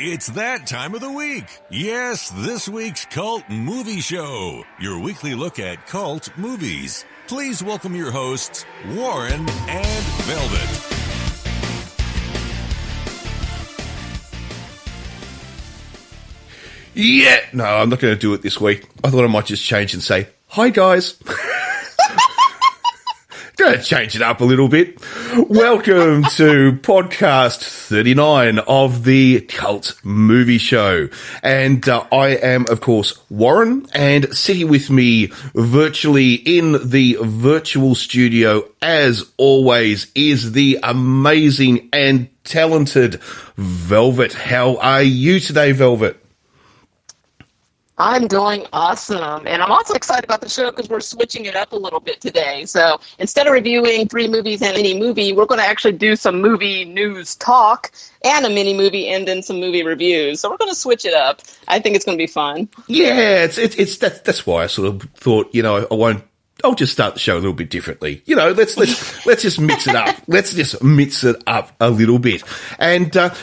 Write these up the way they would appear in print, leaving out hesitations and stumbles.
It's that time of the week. Yes, this week's Cult Movie Show, your weekly look at cult movies. Please welcome your hosts, Warren and Velvet. Yeah, no, I'm not going to do it this week. I thought I might just change and say, hi guys. Going to change it up a little bit. Welcome to podcast 39 of the Cult Movie Show. And I am, of course, Warren, and sitting with me virtually in the virtual studio, as always, is the amazing and talented Velvet. How are you today, Velvet? I'm doing awesome. And I'm also excited about the show because we're switching it up a little bit today. So instead of reviewing 3 movies and a mini movie, we're going to actually do some movie news talk and a mini movie and then some movie reviews. So we're going to switch it up. I think it's going to be fun. Yeah, that's why I sort of thought, I'll just start the show a little bit differently. Let's just mix it up. Let's just mix it up a little bit. And Velvet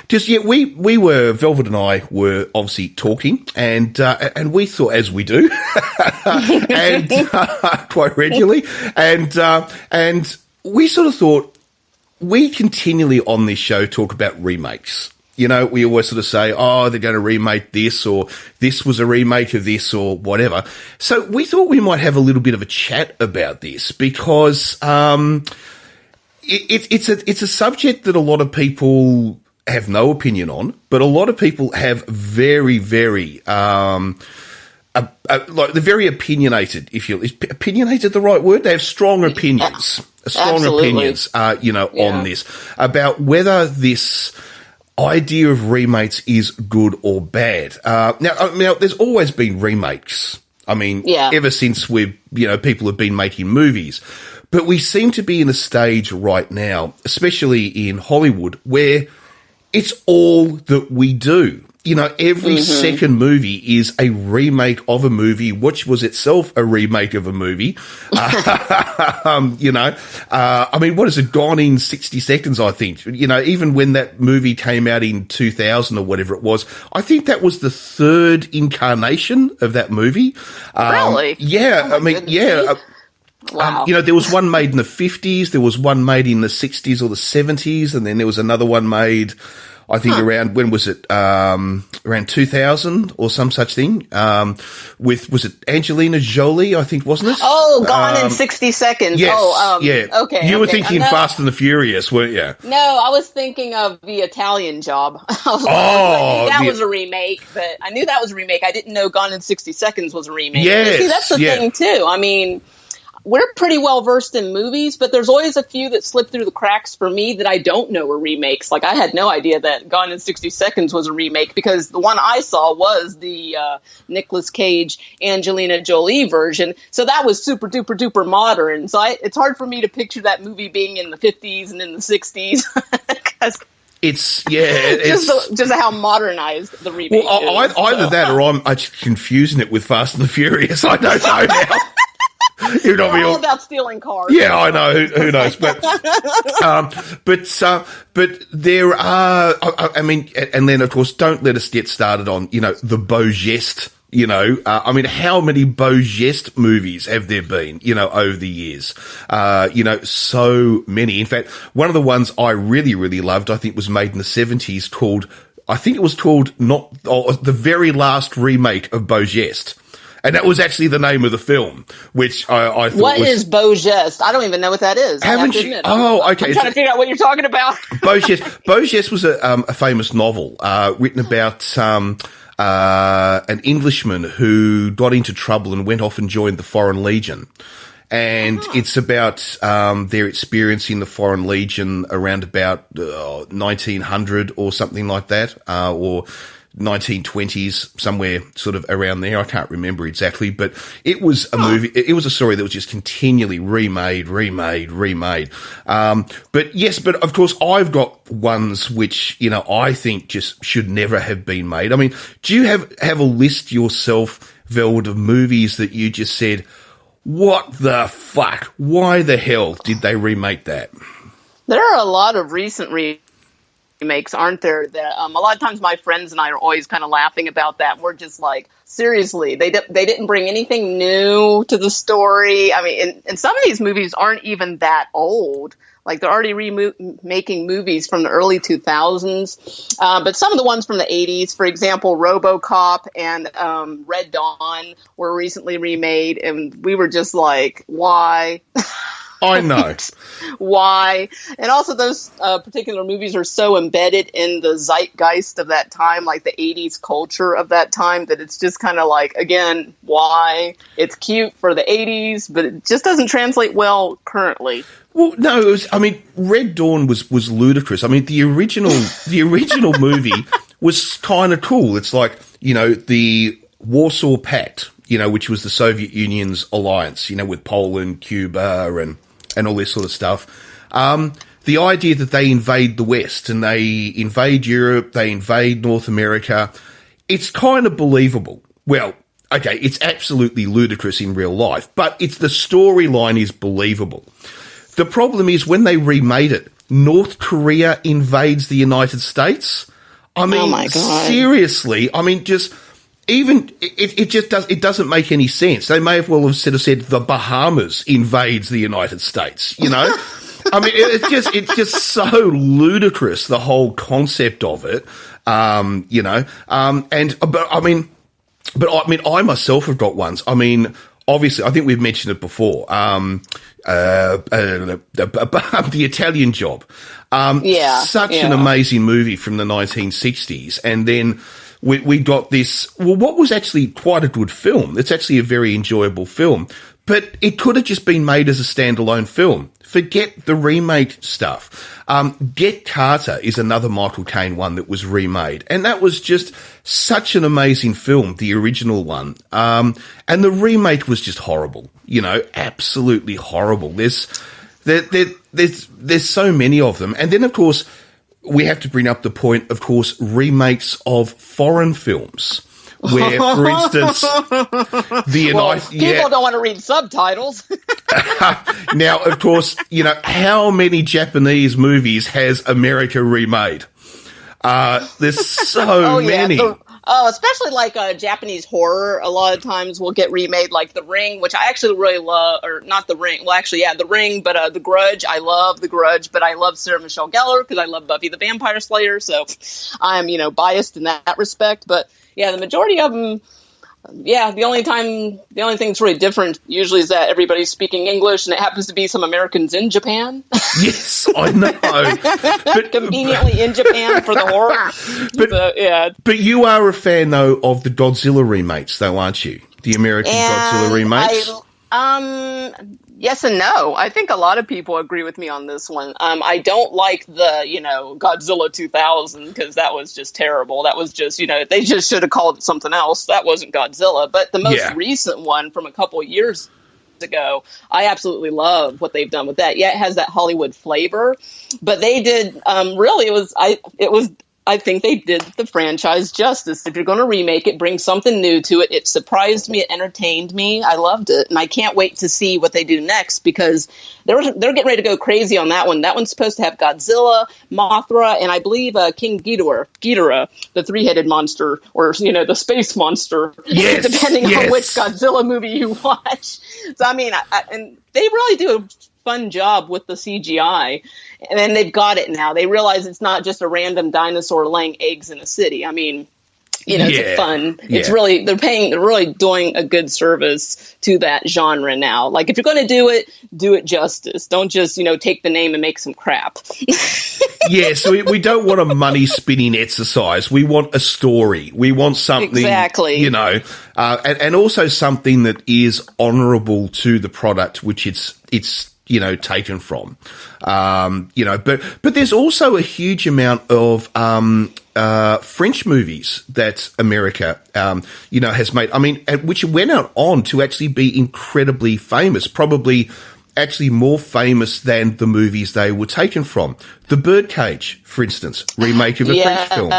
and I were obviously talking, and we thought, as we do, and quite regularly, and we sort of thought we continually on this show talk about remakes. We always sort of say, oh, they're going to remake this, or this was a remake of this, or whatever. So we thought we might have a little bit of a chat about this because it's a subject that a lot of people have no opinion on, but a lot of people have very, very they're very opinionated. Is opinionated the right word? They have strong opinions, opinions, on this about whether this idea of remakes is good or bad. Now, there's always been remakes. Ever since people have been making movies. But we seem to be in a stage right now, especially in Hollywood, where it's all that we do. Every second movie is a remake of a movie, which was itself a remake of a movie. What is it? Gone in 60 Seconds, I think. Even when that movie came out in 2000 or whatever it was, I think that was the 3rd incarnation of that movie. Really? Yeah. Wow. There was one made in the 50s, there was one made in the 60s or the 70s, and then there was another one made, I think around, when was it? Around 2000 or some such thing. Was it Angelina Jolie, I think, wasn't it? Oh, Gone in 60 Seconds. Yes, yeah. Okay. You were thinking Fast and the Furious, weren't you? No, I was thinking of The Italian Job. That was a remake, but I knew that was a remake. I didn't know Gone in 60 Seconds was a remake. Yes, see, that's the thing, too. We're pretty well versed in movies, but there's always a few that slip through the cracks for me that I don't know are remakes. Like, I had no idea that Gone in 60 Seconds was a remake because the one I saw was the Nicolas Cage, Angelina Jolie version. So that was super duper duper modern. So it's hard for me to picture that movie being in the 50s and in the 60s because it's just how modernized the remake is. Either that or I'm confusing it with Fast and the Furious. I don't know now. You're all about stealing cars. Yeah, I know. Who knows? But there are. And then of course, don't let us get started on the Beau Geste. How many Beau Geste movies have there been? Over the years. So many. In fact, one of the ones I really, really loved, I think, was made in the 70s. The very last remake of Beau Geste. And that was actually the name of the film, which I thought What is Beau Geste? I don't even know what that is. Haven't you? Oh, okay. I'm trying to figure out what you're talking about. Beau Geste was a famous novel written about an Englishman who got into trouble and went off and joined the Foreign Legion. And it's about their experience in the Foreign Legion around about 1900 or something like that, or 1920s, somewhere sort of around there. I can't remember exactly, but it was a movie. It was a story that was just continually remade. But of course, I've got ones which, I think just should never have been made. Do you have a list yourself, Velvet, of movies that you just said, what the fuck? Why the hell did they remake that? There are a lot of recent remakes, aren't there? That a lot of times my friends and I are always kind of laughing about that. We're just like, seriously, they didn't bring anything new to the story. I mean, and some of these movies aren't even that old. Like they're already making movies from the early 2000s, but some of the ones from the 80s, for example, RoboCop and Red Dawn were recently remade, and we were just like, why? I know. Why? And also those particular movies are so embedded in the zeitgeist of that time, like the 80s culture of that time, that it's just kind of like, again, why? It's cute for the 80s, but it just doesn't translate well currently. Well, no, Red Dawn was ludicrous. I mean, the original movie was kind of cool. It's like, the Warsaw Pact, which was the Soviet Union's alliance, with Poland, Cuba, and all this sort of stuff. The idea that they invade the West and they invade Europe, they invade North America, it's kind of believable. Well, okay, it's absolutely ludicrous in real life, but the storyline is believable. The problem is when they remade it, North Korea invades the United States. I mean, oh my God. Seriously, I mean, it doesn't make any sense. They may have well have said the Bahamas invades the United States, I mean, it's just so ludicrous, the whole concept of it, but I myself have got ones. I mean, obviously, I think we've mentioned it before. The Italian Job. Such an amazing movie from the 1960s. And then we got this, what was actually quite a good film. It's actually a very enjoyable film. But it could have just been made as a standalone film. Forget the remake stuff. Get Carter is another Michael Caine one that was remade. And that was just such an amazing film, the original one. And the remake was just horrible. Absolutely horrible. There's so many of them. And then, of course, we have to bring up the point, of course, remakes of foreign films. Where, for instance, people don't want to read subtitles. Now, of course, how many Japanese movies has America remade? There's so many. Especially like Japanese horror. A lot of times will get remade, like The Ring, which I actually really love, or not The Ring. Well, actually, yeah, The Ring, but The Grudge. I love The Grudge, but I love Sarah Michelle Gellar because I love Buffy the Vampire Slayer. So I'm, biased in that respect. But yeah, the majority of them. Yeah, the only thing that's really different usually is that everybody's speaking English, and it happens to be some Americans in Japan. Yes, I know. But, conveniently in Japan for the horror. But you are a fan, though, of the Godzilla remakes, though, aren't you? The American Godzilla remakes? Yes and no. I think a lot of people agree with me on this one. I don't like the, Godzilla 2000 because that was just terrible. That was just, they just should have called it something else. That wasn't Godzilla. But the most recent one from a couple of years ago, I absolutely love what they've done with that. Yeah, it has that Hollywood flavor, but they did I think they did the franchise justice. If you're going to remake it, bring something new to it. It surprised me. It entertained me. I loved it. And I can't wait to see what they do next because they're getting ready to go crazy on that one. That one's supposed to have Godzilla, Mothra, and I believe King Ghidorah, the three-headed monster, or, the space monster, depending on which Godzilla movie you watch. So, I mean, and they really do a fun job with the CGI. And then they've got it now. They realize it's not just a random dinosaur laying eggs in a city. I mean, it's fun. It's really, they're really doing a good service to that genre now. Like, if you're going to do it justice. Don't just, take the name and make some crap. So we don't want a money spinning exercise. We want a story. We want something, exactly. And also something that is honorable to the product, which it's taken from, but there's also a huge amount of, French movies that America, has made. I mean, which went on to actually be incredibly famous, probably actually more famous than the movies they were taken from. The Birdcage, for instance, remake of a French film.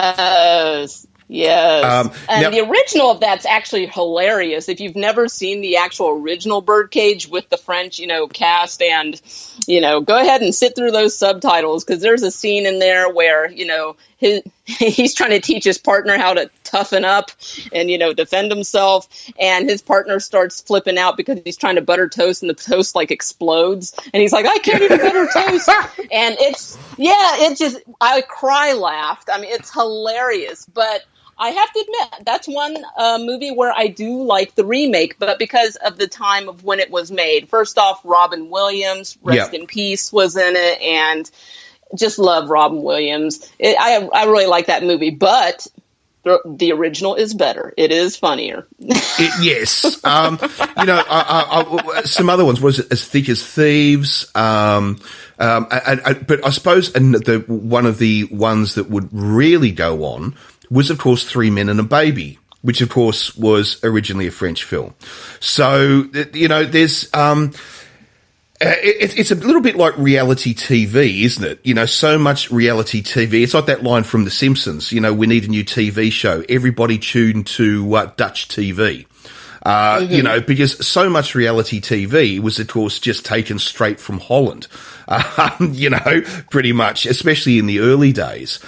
Yes. And now, the original of that's actually hilarious. If you've never seen the actual original Birdcage with the French, cast, and, go ahead and sit through those subtitles, because there's a scene in there where, he's trying to teach his partner how to toughen up and, defend himself. And his partner starts flipping out because he's trying to butter toast and the toast explodes. And he's like, I can't even butter toast. And I cry laughed. I mean, it's hilarious, but I have to admit, that's one movie where I do like the remake, but because of the time of when it was made. First off, Robin Williams, rest in peace, was in it, and just love Robin Williams. I really like that movie, but the original is better. It is funnier. Yes. Some other ones was As Thick as Thieves. But I suppose one of the ones that would really go on was, of course, Three Men and a Baby, which, of course, was originally a French film. So, there's it's a little bit like reality TV, isn't it? So much reality TV. It's like that line from The Simpsons, we need a new TV show. Everybody tune to Dutch TV. Because so much reality TV was, of course, just taken straight from Holland, pretty much, especially in the early days.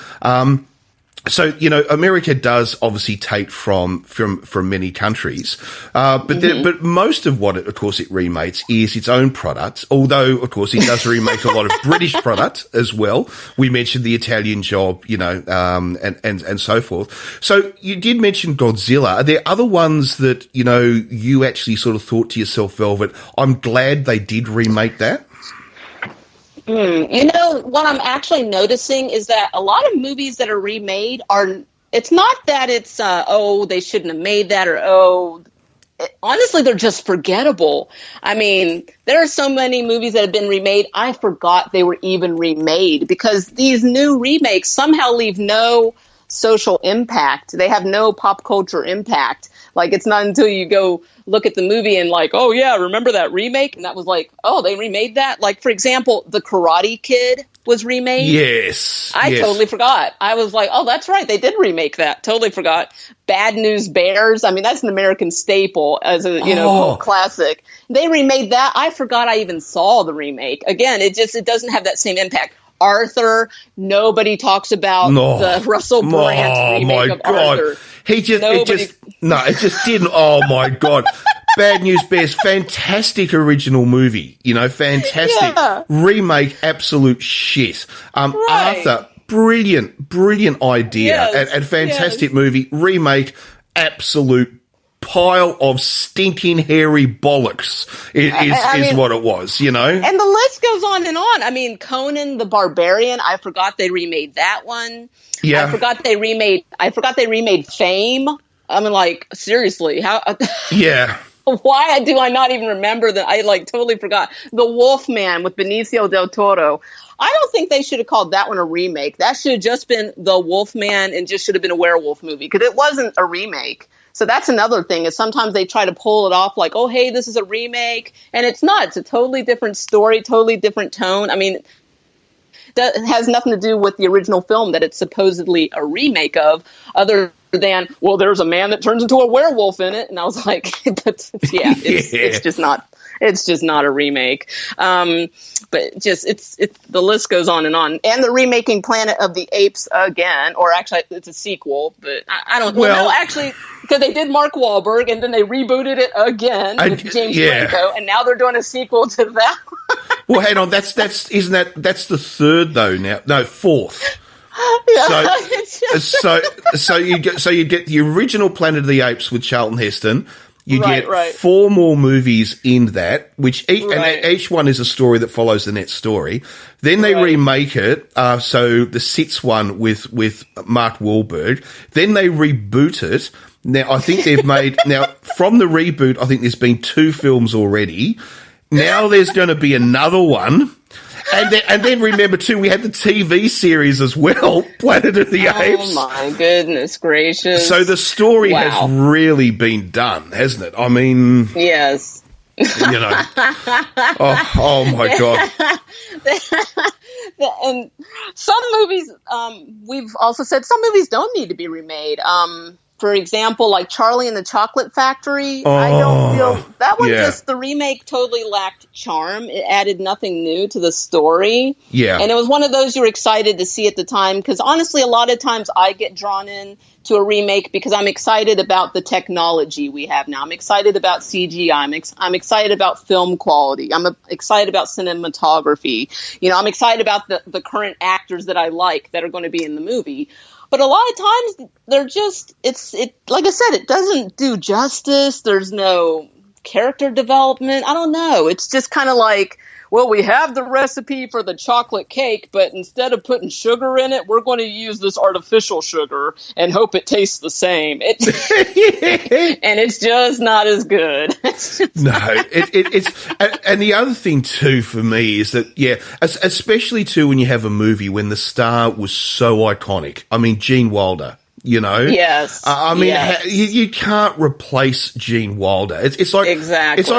So, America does obviously take from many countries, but most of what, of course, it remakes is its own product, although, of course, it does remake a lot of British product as well. We mentioned The Italian Job, and so forth. So you did mention Godzilla. Are there other ones that, you actually sort of thought to yourself, Velvet, I'm glad they did remake that? What I'm actually noticing is that a lot of movies that are remade it's not that it's, they shouldn't have made that, or, honestly, they're just forgettable. I mean, there are so many movies that have been remade, I forgot they were even remade, because these new remakes somehow leave no social impact. They have no pop culture impact. It's not until you go look at the movie and oh yeah, remember that remake? And that was they remade that? For example, The Karate Kid was remade. Yes. I totally forgot. I was oh, that's right. They did remake that. Totally forgot. Bad News Bears. I mean, that's an American staple as a, cult classic. They remade that. I forgot I even saw the remake. Again, it doesn't have that same impact. Arthur, nobody talks about the Russell Brand remake of Arthur. It just didn't. Oh my God. Bad News Bears, fantastic original movie, fantastic. Yeah. Remake, absolute shit. Right. Arthur, brilliant idea, and fantastic movie. Remake, absolute pile of stinking hairy bollocks is what it was, And the list goes on and on. I mean, Conan the Barbarian, I forgot they remade that one. Yeah. I forgot they remade Fame. I mean, seriously, how? Yeah. Why do I not even remember that? I totally forgot. The Wolfman with Benicio del Toro. I don't think they should have called that one a remake. That should have just been The Wolfman and just should have been a werewolf movie, because it wasn't a remake. So that's another thing, is sometimes they try to pull it off oh, hey, this is a remake. And it's not. It's a totally different story, totally different tone. I mean, that has nothing to do with the original film that it's supposedly a remake of, other than, well, there's a man that turns into a werewolf in it. And I was it's just not. It's just not a remake. But it's the list goes on. And they're remaking Planet of the Apes again, or actually it's a sequel, but I don't know. Well, no, actually, because they did Mark Wahlberg and then they rebooted it again with James Franco, and now they're doing a sequel to that. Well, hang on, that's the third though now. No, fourth. Yeah, so you get the original Planet of the Apes with Charlton Heston. You get four more movies in that, which each one is a story that follows the next story. Then they remake it, so the Sits one with Mark Wahlberg. Then they reboot it. Now, I think they've made from the reboot, I think there's been 2 films already. Now there's going to be another one. And then remember too, we had the TV series as well, Planet of the Apes. Oh my goodness gracious! So the story has really been done, hasn't it? I mean, yes. Oh my God. And some movies, we've also said some movies don't need to be remade. For example, like Charlie and the Chocolate Factory, I don't feel that one the remake totally lacked charm. It added nothing new to the story. Yeah. And it was one of those you were excited to see at the time, because honestly, a lot of times I get drawn in to a remake because I'm excited about the technology we have now. I'm excited about CGI. I'm excited about film quality. I'm excited about cinematography. You know, I'm excited about the current actors that I like that are going to be in the movie. But a lot of times they're just, like I said, it doesn't do justice. There's no character development. I don't know. It's just kind of like, well, we have the recipe for the chocolate cake, but instead of putting sugar in it, we're going to use this artificial sugar and hope it tastes the same. And it's just not as good. No, it's and the other thing too for me is that especially too when you have a movie when the star was so iconic. I mean, Gene Wilder. You know, yes. I mean, you can't replace Gene Wilder. It's like exactly. It's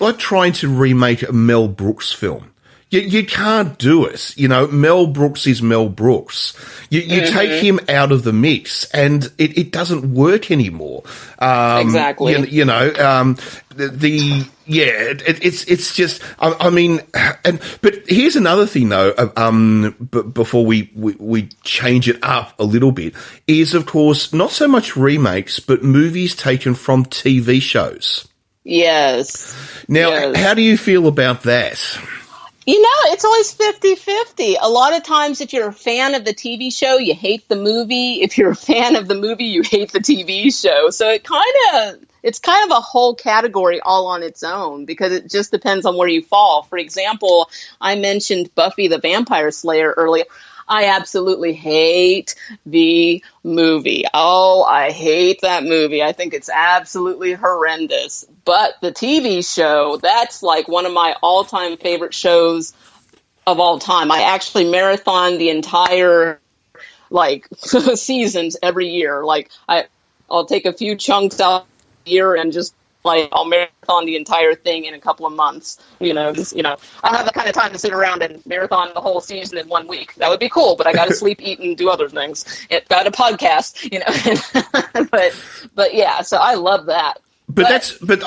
like trying to remake a Mel Brooks film. You can't do it. You know, Mel Brooks is Mel Brooks. You take him out of the mix, and it doesn't work anymore. Exactly. It's just. I mean, but here's another thing though. Before we change it up a little bit, is of course not so much remakes, but movies taken from TV shows. Yes. Now, how do you feel about that? You know, it's always 50-50. A lot of times, if you're a fan of the TV show, you hate the movie. If you're a fan of the movie, you hate the TV show. So it's kind of a whole category all on its own, because it just depends on where you fall. For example, I mentioned Buffy the Vampire Slayer earlier. I absolutely hate the movie. Oh, I hate that movie. I think it's absolutely horrendous. But the TV show, that's like one of my all-time favorite shows of all time. I actually marathon the entire, seasons every year. I'll take a few chunks out a year and just I'll marathon the entire thing in a couple of months. I don't have the kind of time to sit around and marathon the whole season in 1 week. That would be cool, but I got to sleep, eat, and do other things. Got a podcast, but yeah, so I love that. But I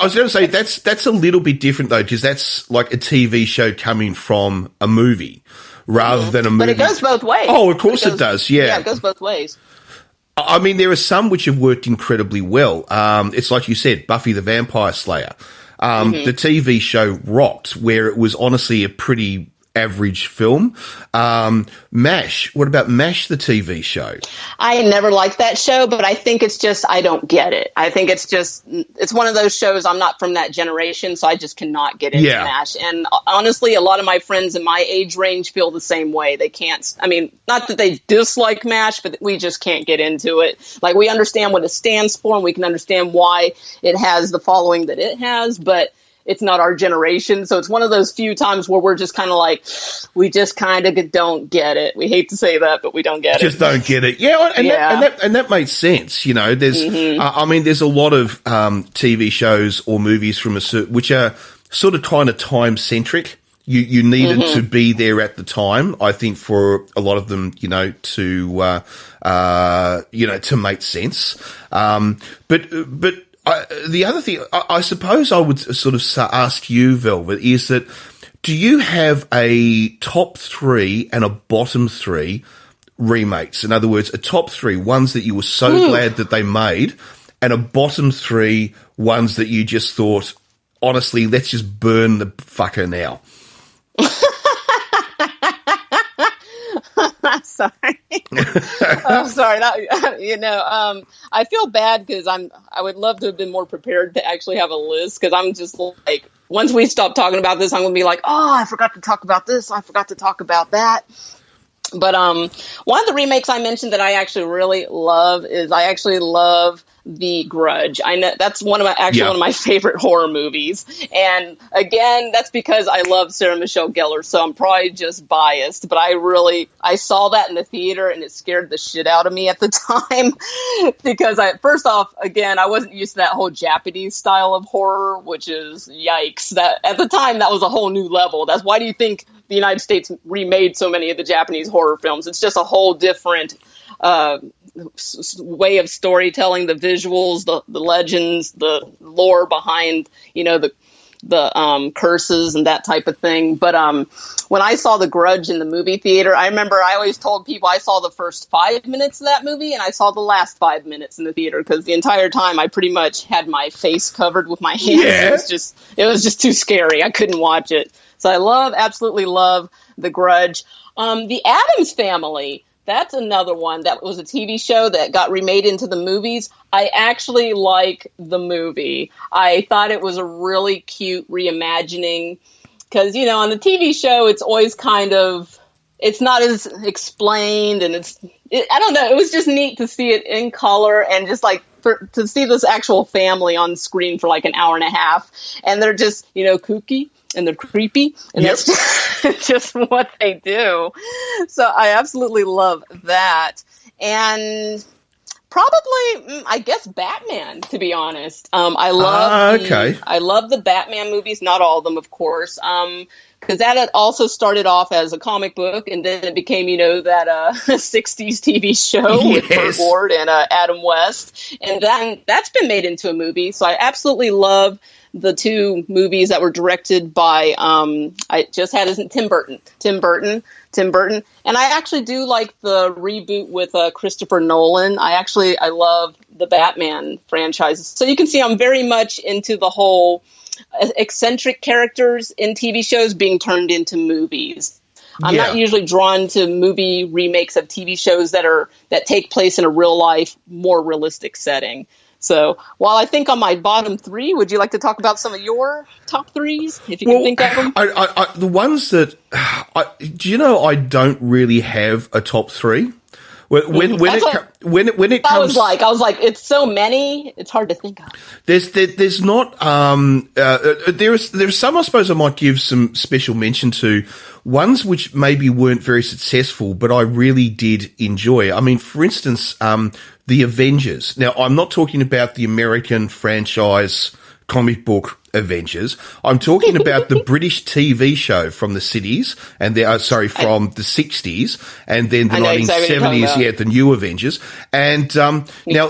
was going to say that's a little bit different though, because that's like a TV show coming from a movie rather than a movie. But it goes both ways. Oh, of course it does. Yeah. Yeah, it goes both ways. I mean, there are some which have worked incredibly well. It's like you said, Buffy the Vampire Slayer. The TV show rocked, where it was honestly a pretty average film. MASH. What about MASH, the TV show? I never liked that show, but I think it's just, I don't get it. I think it's one of those shows, I'm not from that generation, so I just cannot get into MASH. And honestly, a lot of my friends in my age range feel the same way. They can't, not that they dislike MASH, but we just can't get into it. Like, we understand what it stands for, and we can understand why it has the following that it has, but it's not our generation. So it's one of those few times where we're just kind of like, we just kind of don't get it. We hate to say that, but we don't get it. Just don't get it. Yeah. And that makes sense. You know, there's, there's a lot of TV shows or movies from which are sort of kind of time centric. You needed to be there at the time, I think, for a lot of them, to make sense. But the other thing, I suppose I would sort of ask you, Velvet, is that do you have a top 3 and a bottom 3 remakes? In other words, a top 3 ones that you were so glad that they made, and a bottom 3 ones that you just thought, honestly, let's just burn the fucker now. Sorry. I'm sorry. I feel bad because I would love to have been more prepared to actually have a list, because I'm just like, once we stop talking about this, I'm going to be like, oh, I forgot to talk about this. I forgot to talk about that. But one of the remakes I mentioned that I actually really love is The Grudge. I know that's one of my favorite horror movies. And again, that's because I love Sarah Michelle Gellar, so I'm probably just biased, but I saw that in the theater and it scared the shit out of me at the time because first off, again, I wasn't used to that whole Japanese style of horror, which is yikes. That at the time that was a whole new level. That's why do you think the United States remade so many of the Japanese horror films. It's just a whole different way of storytelling, the visuals, the legends, the lore behind, the curses and that type of thing. But when I saw The Grudge in the movie theater, I remember I always told people I saw the first 5 minutes of that movie and I saw the last 5 minutes in the theater, because the entire time I pretty much had my face covered with my hands. Yeah. It was just too scary. I couldn't watch it. So I absolutely love The Grudge. The Addams Family, that's another one that was a TV show that got remade into the movies. I actually like the movie. I thought it was a really cute reimagining, because, on the TV show, it's always it's not as explained, and I don't know. It was just neat to see it in color, and just to see this actual family on screen for like an hour and a half, and they're just, kooky. And they're creepy, and Yep. that's just what they do. So I absolutely love that. And probably, I guess, Batman, to be honest. I love the Batman movies, not all of them, of course, because that had also started off as a comic book, and then it became, that 60s TV show with Burt Ward and Adam West, and that's been made into a movie. So I absolutely love the 2 movies that were directed by, I just had Tim Burton. And I actually do like the reboot with Christopher Nolan. I love the Batman franchises. So you can see I'm very much into the whole eccentric characters in TV shows being turned into movies. I'm not usually drawn to movie remakes of TV shows that take place in a real life, more realistic setting. So while I think on my bottom 3, would you like to talk about some of your top 3s, if you can think of them? The ones that I don't really have a top 3. When it comes, I was like, it's so many, it's hard to think of. There's not there's some, I suppose I might give some special mention to, ones which maybe weren't very successful, but I really did enjoy. I mean, for instance, The Avengers. Now, I'm not talking about the American franchise comic book Avengers. I'm talking about the British TV show from the cities, and from the 60s, and then the 1970s, the new Avengers. And now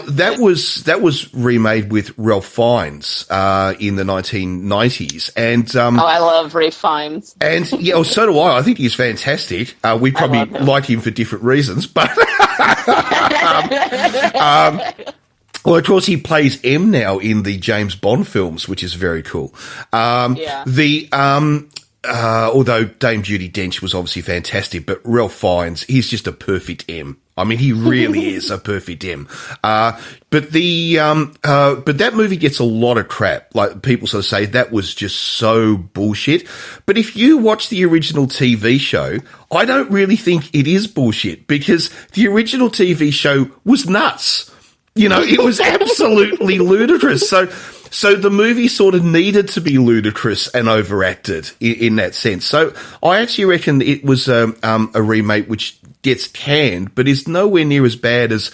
that was remade with Ralph Fiennes in the 1990s. And I love Ralph Fiennes. And so do I. I think he's fantastic. We probably like him for different reasons, but well, of course, he plays M now in the James Bond films, which is very cool. Although Dame Judi Dench was obviously fantastic, but Ralph Fiennes, he's just a perfect M. I mean, he really is a perfect M. But that movie gets a lot of crap. Like, people sort of say that was just so bullshit. But if you watch the original TV show, I don't really think it is bullshit, because the original TV show was nuts. It was absolutely ludicrous. So the movie sort of needed to be ludicrous and overacted in that sense. So I actually reckon it was a remake which gets canned, but is nowhere near as bad as,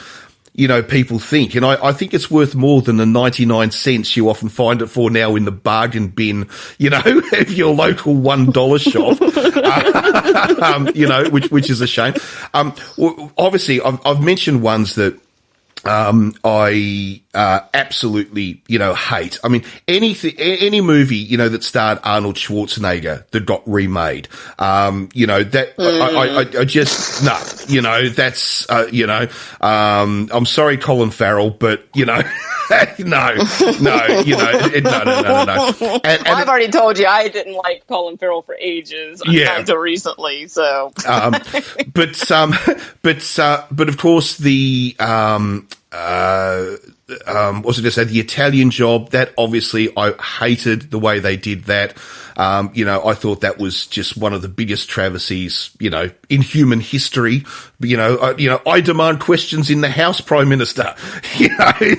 people think. And I think it's worth more than the 99 cents you often find it for now in the bargain bin, of your local $1 shop, which is a shame. Obviously, I've mentioned ones that I absolutely, hate. I mean, any movie, that starred Arnold Schwarzenegger that got remade, I just, that's, I'm sorry, Colin Farrell, but, no. No. And I've already told you I didn't like Colin Farrell for ages until recently. So, but of course the the Italian Job, that obviously I hated the way they did that. I thought that was just one of the biggest travesties, in human history. I demand questions in the House, Prime Minister.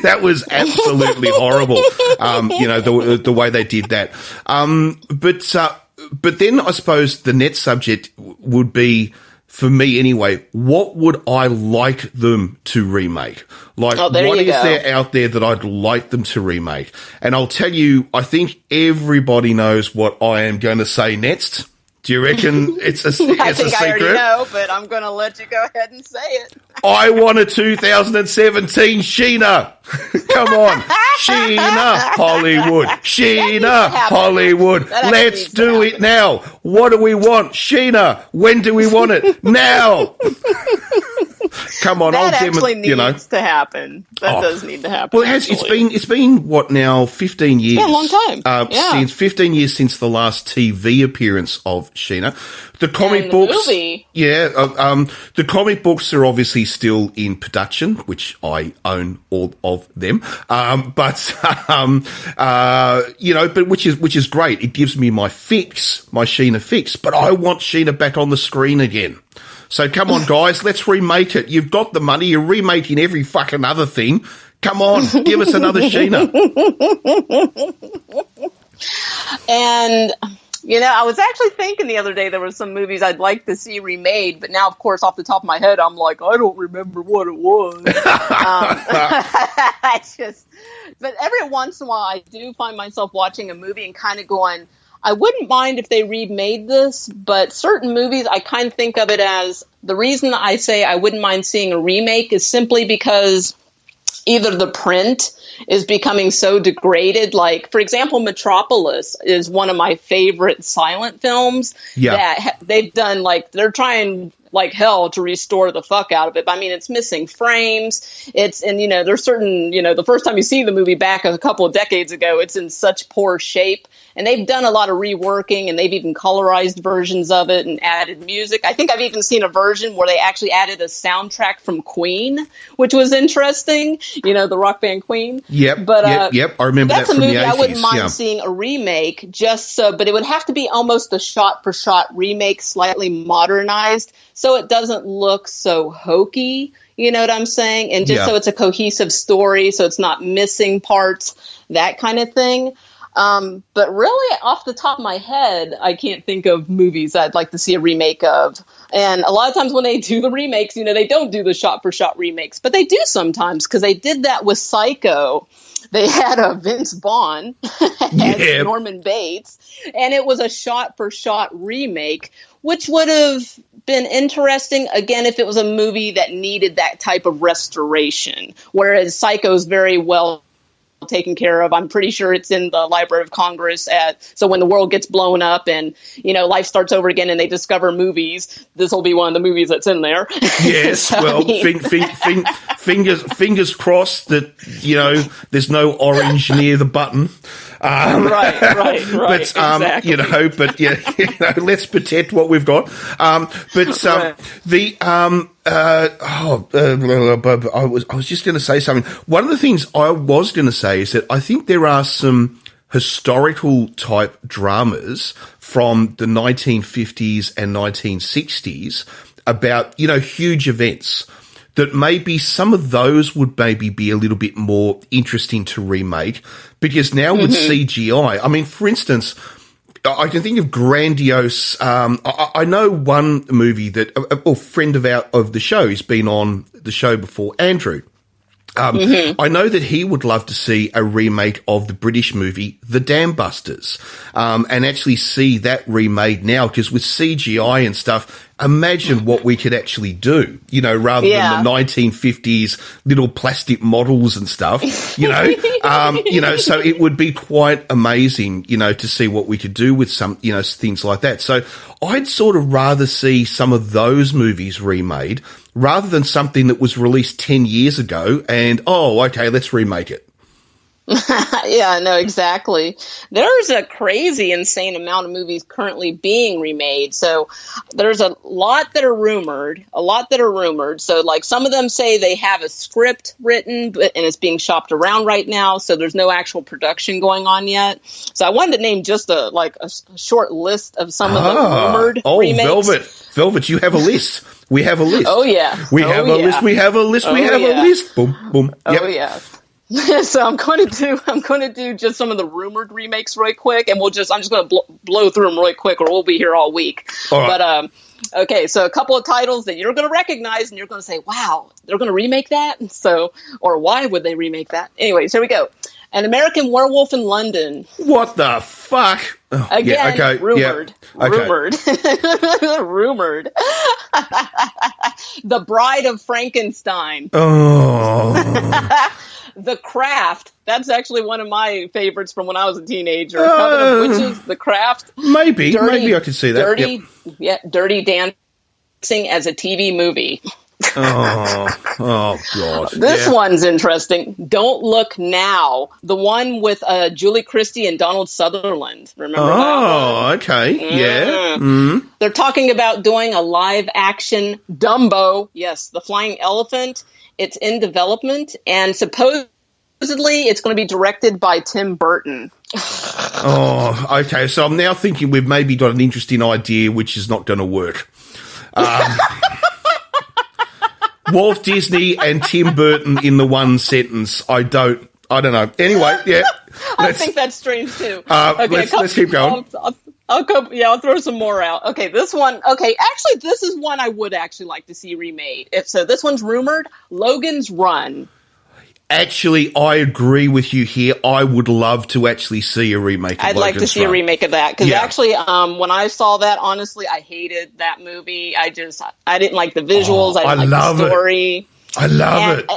That was absolutely horrible. The way they did that. But then I suppose the next subject would be, for me anyway, what would I like them to remake? Like, what is there out there that I'd like them to remake? And I'll tell you, I think everybody knows what I am going to say next. Do you reckon it's a I think I secret? already know, but I'm going to let you go ahead and say it. I want a 2017 Sheena. Come on. Sheena Hollywood. Sheena Hollywood. Let's do it now. What do we want? Sheena. When do we want it? Now. Come on, that actually needs to happen. That does need to happen. Well, it's been what now? 15 years. Yeah, a long time. Since 15 years since the last TV appearance of Sheena. The comic books, movie. The comic books are obviously still in production, which I own all of them. But which is great. It gives me my Sheena fix. But I want Sheena back on the screen again. So come on, guys, let's remake it. You've got the money. You're remaking every fucking other thing. Come on, give us another Sheena. And, I was actually thinking the other day there were some movies I'd like to see remade, but now, of course, off the top of my head, I'm like, I don't remember what it was. But every once in a while, I do find myself watching a movie and kind of going, I wouldn't mind if they remade this, but certain movies, I kind of think of it as the reason I say I wouldn't mind seeing a remake is simply because either the print is becoming so degraded. Like, for example, Metropolis is one of my favorite silent films that they've done, they're trying like hell to restore the fuck out of it. But, I mean, it's missing frames. There's certain, the first time you see the movie back a couple of decades ago, it's in such poor shape. And they've done a lot of reworking, and they've even colorized versions of it and added music. I think I've even seen a version where they actually added a soundtrack from Queen, which was interesting. The rock band Queen. Yep. But yep. I remember that from the 80s. That's a movie I wouldn't mind seeing a remake, but it would have to be almost a shot-for-shot remake, slightly modernized, so it doesn't look so hokey. You know what I'm saying? And just so it's a cohesive story, so it's not missing parts, that kind of thing. But really, off the top of my head, I can't think of movies I'd like to see a remake of. And a lot of times when they do the remakes, they don't do the shot-for-shot remakes. But they do sometimes, because they did that with Psycho. They had a Vince Vaughn as Norman Bates, and it was a shot-for-shot remake, which would have been interesting, again, if it was a movie that needed that type of restoration. Whereas Psycho's very well taken care of. I'm pretty sure it's in the Library of Congress. So when the world gets blown up and, life starts over again and they discover movies, this will be one of the movies that's in there. Yes. So, well, fingers crossed that, there's no orange near the button. Right. But, exactly. Let's protect what we've got. I was just going to say something. One of the things I was going to say is that I think there are some historical type dramas from the 1950s and 1960s about, huge events that maybe some of those would maybe be a little bit more interesting to remake, because now with CGI, I mean, for instance, I can think of grandiose. I know one movie that a friend of the show has been on the show before, Andrew. I know that he would love to see a remake of the British movie The Dam Busters, and actually see that remade now, because with CGI and stuff, imagine what we could actually do, rather than the 1950s little plastic models and stuff, so it would be quite amazing, to see what we could do with some, things like that. So I'd sort of rather see some of those movies remade rather than something that was released 10 years ago and, let's remake it. Yeah, no, exactly. There's a crazy, insane amount of movies currently being remade. So there's a lot that are rumored. So like some of them say they have a script written, and it's being shopped around right now. So there's no actual production going on yet. So I wanted to name just a short list of some of the rumored remakes. Velvet, you have a list. We have a list. Oh yeah. We have a list. Boom, boom. Yep. Oh yeah. So I'm going to do just some of the rumored remakes right quick, and I'm just going to blow through them right quick, or we'll be here all week. All right. But okay, so a couple of titles that you're going to recognize, and you're going to say, "Wow, they're going to remake that." So, or why would they remake that? Anyways, here we go. An American Werewolf in London. What the fuck? Oh, Again, yeah, okay, rumored. Yeah, okay. Rumored. The Bride of Frankenstein. Oh. The Craft. That's actually one of my favorites from when I was a teenager. Coven of Witches, The Craft. Maybe I could see that. Dirty Dancing as a TV movie. Oh God. This one's interesting. Don't Look Now. The one with Julie Christie and Donald Sutherland. Remember that one? Oh, okay. Yeah. Mm. They're talking about doing a live action Dumbo. Yes, the flying elephant. It's in development, and supposedly it's going to be directed by Tim Burton. Oh, okay. So I'm now thinking we've maybe got an interesting idea which is not going to work. Walt Disney and Tim Burton in the one sentence. I don't know. Anyway, yeah. I think that's strange too. Okay, let's keep going. I'll throw some more out. Okay, this one. Okay, actually, this is one I would actually like to see remade. So this one's rumored. Logan's Run. Actually, I agree with you here. I would love to actually see a remake of I'd like to see a remake of that. Because actually, when I saw that, honestly, I hated that movie. I didn't like the visuals. I didn't like the story. I love it.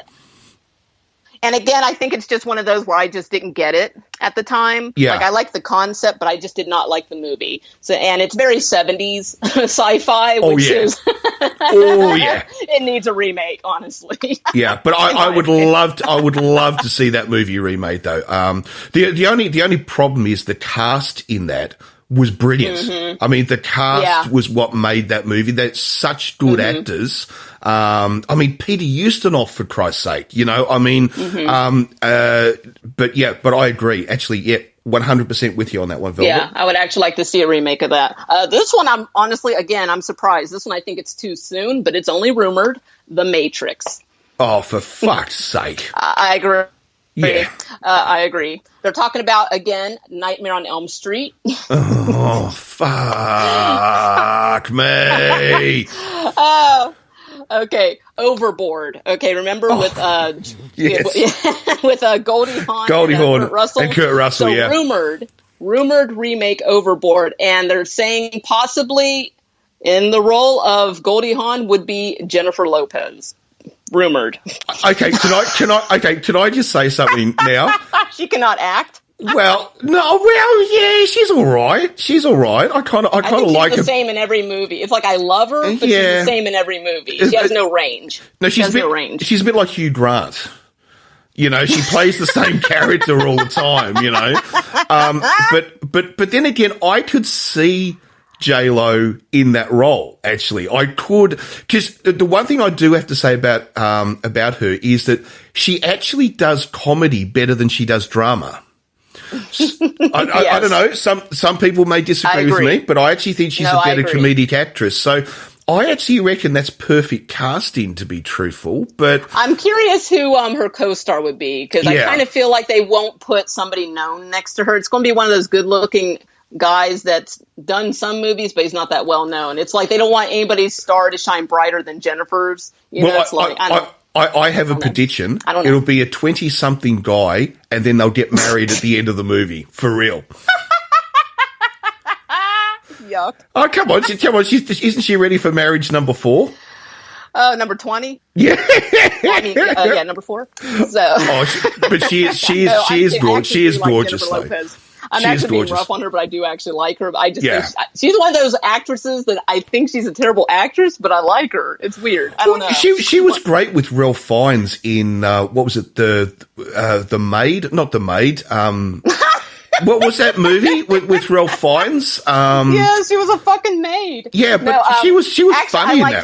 And again, I think it's just one of those where I just didn't get it at the time. Yeah. Like, I like the concept, but I just did not like the movie. So, and it's very 70s sci-fi, which is... Oh, yeah. It needs a remake, honestly. Yeah, but I would love to see that movie remade, though. The only problem is the cast in that was brilliant. Mm-hmm. I mean, the cast was what made that movie. They're such good actors. I mean, Peter Ustinov, for Christ's sake, you know, I mean, but I agree. Actually, 100% with you on that one, Velvet. Yeah, I would actually like to see a remake of that. This one, I'm surprised. This one, I think it's too soon, but it's only rumored. The Matrix. Oh, for fuck's sake. I agree. Yeah. I agree. They're talking about, again, Nightmare on Elm Street. Oh, fuck me. Oh, okay. Overboard. Okay, remember with with Goldie Hawn and Kurt Russell? So rumored remake Overboard, and they're saying possibly in the role of Goldie Hawn would be Jennifer Lopez. Rumored. Okay, can I just say something now? She cannot act. Yeah, she's all right. I kind of like her. She's the same in every movie. It's like I love her, but she's the same in every movie. She has no range. No, she has no range. She's a bit like Hugh Grant. You know, she plays the same character all the time. You know, but then again, I could see J-Lo in that role. Actually, I could, because the one thing I do have to say about her is that she actually does comedy better than she does drama. I don't know. Some people may disagree with me, but I actually think she's a better comedic actress. So I actually reckon that's perfect casting, to be truthful. But I'm curious who her co-star would be, because I kind of feel like they won't put somebody known next to her. It's going to be one of those good-looking guys that's done some movies, but he's not that well known. It's like they don't want anybody's star to shine brighter than Jennifer's. I have a prediction. It'll be a 20-something guy, and then they'll get married at the end of the movie. For real. Yuck. Oh, come on. Isn't she ready for marriage number 4? Oh, number 20? Yeah. Number 4. So. But she is gorgeous. She is gorgeous, though. I'm actually being rough on her, but I do actually like her. I just think she's one of those actresses that I think she's a terrible actress, but I like her. It's weird. I don't know. She was great with Ralph Fiennes in what was it? The Maid? Not The Maid. What was that movie with Ralph Fiennes? Yeah, she was a fucking maid. Yeah, but she was actually, funny in that. I liked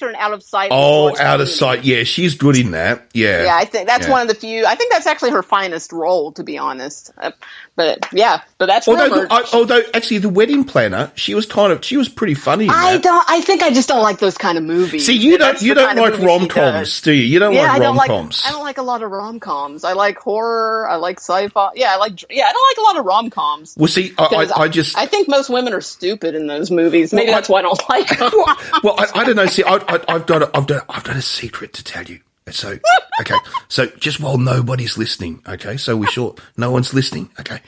her in Out of Sight. Oh, Out of Sight. Yeah, she's good in that. Yeah. Yeah, I think that's one of the few. I think that's actually her finest role, to be honest. But that's although actually The Wedding Planner, she was pretty funny in that. I think I just don't like those kind of movies. See, you don't like rom-coms, do you? You don't like rom-coms. I don't like a lot of rom-coms. I like horror, I like sci-fi. I don't like a lot of rom-coms. Well, see, I think most women are stupid in those movies. Maybe that's why I don't like them. Well, I don't know. See, I've got a secret to tell you. So, okay. So just while nobody's listening, okay. So we're sure no one's listening, okay.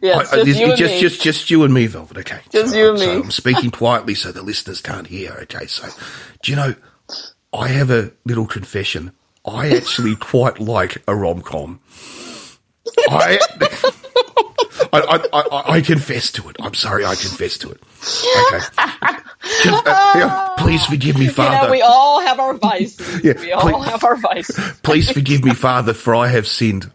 Yeah, just you and me, Velvet. Okay. Just you and me. So I'm speaking quietly so the listeners can't hear. Okay. So, do you know? I have a little confession. I actually quite like a rom-com. I confess to it. I'm sorry, I confess to it. Okay. Please forgive me, Father. You know, we all have our vices. Yeah, we all have our vices. Please forgive me, Father, for I have sinned.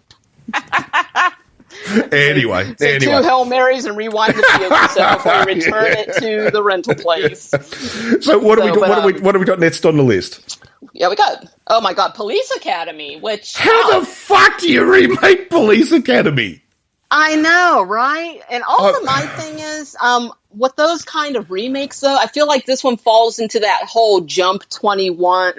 Anyway. Two Hail Marys and rewind the video cassette before we return it to the rental place. So what have we got next on the list? Yeah, we got, oh my God, Police Academy, which... How the fuck do you remake Police Academy? I know, right? And also my thing is, with those kind of remakes, though, I feel like this one falls into that whole 21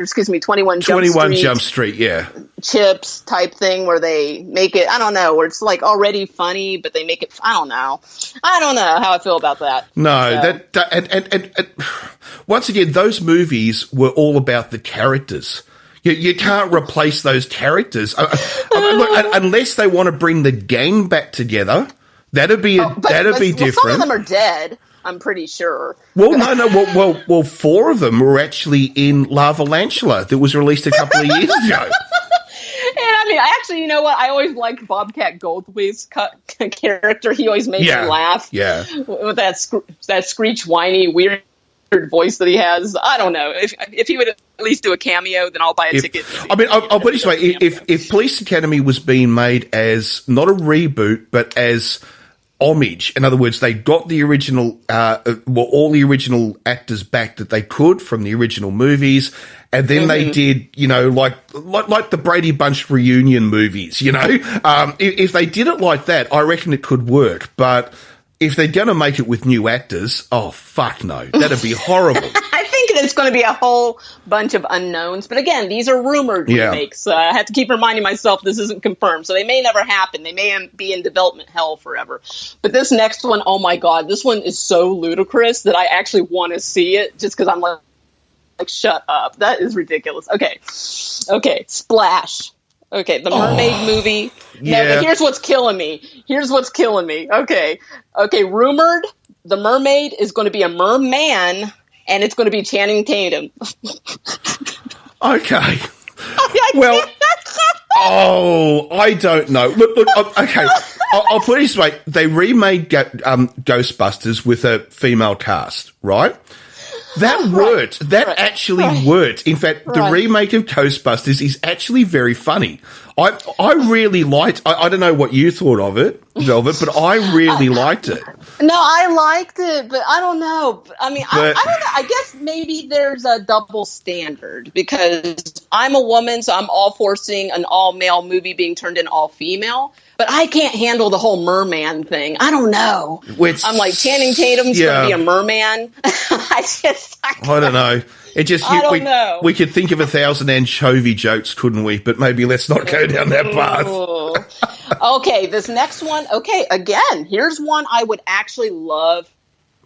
Jump Street, yeah. Chips type thing where they make it, I don't know, where it's like already funny, but they make it, I don't know how I feel about that. No, so. And once again, those movies were all about the characters. You can't replace those characters unless they want to bring the gang back together. That'd be different. Some of them are dead. I'm pretty sure. Well, no. Well, four of them were actually in La Valantula that was released a couple of years ago. And I mean, actually, you know what? I always liked Bobcat Goldthwait's character. He always made me laugh. Yeah, with that screech, whiny, weird voice that he has. I don't know. If he would at least do a cameo, then I'll buy a ticket. I mean, I'll put it this way: if Police Academy was being made as not a reboot, but as homage, in other words, they got the original, all the original actors back that they could from the original movies, and then they did, like the Brady Bunch reunion movies. If they did it like that, I reckon it could work, but. If they're going to make it with new actors, oh, fuck no. That'd be horrible. I think it's going to be a whole bunch of unknowns. But again, these are rumored remakes. I have to keep reminding myself this isn't confirmed. So they may never happen. They may be in development hell forever. But this next one, oh my God, this one is so ludicrous that I actually want to see it just because I'm like, shut up. That is ridiculous. Okay, Splash. Okay, the mermaid movie. Yeah. No, but here's what's killing me. Okay, rumored, the mermaid is going to be a merman, and it's going to be Channing Tatum. Okay. Well, I don't know. Look, okay. I'll put it this way. They remade Ghostbusters with a female cast, right? That worked. That actually worked. In fact, the remake of Ghostbusters is actually very funny. I really liked. I don't know what you thought of it, Velvet, but I really liked it. No, I liked it, but I don't know. I mean, I don't know. I guess maybe there's a double standard because I'm a woman, so I'm all for seeing an all-male movie being turned in all-female. But I can't handle the whole merman thing. I don't know. I'm like, Channing Tatum's going to be a merman. I don't know. It just I don't know. We could think of 1,000 anchovy jokes, couldn't we? But maybe let's not go down that path. Okay, this next one. Okay, again, here's one I would actually love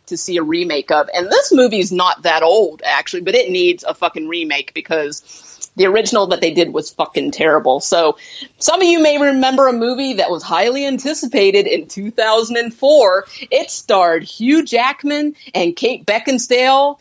to see a remake of. And this movie's not that old, actually, but it needs a fucking remake because the original that they did was fucking terrible. So some of you may remember a movie that was highly anticipated in 2004. It starred Hugh Jackman and Kate Beckinsale.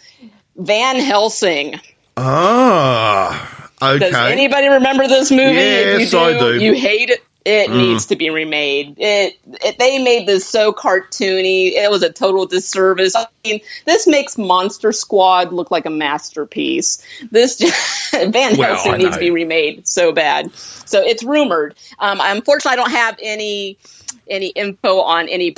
Van Helsing. Ah, okay. Does anybody remember this movie? Yes, I do. You hate it. It needs to be remade. They made this so cartoony. It was a total disservice. I mean, this makes Monster Squad look like a masterpiece. Van Helsing needs to be remade so bad. So it's rumored. Unfortunately, I don't have any info on any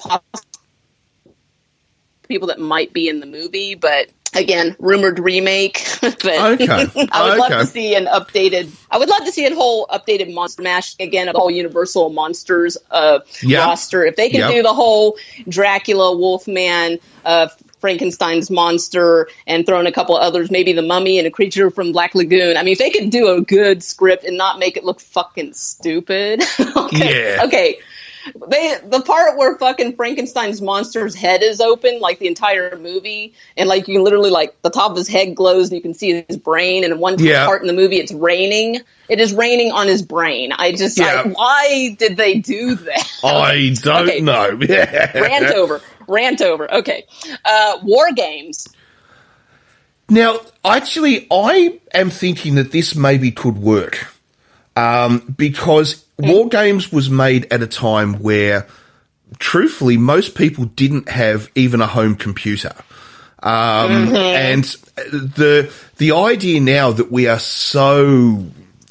people that might be in the movie, but again, rumored remake. But I would love to see an updated. I would love to see a whole updated Monster Mash again, a whole Universal Monsters roster. If they can do the whole Dracula, Wolfman, Frankenstein's monster, and throw in a couple of others, maybe the Mummy and a creature from Black Lagoon. I mean, if they could do a good script and not make it look fucking stupid. Okay. The part where fucking Frankenstein's monster's head is open, like the entire movie, and like you can literally, like, the top of his head glows and you can see his brain, and in one part in the movie it's raining. It is raining on his brain. Why did they do that? I don't know. Rant over. Okay. War games. Now, actually, I am thinking that this maybe could work. Because War Games was made at a time where, truthfully, most people didn't have even a home computer. And the idea now that we are so,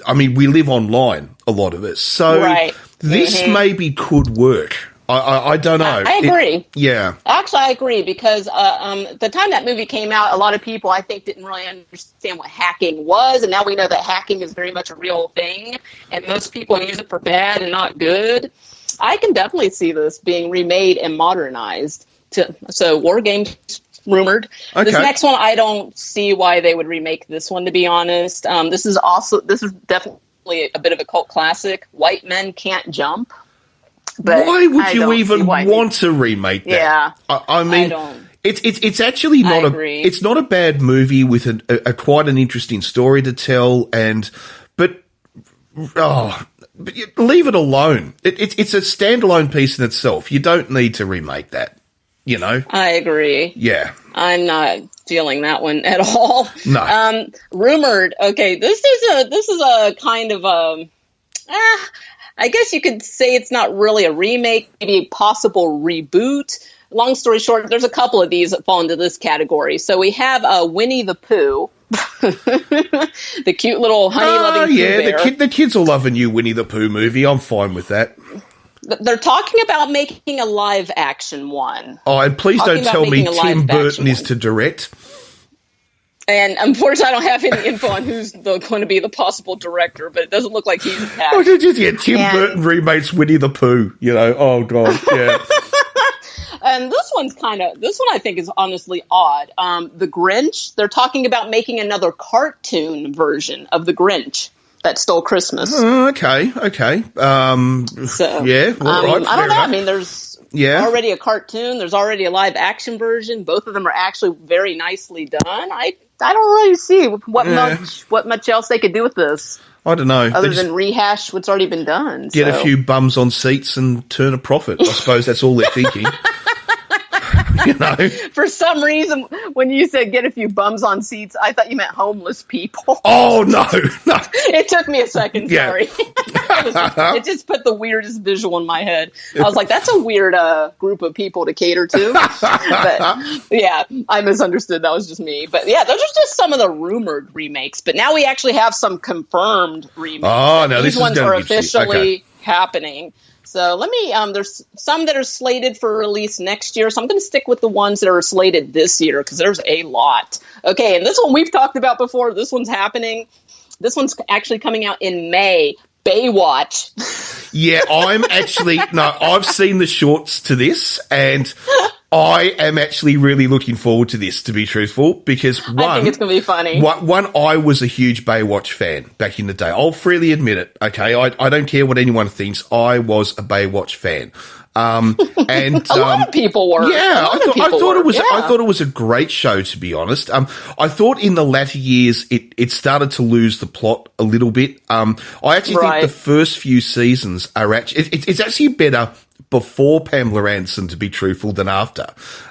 I mean, we live online, a lot of it. So this maybe could work. I don't know. I agree. Yeah. Actually, I agree, because the time that movie came out, a lot of people, I think, didn't really understand what hacking was, and now we know that hacking is very much a real thing, and most people use it for bad and not good. I can definitely see this being remade and modernized. So War Games rumored. Okay. This next one, I don't see why they would remake this one, to be honest. This is definitely a bit of a cult classic. White Men Can't Jump. But why would you even want to remake that? Yeah, I mean, it's actually not it's not a bad movie with a quite an interesting story to tell, but leave it alone. It's a standalone piece in itself. You don't need to remake that. You know, I agree. Yeah, I'm not feeling that one at all. No, rumored. Okay, this is a kind of I guess you could say it's not really a remake, maybe a possible reboot. Long story short, there's a couple of these that fall into this category. So we have Winnie the Pooh, the cute little honey-loving Pooh Bear. The kids will love a new Winnie the Pooh movie. I'm fine with that. They're talking about making a live-action one. Oh, and please don't tell me Tim Burton is to direct. And unfortunately, I don't have any info on who's going to be the possible director, but it doesn't look like he's attached. Tim Burton remakes Winnie the Pooh. You know, oh god, yeah. And this one I think is honestly odd. The Grinch. They're talking about making another cartoon version of the Grinch that stole Christmas. Okay. So yeah, right, I don't know. I mean, there's already a cartoon. There's already a live action version. Both of them are actually very nicely done. I don't really see what much else they could do with this. I don't know. Other than rehash what's already been done. Get a few bums on seats and turn a profit. I suppose that's all they're thinking. You know? For some reason, when you said get a few bums on seats, I thought you meant homeless people. Oh, no. It took me a second, sorry. It just put the weirdest visual in my head. I was like, that's a weird group of people to cater to. But, yeah, I misunderstood. That was just me. But, yeah, those are just some of the rumored remakes. But now we actually have some confirmed remakes. Oh, no, these ones are officially happening. So let me, there's some that are slated for release next year. So I'm going to stick with the ones that are slated this year because there's a lot. Okay, and this one we've talked about before. This one's happening. This one's actually coming out in May. Baywatch. Yeah, I've seen the shorts to this and I am actually really looking forward to this, to be truthful, because I think it's going to be funny. One, I was a huge Baywatch fan back in the day. I'll freely admit it, okay? I don't care what anyone thinks. I was a Baywatch fan. And a lot of people were. Yeah, I thought it was a great show, to be honest. I thought in the latter years it started to lose the plot a little bit. I actually think the first few seasons are actually it's actually better before Pamela Anderson, to be truthful, than after.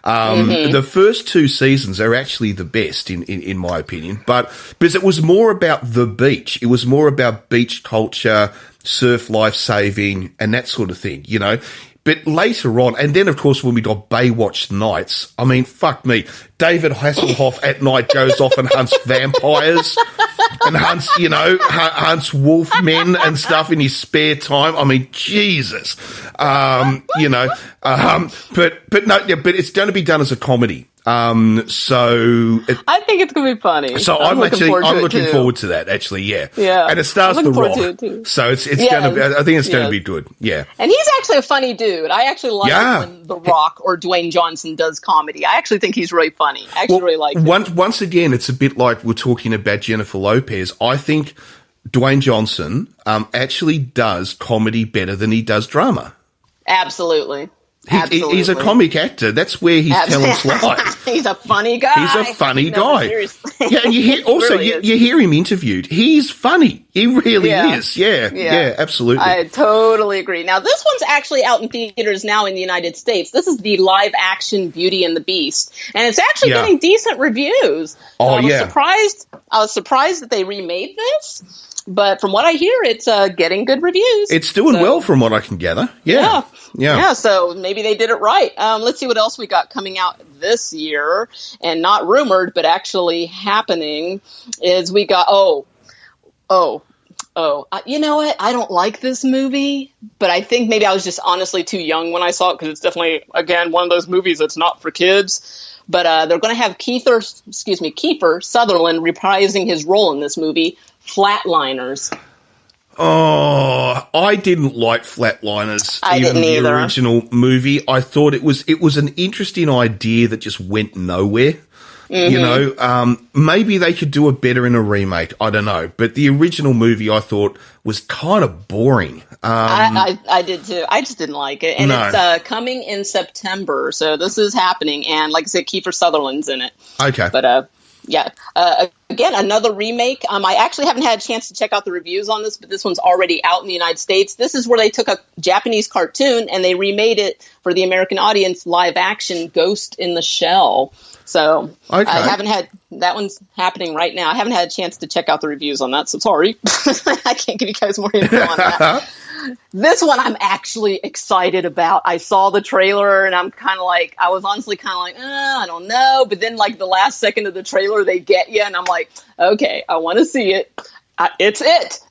The first two seasons are actually the best in my opinion, but because it was more about the beach, it was more about beach culture, surf life saving, and that sort of thing, you know. But later on, and then, of course, when we got Baywatch Nights, I mean, fuck me. David Hasselhoff at night goes off and hunts vampires and hunts wolf men and stuff in his spare time. I mean, Jesus. But it's going to be done as a comedy. I think it's going to be funny. So I'm looking forward to that, actually, yeah. Yeah. And it stars The Rock. So it's going to be, I think it's going to be good. Yeah. And he's actually a funny dude. I actually like it when The Rock or Dwayne Johnson does comedy. I actually think he's really funny. I actually really like him. Once again, it's a bit like we're talking about Jennifer Lopez. I think Dwayne Johnson actually does comedy better than he does drama. Absolutely. He's a comic actor. That's where his talents lie. He's a funny guy. He's a funny guy. Seriously. Yeah, and you hear also you hear him interviewed. He's funny. He really is. Yeah, absolutely. I totally agree. Now, this one's actually out in theaters now in the United States. This is the live action Beauty and the Beast, and it's actually getting decent reviews. So I was surprised that they remade this. But from what I hear, it's getting good reviews. It's doing well from what I can gather. Yeah. So maybe they did it right. Let's see what else we got coming out this year, and not rumored, but actually happening. Is we got you know what? I don't like this movie, but I think maybe I was just honestly too young when I saw it, because it's definitely, again, one of those movies that's not for kids. But they're going to have Kiefer Sutherland reprising his role in this movie, Flatliners. Oh, I didn't like Flatliners. I didn't either. The original movie. I thought it was an interesting idea that just went nowhere. Mm-hmm. You know, maybe they could do it better in a remake. I don't know. But the original movie, I thought, was kind of boring. I did too. I just didn't like it. And it's coming in September. So this is happening. And like I said, Kiefer Sutherland's in it. Okay. But again, another remake. I actually haven't had a chance to check out the reviews on this, but this one's already out in the United States. This is where they took a Japanese cartoon and they remade it for the American audience, live action, Ghost in the Shell. So I haven't had, that one's happening right now. I haven't had a chance to check out the reviews on that, so sorry. I can't give you guys more info on that. This one I'm actually excited about. I saw the trailer and I was honestly kind of like, I don't know. But then like the last second of the trailer, they get you. And I'm like, okay, I want to see it. It's It.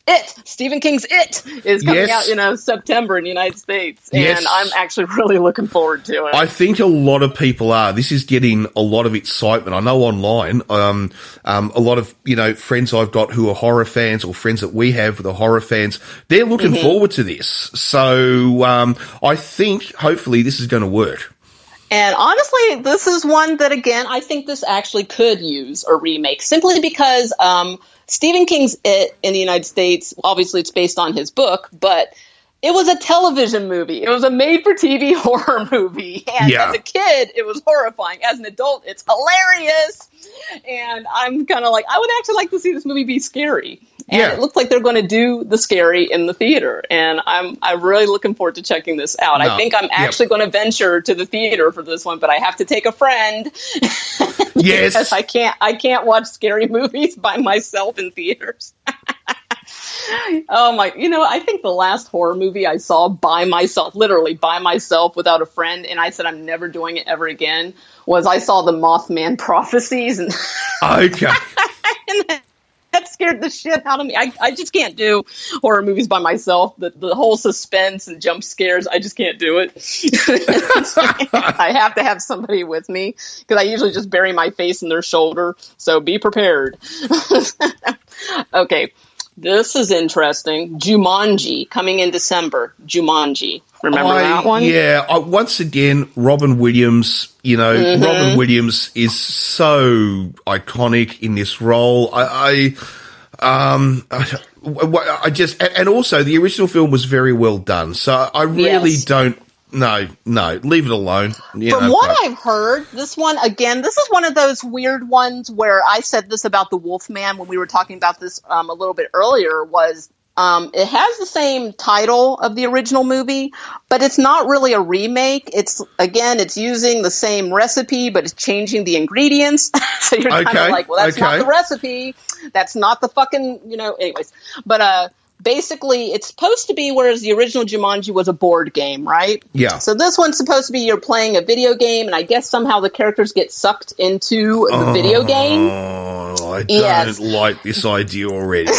Stephen King's It is coming out September in the United States. And I'm actually really looking forward to it. I think a lot of people are. This is getting a lot of excitement. I know online, a lot of, friends I've got who are horror fans, or friends that we have who are horror fans, they're looking forward to this. So I think hopefully this is going to work. And honestly, this is one that, again, I think this actually could use a remake, simply because Stephen King's It in the United States, obviously it's based on his book, but it was a television movie. It was a made-for-TV horror movie. And as a kid, it was horrifying. As an adult, it's hilarious. And I'm kind of like, I would actually like to see this movie be scary. And it looks like they're going to do the scary in the theater. And I'm really looking forward to checking this out. I think I'm actually going to venture to the theater for this one, but I have to take a friend. Yes. Because I can't watch scary movies by myself in theaters. Oh my, I think the last horror movie I saw by myself, literally by myself without a friend, and I said I'm never doing it ever again, was I saw the Mothman Prophecies. And okay. And that scared the shit out of me. I just can't do horror movies by myself. The whole suspense and jump scares, I just can't do it. I have to have somebody with me, because I usually just bury my face in their shoulder. So be prepared. Okay. This is interesting. Jumanji, coming in December. Jumanji. Remember that one? Yeah. Once again, Robin Williams, Robin Williams is so iconic in this role. I just, and also the original film was very well done. So I really don't. No, leave it alone. From what I've heard, this one, again, this is one of those weird ones where I said this about the Wolfman when we were talking about this a little bit earlier, was it has the same title of the original movie, but it's not really a remake. It's using the same recipe, but it's changing the ingredients. So you're kind of like, well, that's not the recipe. That's not the fucking, anyways. But, basically, it's supposed to be, whereas the original Jumanji was a board game, right? Yeah. So this one's supposed to be you're playing a video game, and I guess somehow the characters get sucked into the video game. Oh, I don't like this idea already.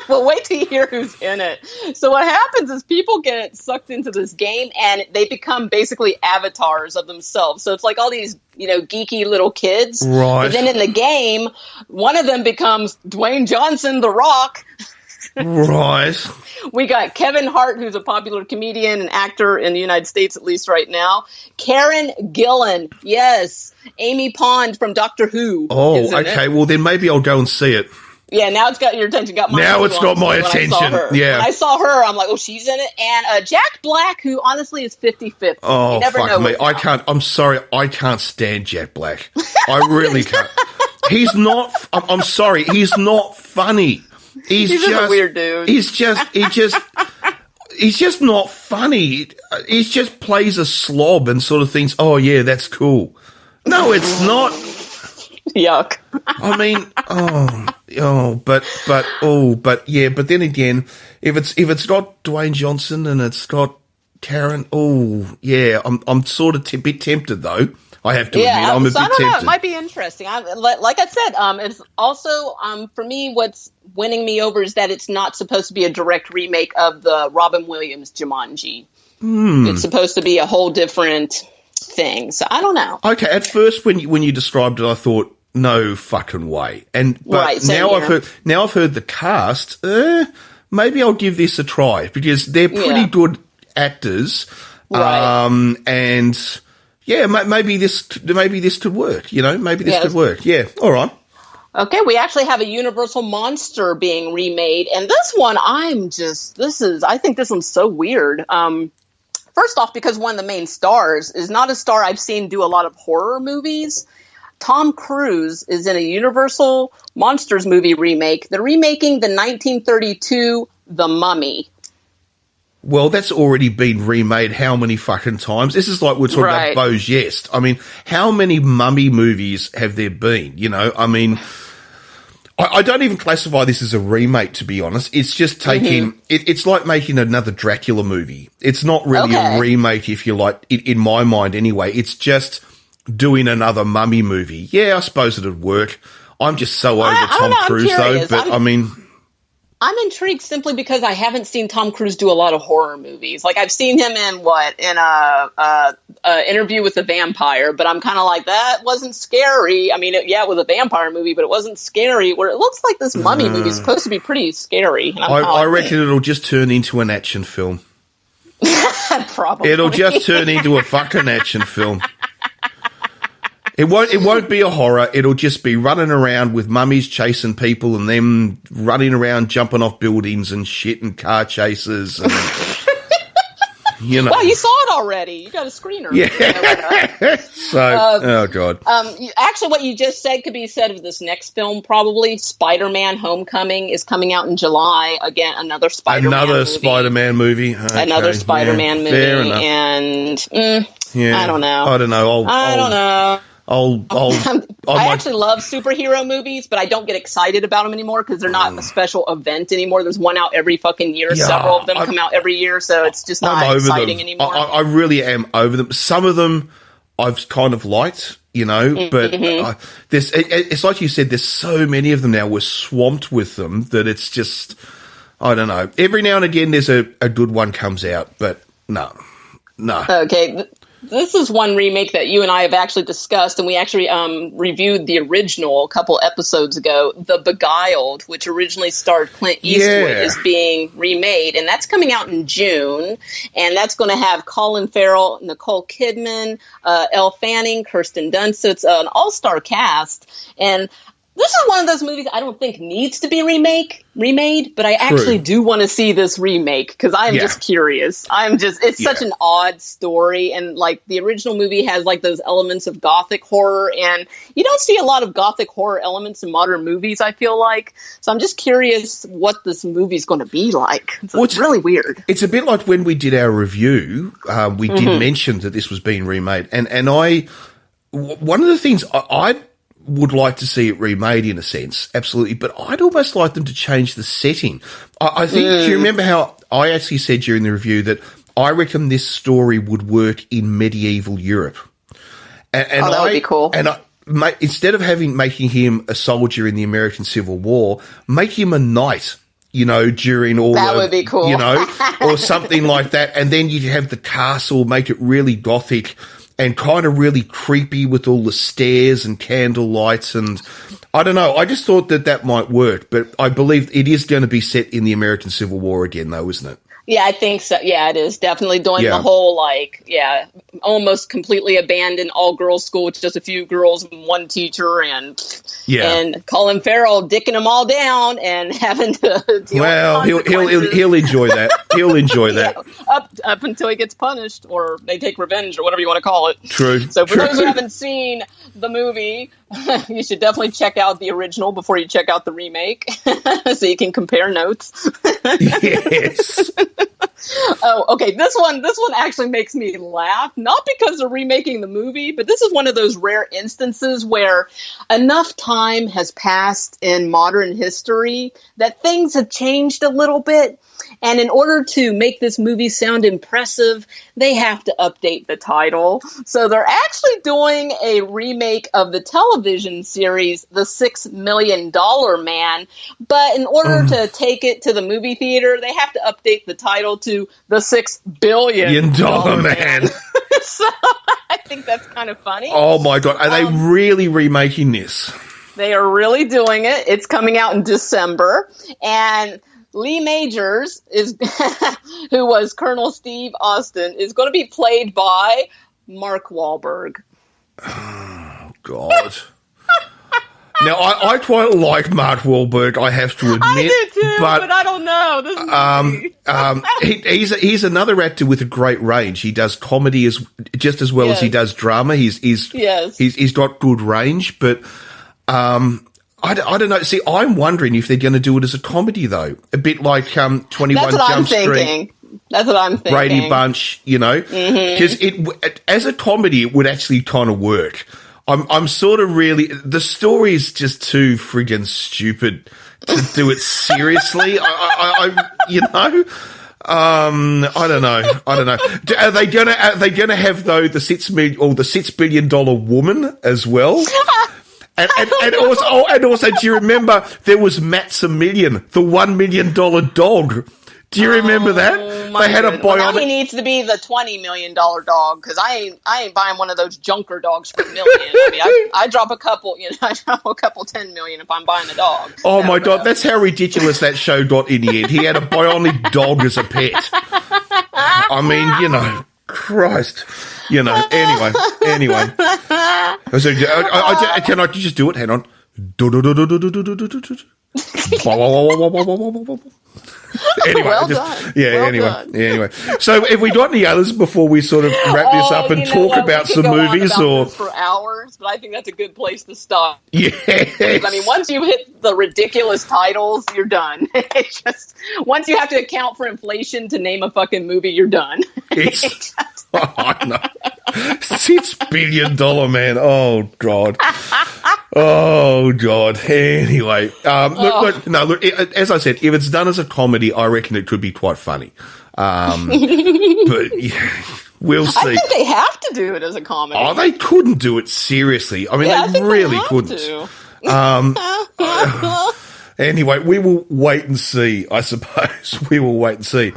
Well, wait till you hear who's in it. So what happens is people get sucked into this game, and they become basically avatars of themselves. So it's like all these, geeky little kids. Right. And then in the game, one of them becomes Dwayne Johnson, The Rock. Right. We got Kevin Hart, who's a popular comedian and actor in the United States, at least right now. Karen Gillan, yes. Amy Pond from Doctor Who. Oh, okay. Well, then maybe I'll go and see it. Yeah, now it's got your attention. Got mine. Now it's got my attention. Yeah. When I saw her, I'm like, oh, she's in it. And Jack Black, who honestly is 50-50. Oh, you never fuck know me. I can't. I'm sorry. I can't stand Jack Black. I really can't. He's not. I'm sorry. He's not funny. He's just a weird dude. He's just not funny. He just plays a slob and sort of thinks, oh yeah, that's cool. No, it's not. Yuck. I mean, but then again, if it's not Dwayne Johnson and it's not Taron, I'm sort of a bit tempted though. I have to admit, I'm a bit tempted. Know. It might be interesting. Like I said, it's also for me what's winning me over is that it's not supposed to be a direct remake of the Robin Williams Jumanji. It's supposed to be a whole different thing. So I don't know. Okay, at first when you described it, I thought no fucking way. But now I've heard the cast. Maybe I'll give this a try because they're pretty good actors. Right. And yeah, maybe this could work. You know, maybe this could work. Yeah. All right. Okay, we actually have a Universal monster being remade, and this one I think this one's so weird. First off, because one of the main stars is not a star I've seen do a lot of horror movies. Tom Cruise is in a Universal Monsters movie remake. They're remaking the 1932 The Mummy. Well, that's already been remade how many fucking times? This is like we're talking about Beau Geste. I mean, how many mummy movies have there been? You know, I mean, I don't even classify this as a remake, to be honest. It's just taking, it's like making another Dracula movie. It's not really a remake, if you like, in my mind anyway. It's just doing another mummy movie. Yeah, I suppose it'd work. I'm just so over Tom Cruise, though. But I'm intrigued simply because I haven't seen Tom Cruise do a lot of horror movies. Like I've seen him in a Interview with a Vampire, but I'm kind of like, that wasn't scary. I mean, it was a vampire movie, but it wasn't scary. Where it looks like this mummy movie is supposed to be pretty scary. And I reckon it'll just turn into an action film. Probably. It'll just turn into a fucking action film. It won't be a horror. It'll just be running around with mummies chasing people and them running around jumping off buildings and shit and car chases and, you know. Well, you saw it already. You got a screener. Yeah. Oh, God. Actually, what you just said could be said of this next film, probably. Spider-Man Homecoming is coming out in July. Again, another Spider-Man movie. Okay. Another Spider-Man movie. Fair enough. And I don't know. I don't know. I don't know. I actually love superhero movies, but I don't get excited about them anymore because they're not a special event anymore. There's one out every fucking year. Yeah, several of them come out every year, so it's just not exciting anymore. I really am over them. Some of them I've kind of liked, you know, but it's like you said, there's so many of them now. We're swamped with them that it's just, I don't know. Every now and again there's a good one comes out, but no. Okay. This is one remake that you and I have actually discussed, and we actually reviewed the original a couple episodes ago. The Beguiled, which originally starred Clint Eastwood, is being remade, and that's coming out in June. And that's going to have Colin Farrell, Nicole Kidman, Elle Fanning, Kirsten Dunst. So it's an all-star cast. And this is one of those movies I don't think needs to be remade, but I actually do want to see this remake because I'm just curious. It's such an odd story, and like the original movie has like those elements of gothic horror, and you don't see a lot of gothic horror elements in modern movies, I feel like. So I'm just curious what this movie's going to be like. It's really weird. It's a bit like when we did our review, we did mention that this was being remade, and one of the things I would like to see it remade in a sense, absolutely, but I'd almost like them to change the setting. I think, do you remember how I actually said during the review that I reckon this story would work in medieval Europe? And that would be cool. And instead of making him a soldier in the American Civil War, make him a knight, you know, during all that would be cool. You know, or something like that, and then you'd have the castle, make it really gothic, and kind of really creepy with all the stairs and candle lights. And I don't know. I just thought that might work. But I believe it is going to be set in the American Civil War again, though, isn't it? Yeah, I think so. Yeah, it is definitely doing the whole, almost completely abandoned all-girls school with just a few girls and one teacher, and Colin Farrell dicking them all down and having to deal with he'll enjoy that. He'll enjoy that. Up until he gets punished, or they take revenge, or whatever you want to call it. True. So for those who haven't seen the movie, you should definitely check out the original before you check out the remake, so you can compare notes. Yes. Oh, okay. This one actually makes me laugh, not because they're remaking the movie, but this is one of those rare instances where enough time has passed in modern history that things have changed a little bit. And in order to make this movie sound impressive, they have to update the title. So they're actually doing a remake of the television series, The $6 Million Man. But in order to take it to the movie theater, they have to update the title to The $6 Billion Man. So I think that's kind of funny. Oh my God. Are they really remaking this? They are really doing it. It's coming out in December. And Lee Majors, who was Colonel Steve Austin, is going to be played by Mark Wahlberg. Oh, God. Now, I quite like Mark Wahlberg, I have to admit. I do too, but I don't know. He's another actor with a great range. He does comedy just as well as he does drama. He's got good range, but I don't know. See, I'm wondering if they're going to do it as a comedy, though. A bit like 21 Jump Street. That's what I'm thinking. Brady Bunch, because as a comedy, it would actually kind of work. I'm sort of really, the story is just too friggin' stupid to do it seriously. I don't know. Are they gonna have though the $6 billion woman as well? And also, do you remember there was Maximilian, the $1 million dog? Do you remember that? They had a bionic. Well, now he needs to be the $20 million dog, because I ain't buying one of those junker dogs for $1 million. I mean, I drop a couple, $10 million if I'm buying a dog. Oh my God, that's how ridiculous that show got in the end. He had a bionic dog as a pet. I mean, Christ. Anyway. So, can I just do it? Hang on. Anyway, well done. Anyway. So, have we got any others before we sort of wrap this up and talk about some movies? Or for hours, but I think that's a good place to stop. Yes. I mean, once you hit the ridiculous titles, you're done. It's just once you have to account for inflation to name a fucking movie, you're done. I know. $6 billion man. Oh God. Oh God. Anyway, look. As I said, if it's done as a comedy, I reckon it could be quite funny. But we'll see. I think they have to do it as a comedy. Oh, they couldn't do it seriously. I mean, they really couldn't. Anyway, we will wait and see. I suppose we will wait and see.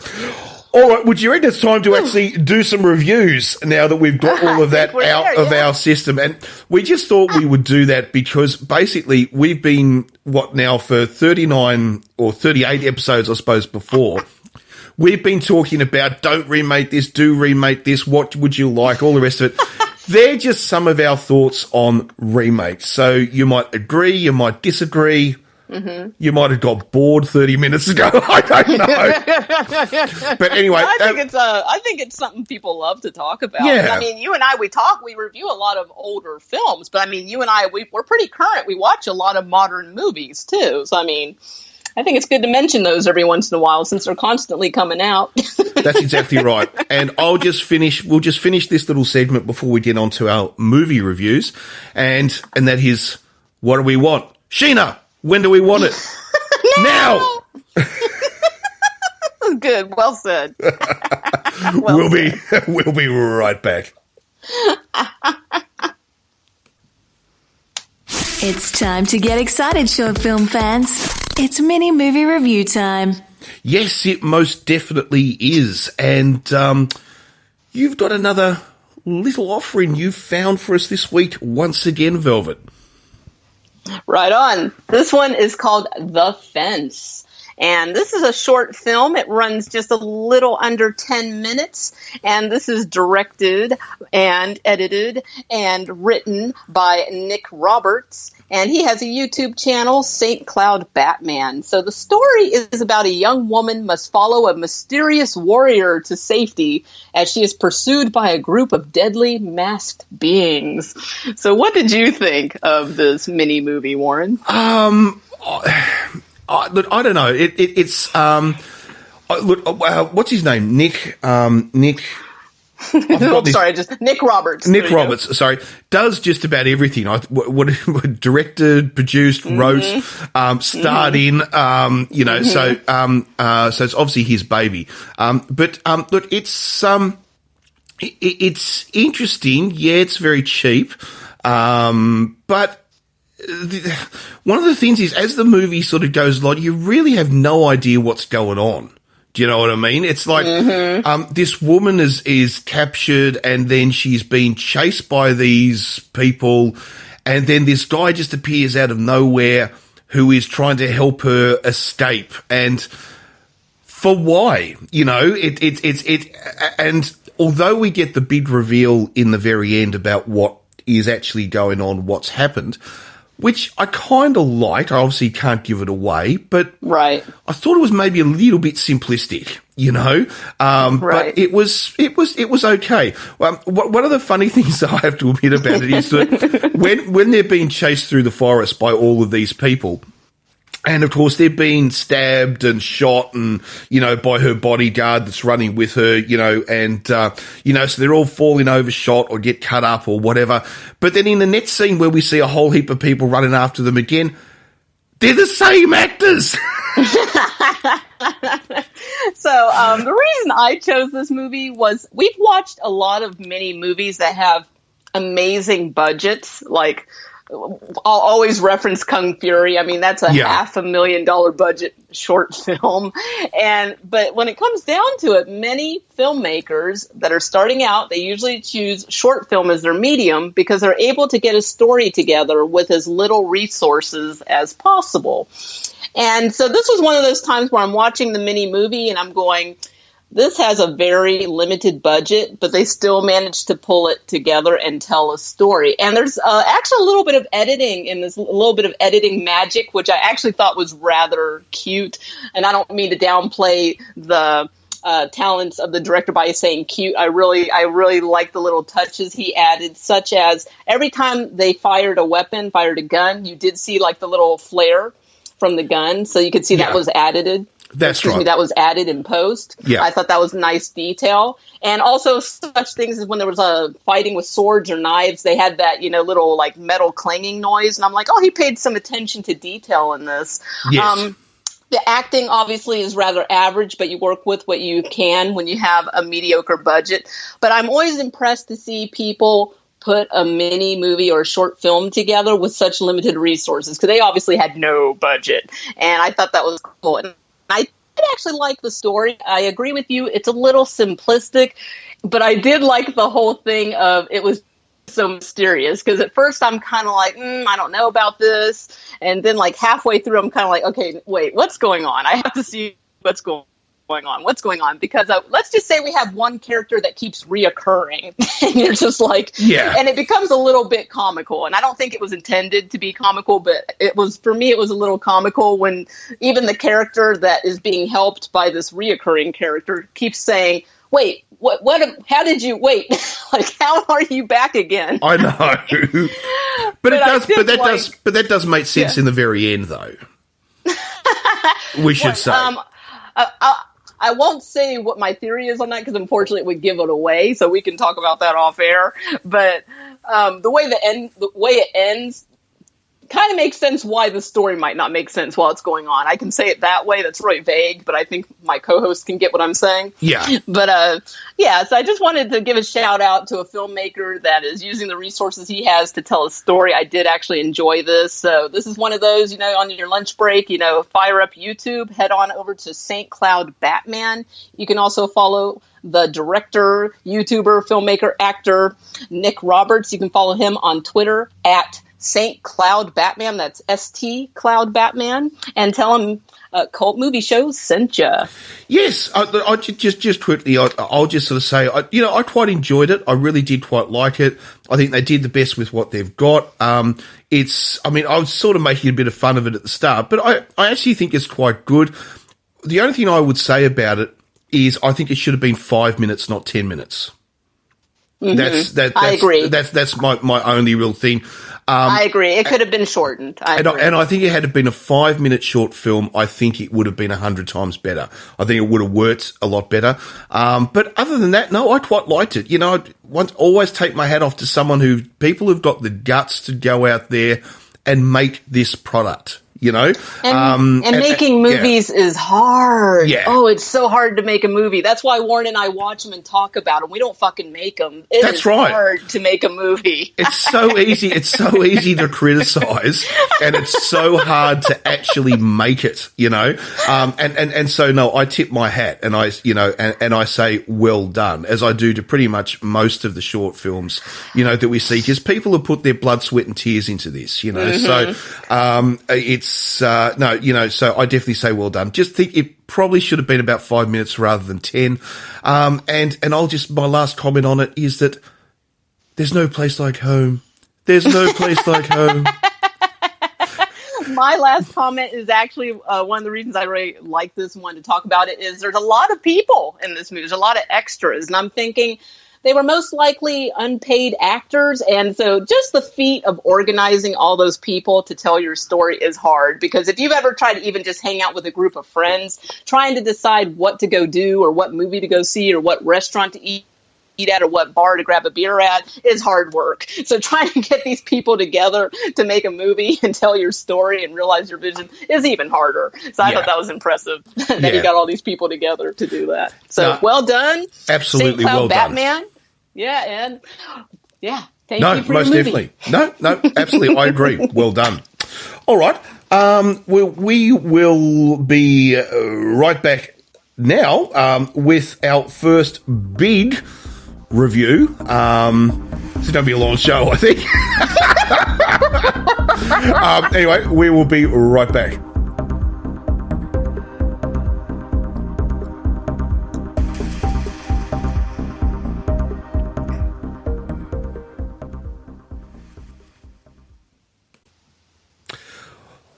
All right, would you reckon it's time to actually do some reviews now that we've got all of that out of our system? And we just thought we would do that because basically we've been, for 39 or 38 episodes, I suppose, before. We've been talking about don't remake this, do remake this, what would you like, all the rest of it. They're just some of our thoughts on remakes. So you might agree, you might disagree. Mm-hmm. You might have got bored 30 minutes ago. I don't know. But anyway, I think it's something people love to talk about. Yeah. I mean, you and I, we review a lot of older films, but I mean, you and I, we're pretty current. We watch a lot of modern movies too. So I mean, I think it's good to mention those every once in a while since they're constantly coming out. That's exactly right. And we'll just finish this little segment before we get on to our movie reviews. And that is, what do we want? Sheena! When do we want it? Now! Good. Well said. We'll be right back. It's time to get excited, short film fans. It's mini movie review time. Yes, it most definitely is. And you've got another little offering you've found for us this week once again, Velvet. Right on. This one is called The Fence. And this is a short film. It runs just a little under 10 minutes. And this is directed and edited and written by Nick Roberts. And he has a YouTube channel, St. Cloud Batman. So the story is about a young woman must follow a mysterious warrior to safety as she is pursued by a group of deadly masked beings. So what did you think of this mini movie, Warren? Look, I don't know. What's his name? Nick. Sorry, just Nick Roberts. Nick Roberts, sorry, does just about everything. What directed, produced, wrote, starred in, so it's obviously his baby. But look, it's interesting. Yeah, it's very cheap. But one of the things is, as the movie sort of goes along, you really have no idea what's going on. Do you know what I mean? It's like this woman is captured, and then she's being chased by these people, and then this guy just appears out of nowhere who is trying to help her escape. And for why? You know, and although we get the big reveal in the very end about what is actually going on, what's happened, which I kind of liked. I obviously can't give it away, but right. I thought it was maybe a little bit simplistic, you know. Right. But it was okay. One of the funny things that I have to admit about it is that when they're being chased through the forest by all of these people, and of course they're being stabbed and shot, and by her bodyguard that's running with her, and so they're all falling over, shot or get cut up or whatever. But then in the next scene where we see a whole heap of people running after them again, they're the same actors. So the reason I chose this movie was we've watched a lot of mini movies that have amazing budgets, like I'll always reference Kung Fury. I mean, that's a $500,000 budget short film. But when it comes down to it, many filmmakers that are starting out, they usually choose short film as their medium because they're able to get a story together with as little resources as possible. And so this was one of those times where I'm watching the mini movie and I'm going, this has a very limited budget, but they still managed to pull it together and tell a story. And there's actually a little bit of editing in this, a little bit of editing magic, which I actually thought was rather cute. And I don't mean to downplay the talents of the director by saying cute. I really like the little touches he added, such as every time they fired a gun, you did see like the little flare from the gun. So you could see that was added. That was added in post. Yeah. I thought that was a nice detail. And also such things as when there was a fighting with swords or knives, they had that, little like metal clanging noise. And I'm like, oh, he paid some attention to detail in this. Yes. The acting obviously is rather average, but you work with what you can when you have a mediocre budget. But I'm always impressed to see people put a mini movie or a short film together with such limited resources, because they obviously had no budget. And I thought that was cool. And I did actually like the story. I agree with you. It's a little simplistic, but I did like the whole thing of it was so mysterious, because at first I'm kind of like, I don't know about this. And then like halfway through, I'm kind of like, okay, wait, what's going on? I have to see what's going on, because let's just say we have one character that keeps reoccurring and you're just like, and it becomes a little bit comical. And I don't think it was intended to be comical, but for me, it was a little comical when even the character that is being helped by this reoccurring character keeps saying, wait, how did you wait? Like, how are you back again? I know. but that does make sense in the very end, though. We should say. I won't say what my theory is on that, because unfortunately it would give it away. So we can talk about that off air. But the way it ends kind of makes sense why the story might not make sense while it's going on. I can say it that way. That's really vague, but I think my co-host can get what I'm saying. Yeah. But so I just wanted to give a shout out to a filmmaker that is using the resources he has to tell a story. I did actually enjoy this. So this is one of those, on your lunch break, fire up YouTube, head on over to St. Cloud Batman. You can also follow the director, YouTuber, filmmaker, actor, Nick Roberts. You can follow him on Twitter at St. Cloud Batman, that's St. Cloud Batman, and tell him Cult Movie Show sent you. Yes, I just quickly, I'll just sort of say, I quite enjoyed it. I really did quite like it. I think they did the best with what they've got. I was sort of making a bit of fun of it at the start, but I actually think it's quite good. The only thing I would say about it is I think it should have been 5 minutes, not 10 minutes. Mm-hmm. I agree. That's my only real thing. I agree. It could have been shortened. And I think it had been a 5-minute short film. I think it would have been 100 times better. I think it would have worked a lot better. But other than that, no, I quite liked it. I always take my hat off to people who've got the guts to go out there and make this product. And making movies is hard. Yeah. Oh, it's so hard to make a movie. That's why Warren and I watch them and talk about them. We don't fucking make them. It's hard to make a movie. It's so easy. It's so easy to criticize, and it's so hard to actually make it. And so no, I tip my hat, and I say well done, as I do to pretty much most of the short films, that we see, because people have put their blood, sweat, and tears into this. Mm-hmm. So so I definitely say well done. Just think it probably should have been about 5 minutes rather than 10. And my last comment on it is that there's no place like home. There's no place like home. My last comment is actually one of the reasons I really like this one to talk about it is there's a lot of people in this movie. There's a lot of extras. And I'm thinking, they were most likely unpaid actors, and so just the feat of organizing all those people to tell your story is hard, because if you've ever tried to even just hang out with a group of friends, trying to decide what to go do or what movie to go see or what restaurant to eat at or what bar to grab a beer at is hard work. So trying to get these people together to make a movie and tell your story and realize your vision is even harder. So I thought that was impressive that you got all these people together to do that. So well done. Absolutely St. Cloud well Batman. done. Yeah, and thank no, you for most your movie. definitely. No, absolutely. I agree. Well done. All right. We will be right back now with our first big review. It's going to be a long show, I think. Anyway, we will be right back.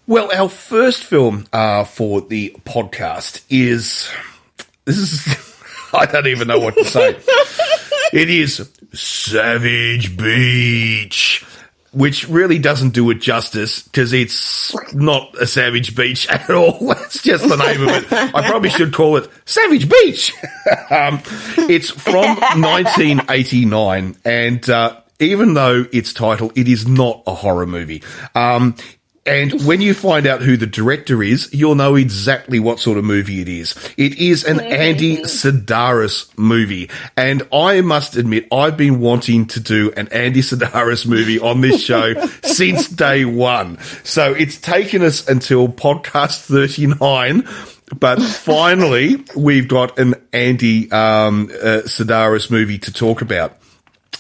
Well, our first film for the podcast is I don't even know what to say. It is Savage Beach, which really doesn't do it justice, because it's not a Savage Beach at all. That's just the name of it. I probably should call it Savage Beach. It's from 1989, and even though its title, it is not a horror movie. And when you find out who the director is, you'll know exactly what sort of movie it is. It is an Andy Sedaris movie. And I must admit, I've been wanting to do an Andy Sedaris movie on this show since day one. So it's taken us until podcast 39. But finally, we've got an Andy Sedaris movie to talk about.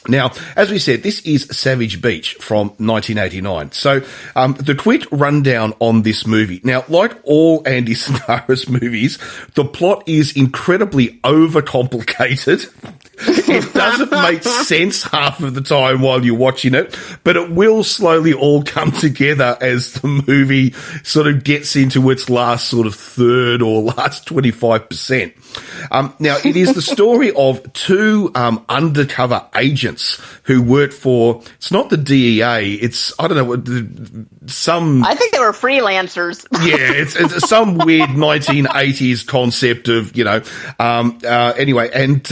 Now, as we said, this is Savage Beach from 1989. So, the quick rundown on this movie. Now, like all Andy Sedaris movies, the plot is incredibly overcomplicated. It doesn't make sense half of the time while you're watching it, but it will slowly all come together as the movie sort of gets into its last sort of third or last 25%. Now, it is the story of two undercover agents who work for, it's not the DEA, it's, I don't know, some... I think they were freelancers. Yeah, it's some weird 1980s concept of, anyway, and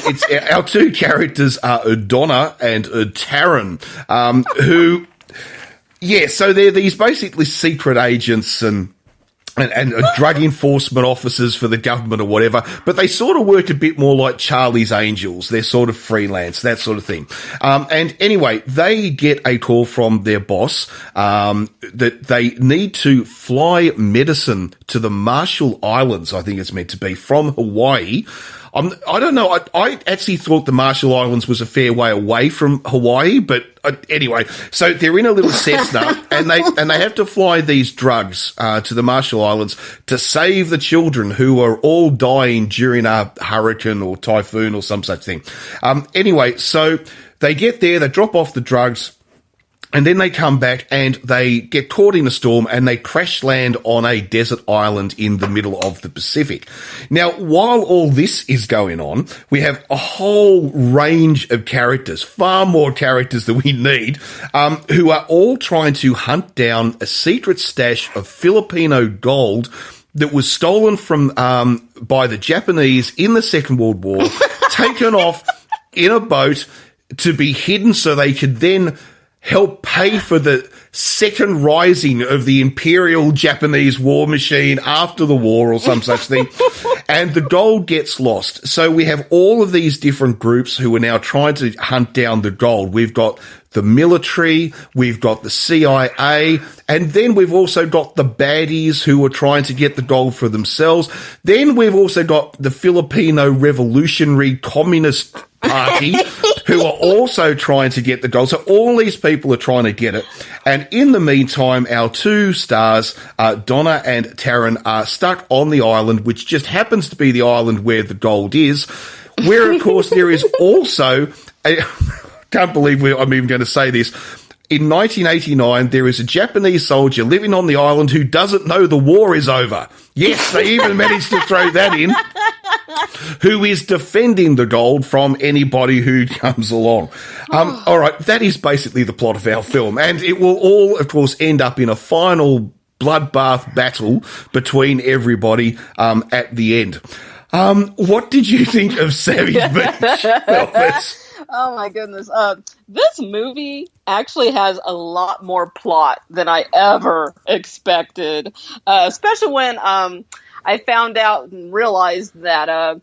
it's, our two characters are Donna and Taryn, who, so they're these basically secret agents and drug enforcement officers for the government or whatever, but they sort of work a bit more like Charlie's Angels. They're sort of freelance, that sort of thing. And anyway, they get a call from their boss that they need to fly medicine to the Marshall Islands, I think it's meant to be, from Hawaii. I don't know. I actually thought the Marshall Islands was a fair way away from Hawaii, but anyway, so they're in a little Cessna and they have to fly these drugs to the Marshall Islands to save the children who are all dying during a hurricane or typhoon or some such thing. Anyway, so they get there, they drop off the drugs, and then they come back and they get caught in a storm and they crash land on a desert island in the middle of the Pacific. Now, while all this is going on, we have a whole range of characters, far more characters than we need, who are all trying to hunt down a secret stash of Filipino gold that was stolen from by the Japanese in the Second World War, taken off in a boat to be hidden so they could then help pay for the second rising of the Imperial Japanese war machine after the war or some such thing. And the gold gets lost. So we have all of these different groups who are now trying to hunt down the gold. We've got the military, we've got the CIA, and then we've also got the baddies who are trying to get the gold for themselves. Then we've also got the Filipino Revolutionary Communist Party who are also trying to get the gold. So all these people are trying to get it. And in the meantime, our two stars, Donna and Taryn, are stuck on the island, which just happens to be the island where the gold is, where, of course, there is also can't believe I'm even going to say this. In 1989, there is a Japanese soldier living on the island who doesn't know the war is over. Yes, they even managed to throw that in. Who is defending the gold from anybody who comes along. All right, that is basically the plot of our film. And it will all, of course, end up in a final bloodbath battle between everybody at the end. What did you think of Savage Beach, Velvet? Oh my goodness. This movie actually has a lot more plot than I ever expected, especially when I found out and realized that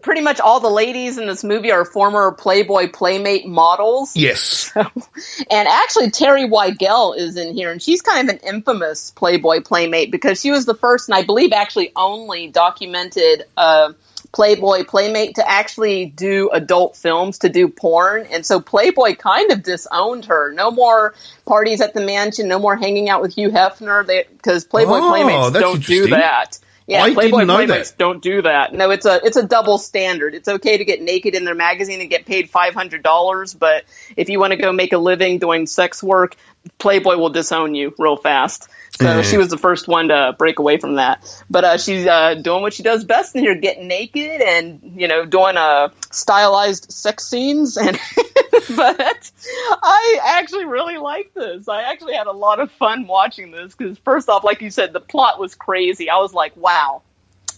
pretty much all the ladies in this movie are former Playboy Playmate models. Yes. And actually Terry Weigel is in here, and she's kind of an infamous Playboy Playmate because she was the first and I believe actually only documented Playboy Playmate to actually do adult films, to do porn. And so Playboy kind of disowned her. No more parties at the mansion, no more hanging out with Hugh Hefner, because Playboy Playmates don't do that. Yeah, Playboy Playmates don't do that. No, it's a double standard. It's okay to get naked in their magazine and get paid $500, but if you want to go make a living doing sex work, Playboy will disown you real fast. So she was the first one to break away from that. But she's doing what she does best in here, getting naked and, doing stylized sex scenes. And but I actually really like this. I actually had a lot of fun watching this because, first off, like you said, the plot was crazy. I was like, wow.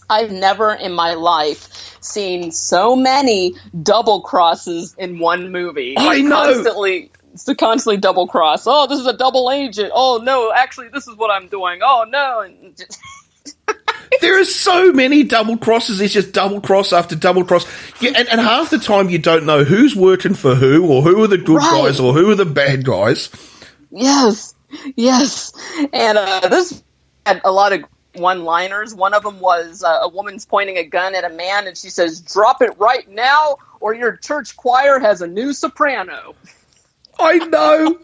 I've never in my life seen so many double crosses in one movie. I know. Constantly double cross. Oh, this is a double agent. Oh no, actually this is what I'm doing. Oh no. And just there are so many double crosses. It's just double cross after double cross. Yeah, and half the time you don't know who's working for who, or who are the good guys, or who are the bad guys. Yes. And this had a lot of one-liners. One of them was a woman's pointing a gun at a man, and she says, "Drop it right now, or your church choir has a new soprano." I know.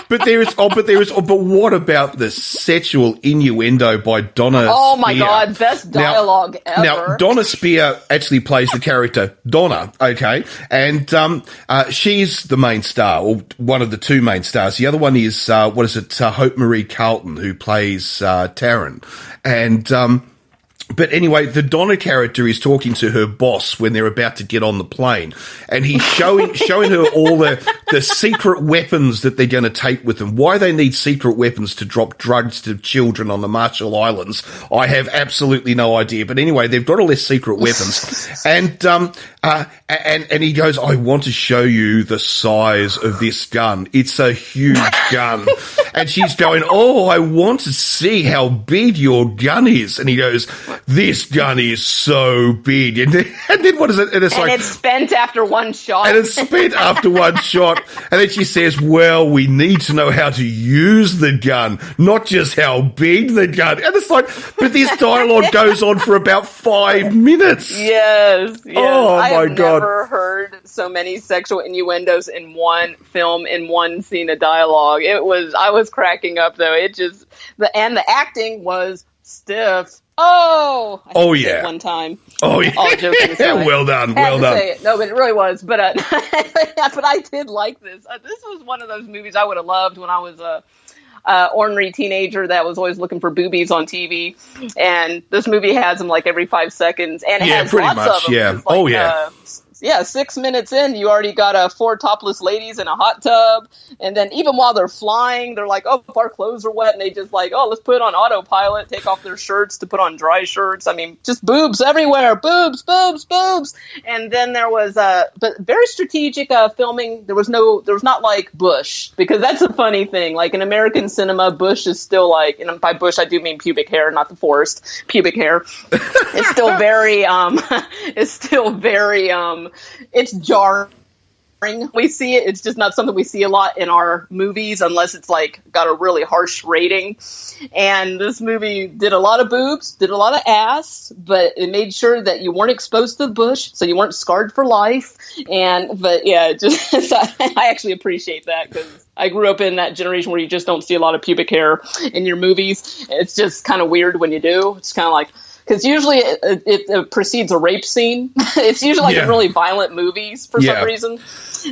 But what about the sexual innuendo by Donna Spear? Oh my God, best dialogue ever. Now, Donna Spear actually plays the character Donna, okay? And she's the main star, or one of the two main stars. The other one is, Hope Marie Carlton, who plays Taryn. And but anyway, the Donna character is talking to her boss when they're about to get on the plane, and he's showing her all the secret weapons that they're going to take with them. Why they need secret weapons to drop drugs to children on the Marshall Islands, I have absolutely no idea. But anyway, they've got all their secret weapons, and he goes, "I want to show you the size of this gun. It's a huge gun." and she's going, "Oh, I want to see how big your gun is." And he goes, "This gun is so big." And then what is it? And it's spent after one shot. And it's spent after one shot. And then she says, "Well, we need to know how to use the gun, not just how big the gun." And it's like, but this dialogue goes on for about 5 minutes. Yes. Oh, I my have God. never heard so many sexual innuendos in one film, in one scene of dialogue. I was cracking up, though. The acting was stiff. Oh, yeah. One time. Oh, yeah. All joking aside. Well done. Well done. Say it. No, but it really was. But but I did like this. This was one of those movies I would have loved when I was a ornery teenager that was always looking for boobies on TV. And this movie has them like every 5 seconds, and it has pretty lots much, of them. yeah. Like, 6 minutes in, you already got 4 topless ladies in a hot tub. And then even while they're flying, they're like, "Oh, if our clothes are wet," and they just like, "Oh, let's put it on autopilot, take off their shirts to put on dry shirts." I mean, just boobs everywhere. Boobs, boobs, boobs. And then there was, but very strategic filming. There was not like Bush, because that's a funny thing. Like in American cinema, Bush is still like, and by Bush, I do mean pubic hair, not the forest pubic hair. It's still very, it's jarring. We see it. It's just not something we see a lot in our movies unless it's like got a really harsh rating. And this movie did a lot of boobs, did a lot of ass, but it made sure that you weren't exposed to the bush, so you weren't scarred for life. But yeah, I actually appreciate that, because I grew up in that generation where you just don't see a lot of pubic hair in your movies. It's just kind of weird when you do. It's kind of like, because usually it precedes a rape scene. It's usually like in really violent movies for some reason.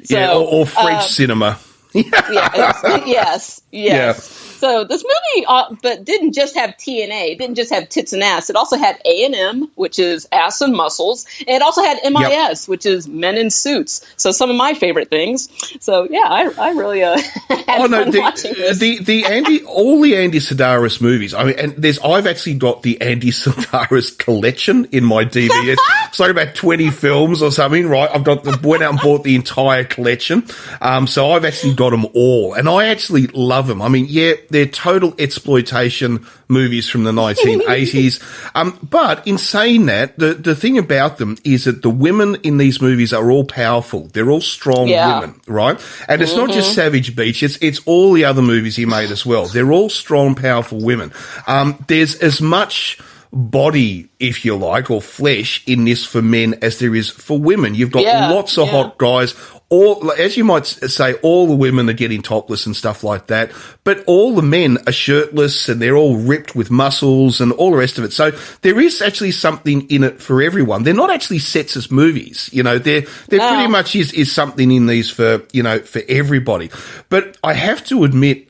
So, or French cinema. Yes. Yeah. So this movie, but didn't just have TNA. It didn't just have tits and ass. It also had A&M, which is ass and muscles. And it also had MIS, which is men in suits. So some of my favorite things. So yeah, I really had fun watching this. All the Andy Sedaris movies. I mean, and I've actually got the Andy Sedaris collection in my DVS. It's like about 20 films or something, right? Went out and bought the entire collection. So I've actually got them all, and I actually love them. I mean, yeah, they're total exploitation movies from the 1980s. But in saying that, the thing about them is that the women in these movies are all powerful. They're all strong women, right? And it's not just Savage Beach. It's all the other movies he made as well. They're all strong, powerful women. There's as much body, if you like, or flesh in this for men as there is for women. You've got lots of hot guys. All, as you might say, all the women are getting topless and stuff like that, but all the men are shirtless and they're all ripped with muscles and all the rest of it. So there is actually something in it for everyone. They're not actually sets as movies, There pretty much is something in these for everybody. But I have to admit,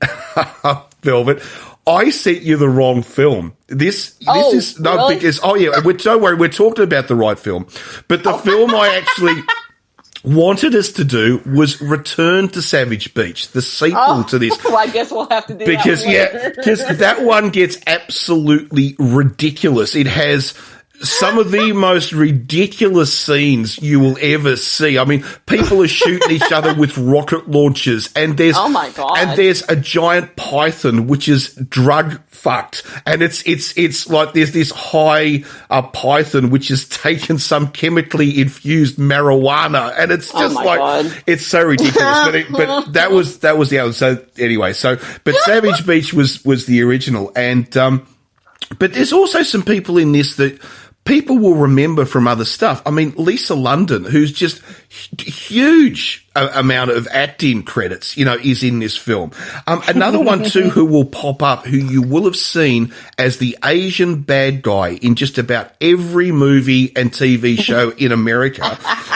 Velvet, I sent you the wrong film. This is no really? because don't worry, we're talking about the right film. But the film I actually wanted us to do was Return to Savage Beach, the sequel to this. Well, I guess we'll have to do because that one gets absolutely ridiculous. It has some of the most ridiculous scenes you will ever see. I mean, people are shooting each other with rocket launchers, and there's there's a giant python which is drug fucked, and it's like there's this high python which has taken some chemically infused marijuana, and it's just it's so ridiculous. but that was the other. So anyway, but Savage Beach was the original, and but there's also some people in this that people will remember from other stuff. I mean, Lisa London, who's just huge amount of acting credits, is in this film. Another one too who will pop up, who you will have seen as the Asian bad guy in just about every movie and TV show in America,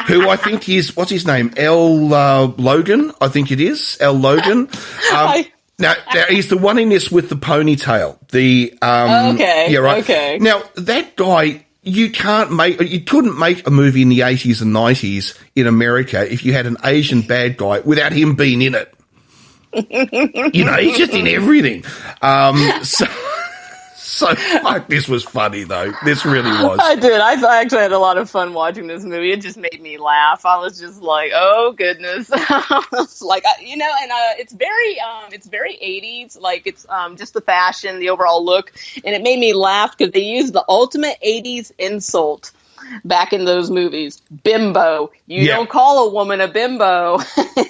who I think is, what's his name? Logan, I think it is. Logan. Now, he's the one in this with the ponytail. Okay. Now, that guy, you couldn't make a movie in the 80s and 90s in America if you had an Asian bad guy without him being in it. He's just in everything. So, fuck, this was funny, though. This really was. I did. I actually had a lot of fun watching this movie. It just made me laugh. I was just like, oh, goodness. I was like, and it's very 80s. Like, it's just the fashion, the overall look. And it made me laugh because they used the ultimate 80s insult back in those movies. Bimbo. You don't call a woman a bimbo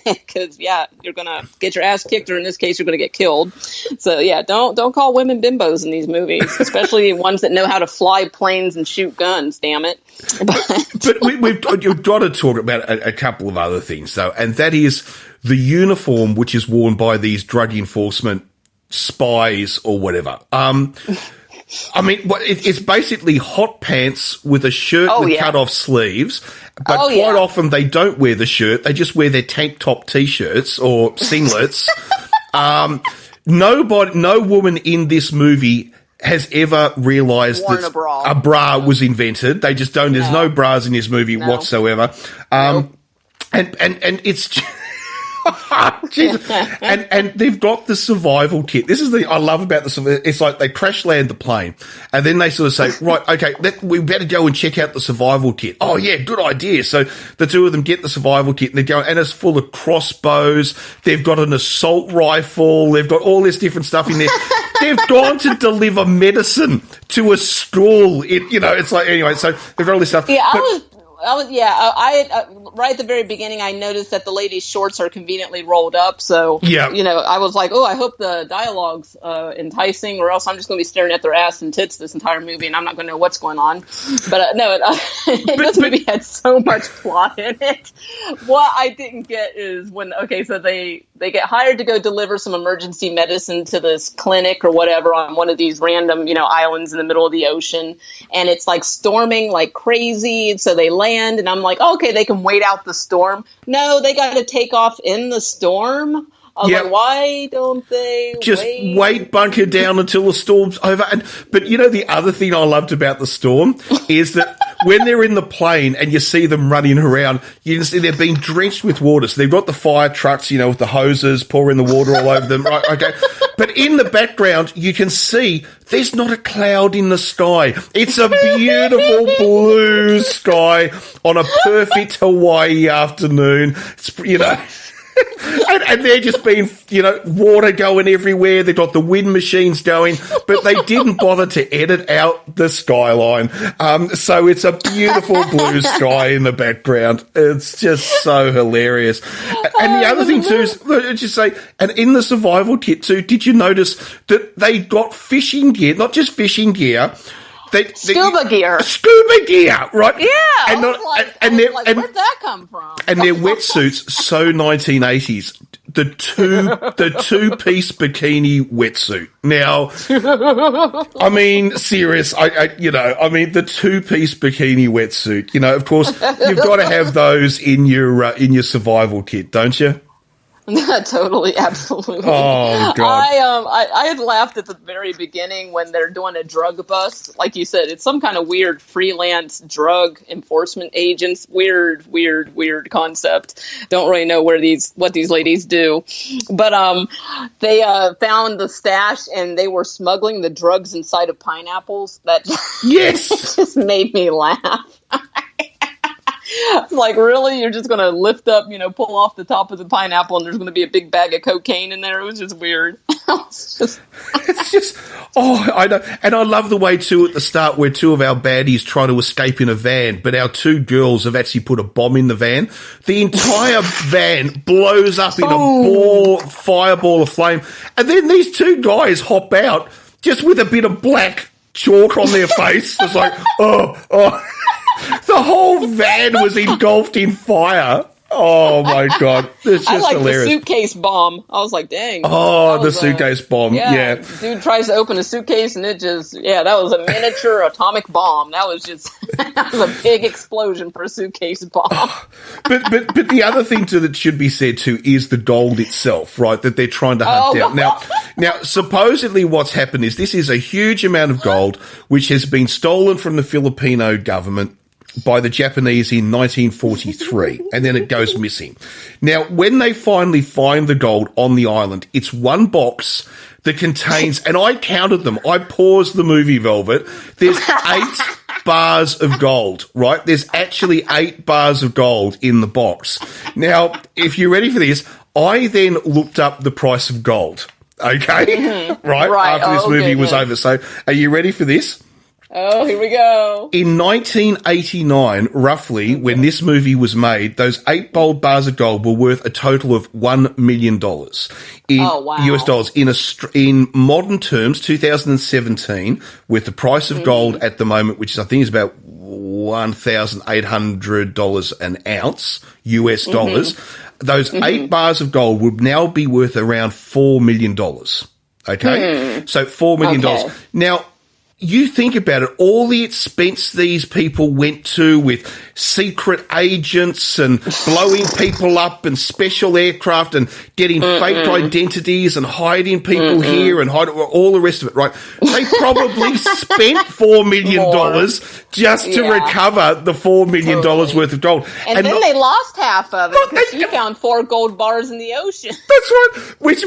because you're gonna get your ass kicked, or in this case you're gonna get killed. So don't call women bimbos in these movies, especially ones that know how to fly planes and shoot guns, damn it. But you've got to talk about a couple of other things though, and that is the uniform which is worn by these drug enforcement spies or whatever. I mean, it's basically hot pants with a shirt with cut-off sleeves, but quite often they don't wear the shirt. They just wear their tank top T-shirts or singlets. No woman in this movie has ever realised that a bra was invented. They just don't. There's no bras in this movie whatsoever. And it's... Jesus. And they've got the survival kit. This is I love about the. It's like they crash land the plane, and then they sort of say, right, okay, we better go and check out the survival kit. Oh yeah, good idea. So the two of them get the survival kit, and they go, and it's full of crossbows. They've got an assault rifle. They've got all this different stuff in there. They've gone to deliver medicine to a school. It's like, anyway. So they've got all this stuff. Yeah, right at the very beginning, I noticed that the lady's shorts are conveniently rolled up. So, I was like, oh, I hope the dialogue's enticing, or else I'm just going to be staring at their ass and tits this entire movie, and I'm not going to know what's going on. But this movie had so much plot in it. What I didn't get is so they get hired to go deliver some emergency medicine to this clinic or whatever on one of these random, islands in the middle of the ocean, and it's like storming like crazy, and so they land, and I'm like, okay, they can wait out the storm. No, they got to take off in the storm. I was like, why don't they just wait, bunker down until the storm's over? But the other thing I loved about the storm is that when they're in the plane and you see them running around, you can see they're being drenched with water. So they've got the fire trucks, with the hoses pouring the water all over them. Right, okay. But in the background, you can see there's not a cloud in the sky. It's a beautiful blue sky on a perfect Hawaii afternoon. It's, and they're just being, water going everywhere. They've got the wind machines going, but they didn't bother to edit out the skyline. So it's a beautiful blue sky in the background. It's just so hilarious. And the other thing too is, just say, and in the survival kit too, did you notice that they got fishing gear, not just fishing gear, scuba gear, right? Yeah, and where'd that come from? And their wetsuits, so 1980s. The two-piece bikini wetsuit. Now, I mean, serious. The two-piece bikini wetsuit. Of course, you've got to have those in your survival kit, don't you? Totally, absolutely. Oh God! I had laughed at the very beginning when they're doing a drug bust. Like you said, it's some kind of weird freelance drug enforcement agents. Weird concept. Don't really know what these ladies do, but they found the stash and they were smuggling the drugs inside of pineapples. That just made me laugh. Like, really? You're just going to lift up, pull off the top of the pineapple and there's going to be a big bag of cocaine in there? It was just weird. I know. And I love the way, too, at the start where two of our baddies try to escape in a van, but our two girls have actually put a bomb in the van. The entire van blows up in a fireball of flame. And then these two guys hop out just with a bit of black chalk on their face. It's like, oh. The whole van was engulfed in fire. Oh, my God. It's just hilarious. The suitcase bomb. I was like, dang. Oh, the suitcase bomb. Yeah. Dude tries to open a suitcase and it just, that was a miniature atomic bomb. That was a big explosion for a suitcase bomb. But the other thing too that should be said too is the gold itself, right? That they're trying to hunt down. Now, supposedly what's happened is this is a huge amount of gold which has been stolen from the Filipino government by the Japanese in 1943, and then it goes missing. Now, when they finally find the gold on the island, it's one box that contains, and I counted them. I paused the movie, Velvet. There's 8 bars of gold, right? There's actually 8 bars of gold in the box. Now, if you're ready for this, I then looked up the price of gold. Okay? Right? After this movie was over. So, are you ready for this? Oh, here we go. In 1989, roughly, when this movie was made, those 8 bold bars of gold were worth a total of $1 million in US dollars. In modern terms, 2017, with the price of gold at the moment, which I think is about $1,800 an ounce, US dollars, those 8 bars of gold would now be worth around $4 million. Okay? So $4 million. Okay. Now, you think about it, all the expense these people went to with secret agents and blowing people up and special aircraft and getting fake identities and hiding people here and all the rest of it, right? They probably spent $4 million just to recover the $4 million worth of gold. And then they lost half of it because she found 4 gold bars in the ocean. That's right. Which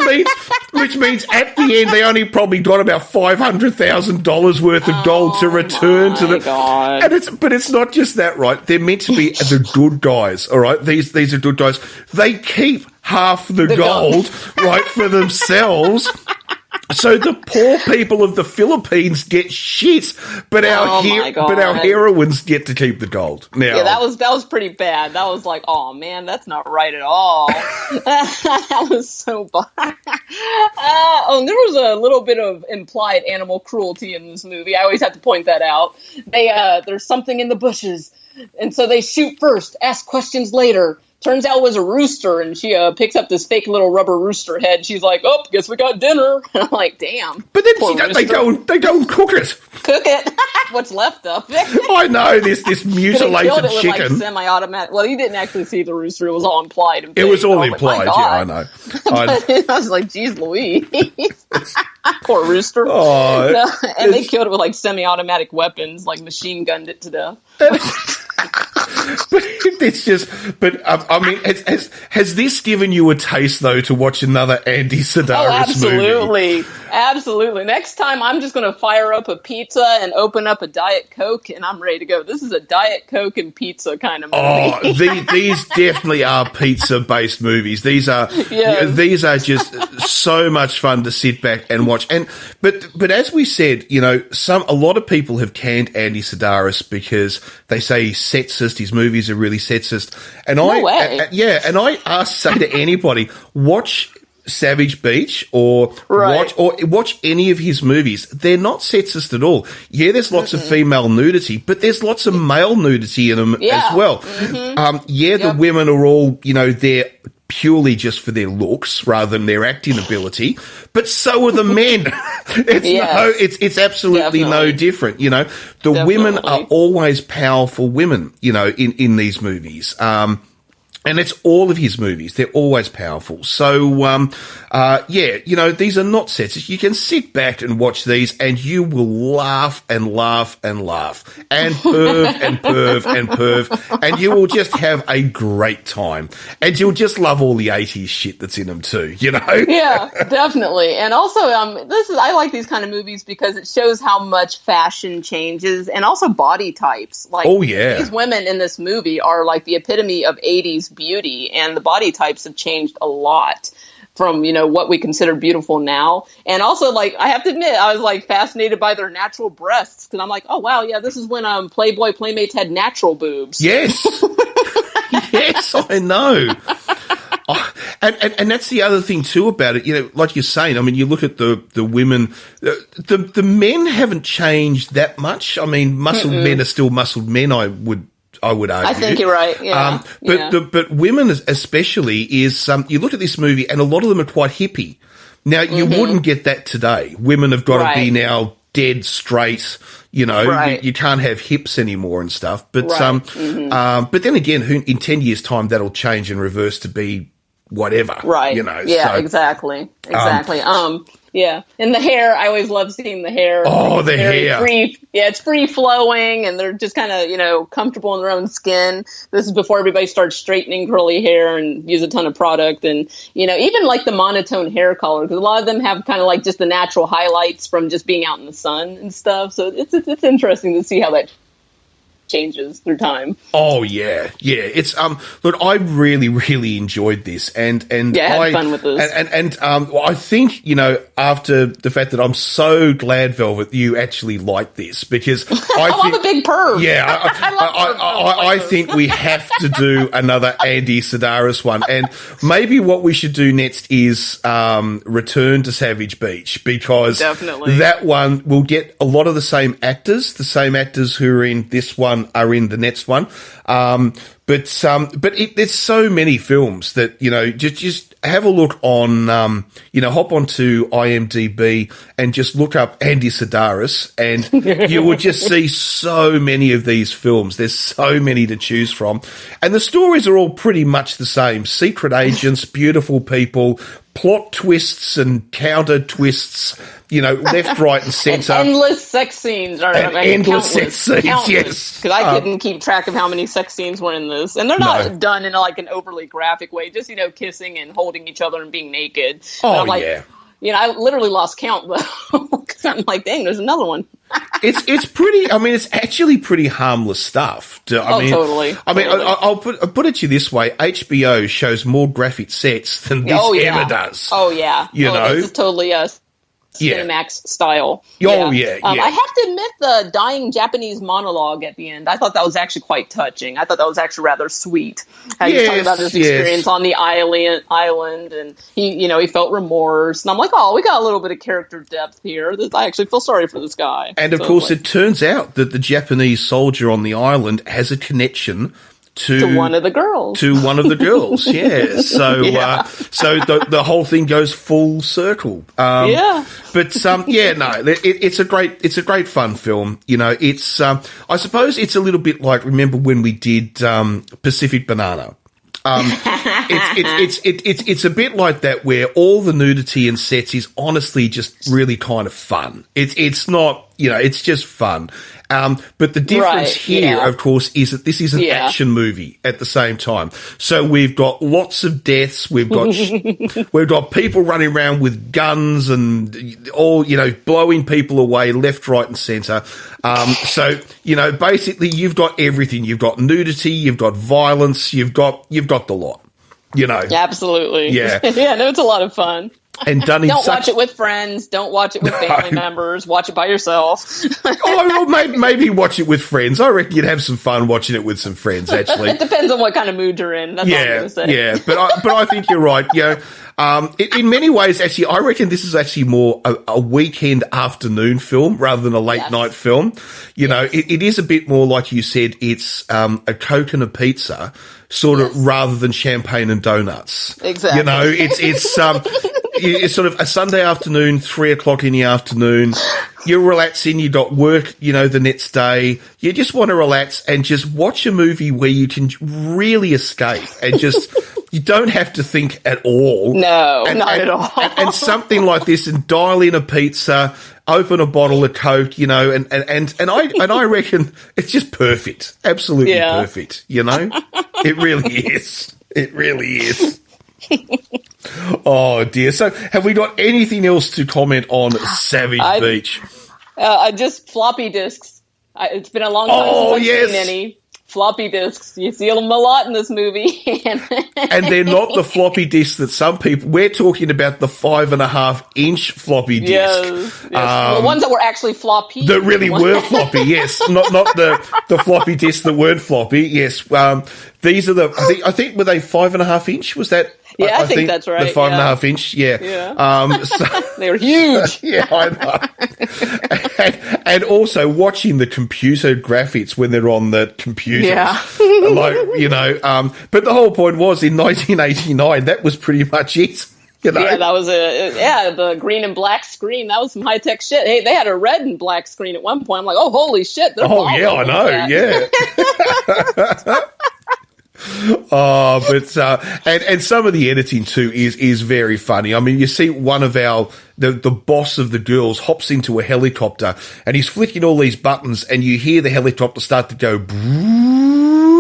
means at the end they only probably got about $500,000 worth of gold to return to the. God. And it's not just that, right? They're meant to be the good guys, all right? These are good guys. They keep half the gold, right, for themselves. So the poor people of the Philippines get shit, but our heroines get to keep the gold. Now, yeah, that was pretty bad. That was like, oh man, that's not right at all. That was so bad. And there was a little bit of implied animal cruelty in this movie. I always have to point that out. There's something in the bushes, and so they shoot first, ask questions later. Turns out it was a rooster, and she picks up this fake little rubber rooster head. She's like, "Oh, guess we got dinner." And I'm like, "Damn!" But then they go and cook it. Cook it. What's left of it? I know this mutilated killed it with, chicken. Like, semi-automatic. Well, you didn't actually see the rooster; it was all implied. It was all implied. Yeah, I know. I was like, "Geez, Louise." Poor rooster. Oh, and they killed it with like semi-automatic weapons, like machine gunned it to death. But it's just, I mean, has this given you a taste though to watch another Andy Sedaris movie? Absolutely. Next time, I'm just going to fire up a pizza and open up a Diet Coke, and I'm ready to go. This is a Diet Coke and pizza kind of movie. Oh, these definitely are pizza-based movies. These are just so much fun to sit back and watch. But as we said, you know, a lot of people have canned Andy Sedaris because they say he's sexist. His movies are really sexist. And no way. I say to anybody, watch Savage Beach or watch any of his movies. They're not sexist at all. Yeah, there's lots of female nudity, but there's lots of male nudity in them as well. The women are all, you know, they're purely just for their looks rather than their acting ability, but so are the men. It's absolutely no different. You know, the women are always powerful women, you know, in these movies. And it's all of his movies. They're always powerful. So, you know, these are not sexist. You can sit back and watch these and you will laugh and laugh and laugh and perv and perv and perv, and you will just have a great time. And you'll just love all the 80s shit that's in them too, you know? Yeah, definitely. And also, I like these kind of movies because it shows how much fashion changes and also body types. Like, these women in this movie are like the epitome of 80s beauty, and the body types have changed a lot from, you know, what we consider beautiful now. And also, like, I have to admit, I was like fascinated by their natural breasts, because I'm like, oh wow, yeah, this is when Playboy Playmates had natural boobs. Yes. Yes, I know. And that's the other thing too about it, you know, like you're saying, I mean, you look at the women, the men haven't changed that much. I mean, muscled men are still muscled men, I would argue. I think you're right. Yeah. But women especially is you look at this movie and a lot of them are quite hippie. Now you wouldn't get that today. Women have got to be now dead straight. You know, you can't have hips anymore and stuff. But but then again, in 10 years' time, that'll change and reverse to be whatever. Right. Yeah, so, exactly. Yeah. And the hair, I always love seeing the hair. Oh, the hair. It's free flowing, and they're just kind of, comfortable in their own skin. This is before everybody starts straightening curly hair and use a ton of product. And, even like the monotone hair color, because a lot of them have kind of like just the natural highlights from just being out in the sun and stuff. So it's interesting to see how that changes through time. Oh yeah. It's look, I really, really enjoyed this, and I had fun with this. And I think after the fact that I'm so glad, Velvet, you actually like this, because I'm a big perv. Yeah, I think we have to do another Andy Sedaris one, and maybe what we should do next is return to Savage Beach, because definitely that one will get a lot of the same actors who are in this one are in the next one. But there's so many films that, just have a look on, hop onto IMDb and just look up Andy Sedaris, and you will just see so many of these films. There's so many to choose from. And the stories are all pretty much the same. Secret agents, beautiful people, plot twists and counter twists, left, right, and centre. Endless sex scenes. Endless sex scenes, yes. Because I couldn't keep track of how many sex scenes were in this. And they're not done in like an overly graphic way, just, kissing and holding each other and being naked. Oh, yeah. I literally lost count, though, because I'm like, dang, there's another one. It's pretty, it's actually pretty harmless stuff. Totally. I'll put it to you this way. HBO shows more graphic sets than this ever does. Oh, yeah. This is totally Cinemax style. Oh, yeah. I have to admit, the dying Japanese monologue at the end, I thought that was actually quite touching. I thought that was actually rather sweet. How he was talking about his experience on the island, and he felt remorse. And I'm like, oh, we got a little bit of character depth here. I actually feel sorry for this guy. And of course, it turns out that the Japanese soldier on the island has a connection to one of the girls. Yeah. So, so the whole thing goes full circle. But it's a great fun film. It's I suppose it's a little bit like, remember when we did Pacific Banana. It's a bit like that, where all the nudity in sets is honestly just really kind of fun. It's not, it's just fun. But the difference here, of course, is that this is an action movie at the same time. So we've got lots of deaths. We've got we've got people running around with guns and all, blowing people away left, right, and centre. So basically, you've got everything. You've got nudity. You've got violence. You've got the lot. Absolutely. Yeah. It's a lot of fun. And done don't watch it with friends. Don't watch it with family members. Watch it by yourself. Maybe watch it with friends. I reckon you'd have some fun watching it with some friends, actually. It depends on what kind of mood you're in. That's all I'm going to say. Yeah, but I think you're right. In many ways, actually, I reckon this is actually more a weekend afternoon film rather than a late night film. It is a bit more, like you said, it's a Coke and a pizza, sort of, rather than champagne and donuts. Exactly. It's sort of a Sunday afternoon, 3:00 in the afternoon. You're relaxing. You got work, the next day. You just want to relax and just watch a movie where you can really escape and just, you don't have to think at all. No, not at all. And something like this, and dial in a pizza, open a bottle of Coke, and I reckon it's just perfect. Absolutely perfect, It really is. It really is. Oh dear. So have we got anything else to comment on Savage Beach? Just floppy disks. It's been a long time since I've seen any floppy disks. You see them a lot in this movie. And they're not the floppy disks that some people, we're talking about the 5.5-inch floppy disk. Yes. The ones that were actually floppy. That really were floppy, yes. Not the floppy disks that weren't floppy, yes. These are I think were they 5.5-inch? Was that? Yeah, I think that's right. The 5.5-inch, yeah. So, they were huge. Yeah, I know. and also watching the computer graphics when they're on the computers. Yeah. But the whole point was, in 1989, that was pretty much it. Yeah, that was the green and black screen. That was some high tech shit. Hey, they had a red and black screen at one point. I'm like, oh, holy shit! Oh yeah, I know. Yeah. And some of the editing too is very funny. I mean, you see one of the boss of the girls hops into a helicopter and he's flicking all these buttons and you hear the helicopter start to go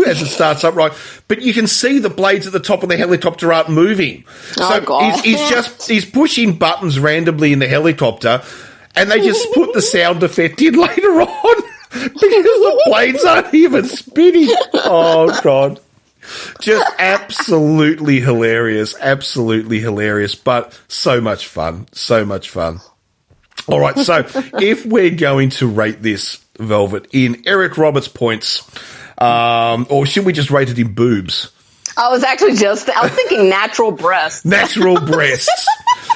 as it starts up, right? But you can see the blades at the top of the helicopter aren't moving. He's pushing buttons randomly in the helicopter and they just put the sound effect in later on because the blades aren't even spinning. Oh, God. Just absolutely hilarious, but so much fun. All right, so if we're going to rate this, Velvet, in Eric Roberts points, or should we just rate it in boobs? I was thinking natural breasts. Natural breasts.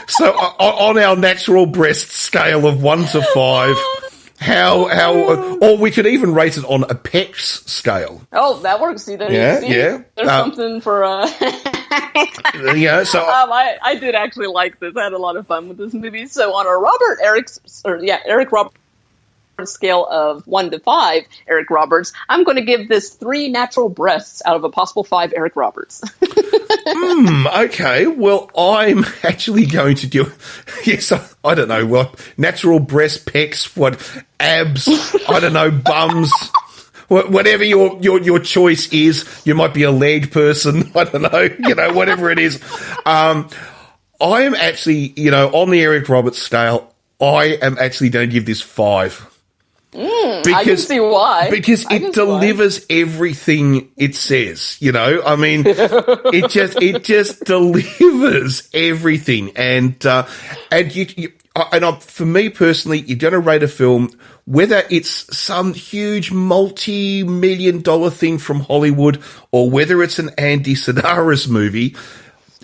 So on our natural breast scale of 1 to 5, or we could even rate it on a PECS scale. Oh, that works. There's something for. So I did actually like this. I had a lot of fun with this movie. So on a Eric Roberts scale of 1 to 5, Eric Roberts, I'm going to give this 3 natural breasts out of a possible 5 Eric Roberts. Okay, well, I'm actually going to do, yes, I don't know, what, natural breast, pecs, what, abs, I don't know, bums, whatever your choice is. You might be a leg person, I don't know, whatever it is. I am actually, on the Eric Roberts scale, I am actually going to give this 5. I can see why. Because it delivers everything it says, I mean, it just delivers everything. And for me personally, you're going to rate a film, whether it's some huge multi-million-dollar thing from Hollywood or whether it's an Andy Sidaris movie,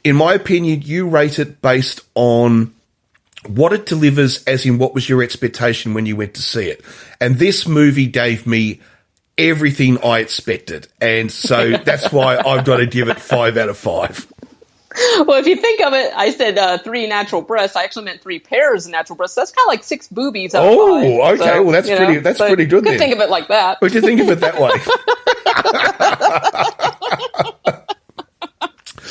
in my opinion, you rate it based on what it delivers, as in what was your expectation when you went to see it. And this movie gave me everything I expected. And so that's why I've got to give it 5 out of 5. Well, if you think of it, I said 3 natural breasts. I actually meant 3 pairs of natural breasts. That's kind of like 6 boobies out of 5. Oh, okay. So, well, that's pretty good then. You could think of it like that. Would you think of it that way?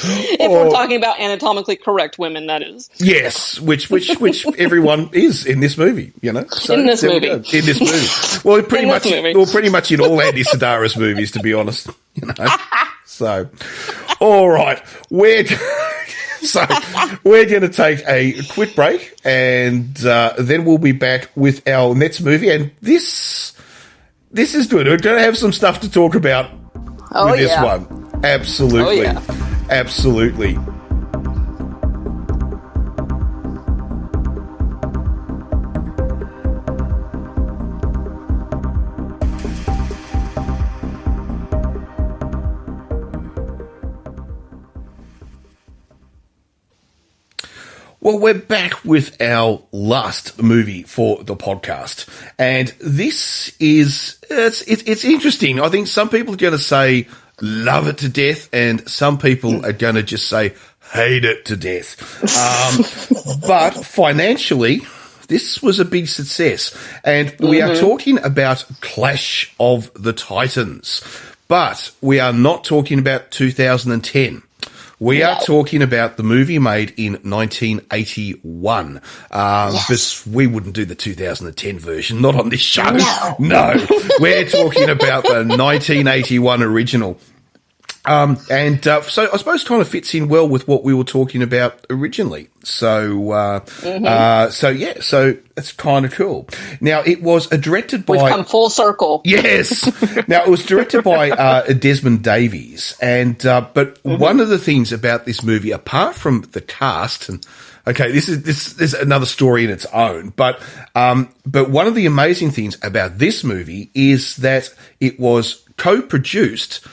If we're talking about anatomically correct women, that is. Yes, which everyone is in this movie, So, in this movie. Well, pretty much in all Andy Sidaris movies, to be honest, So, all right, we're going to take a quick break, and then we'll be back with our next movie. And this is good. We're going to have some stuff to talk about with this one. Absolutely. Oh, yeah. Absolutely. Well, we're back with our last movie for the podcast, and this is it's interesting. I think some people are going to say love it to death, and some people are going to just say hate it to death. But financially, this was a big success, and we are talking about Clash of the Titans, but we are not talking about 2010. We are talking about the movie made in 1981. But we wouldn't do the 2010 version, not on this show. No. We're talking about the 1981 original. So I suppose kind of fits in well with what we were talking about originally. So it's kind of cool. Now, it was directed by... We've come full circle. Yes. Now, it was directed by Desmond Davies. But one of the things about this movie, apart from the cast, and okay, this is another story in its own, but one of the amazing things about this movie is that it was co-produced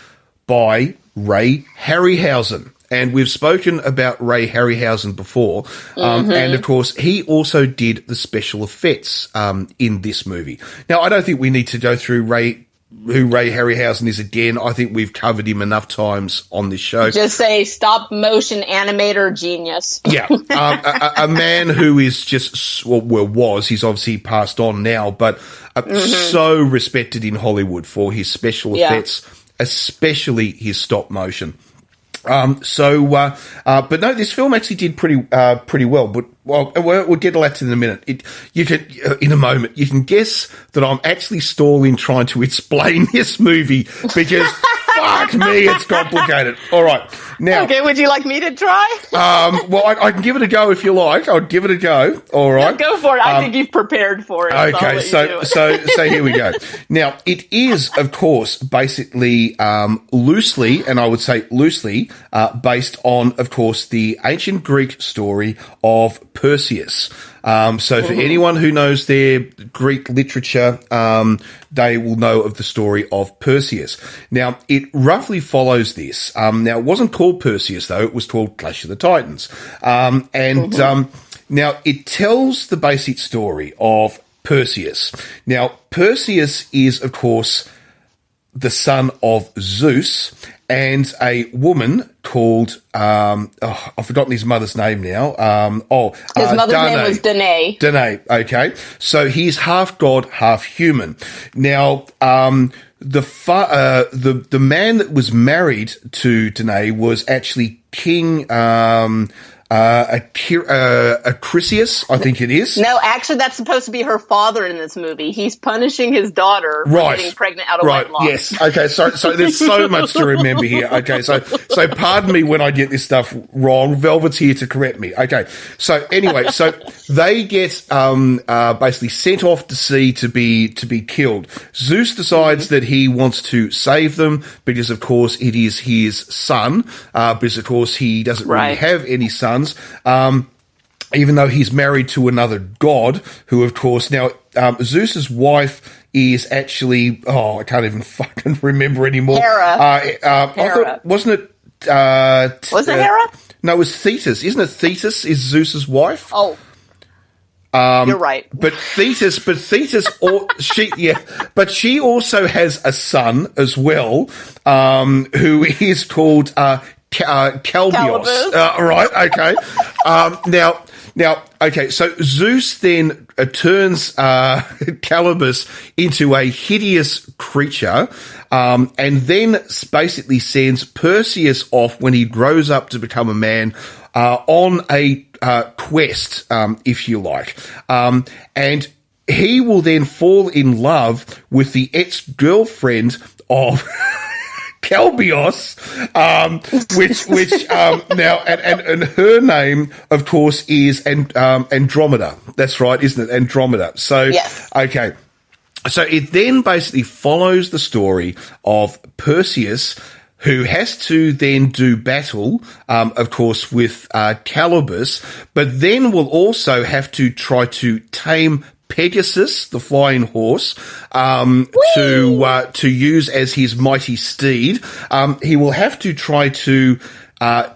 by Ray Harryhausen. And we've spoken about Ray Harryhausen before. And, of course, he also did the special effects in this movie. Now, I don't think we need to go through who Ray Harryhausen is again. I think we've covered him enough times on this show. Just say stop motion animator genius. Yeah. A man who is just, was, he's obviously passed on now, but so respected in Hollywood for his special effects especially his stop motion. But no, this film actually did pretty well. But we'll get to that in a minute. In a moment, you can guess that I'm actually stalling trying to explain this movie because fuck me, it's complicated. All right, now. Okay, would you like me to try? Well, I can give it a go if you like. I'll give it a go. All right, no, go for it. I think you've prepared for it. Okay, so here we go. Now, it is, of course, basically loosely, and I would say loosely, based on, of course, the ancient Greek story of Perseus. So for anyone who knows their Greek literature, they will know of the story of Perseus. Now, it roughly follows this. Now, it wasn't called Perseus, though. It was called Clash of the Titans. Now, it tells the basic story of Perseus. Now, Perseus is, of course, the son of Zeus and a woman called, I've forgotten his mother's name now. His mother's name was Danae. Danae, okay. So he's half god, half human. Now, the man that was married to Danae was actually King, Acrisius, I think it is. No, actually, that's supposed to be her father in this movie. He's punishing his daughter for getting pregnant out of wedlock. Yes. Okay. So there's so much to remember here. Okay. So pardon me when I get this stuff wrong. Velvet's here to correct me. Okay. So anyway, so they get basically sent off to sea to be killed. Zeus decides that he wants to save them because, of course, it is his son. Because, of course, he doesn't really have any sons. Even though he's married to another god, who, of course, now Zeus's wife is actually, I can't even fucking remember anymore. Hera. Hera. Wasn't it? Was it Hera? No, it was Thetis. Isn't it Thetis is Zeus's wife? Oh. You're right. But Thetis, she also has a son as well, who is called Calbios. Right, okay. Now, okay, so Zeus then turns Calibus into a hideous creature, and then basically sends Perseus off when he grows up to become a man on a quest, if you like. And he will then fall in love with the ex-girlfriend of Calbios, which now and her name, of course, is Andromeda. That's right, isn't it? Andromeda. So yes. Okay. So it then basically follows the story of Perseus, who has to then do battle, of course, with Calibus, but then will also have to try to tame Pegasus, the flying horse, to use as his mighty steed. He will have to try to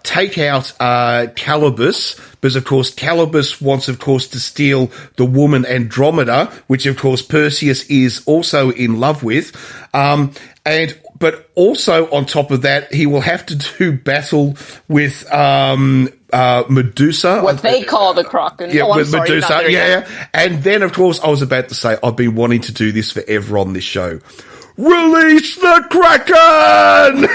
take out Calibus, because of course Calibus wants, of course, to steal the woman Andromeda, which of course Perseus is also in love with. But also on top of that, he will have to do battle with Medusa. What they call the Kraken. Yeah, with sorry, Medusa. Yeah. And then, of course, I was about to say, I've been wanting to do this forever on this show. Release the Kraken!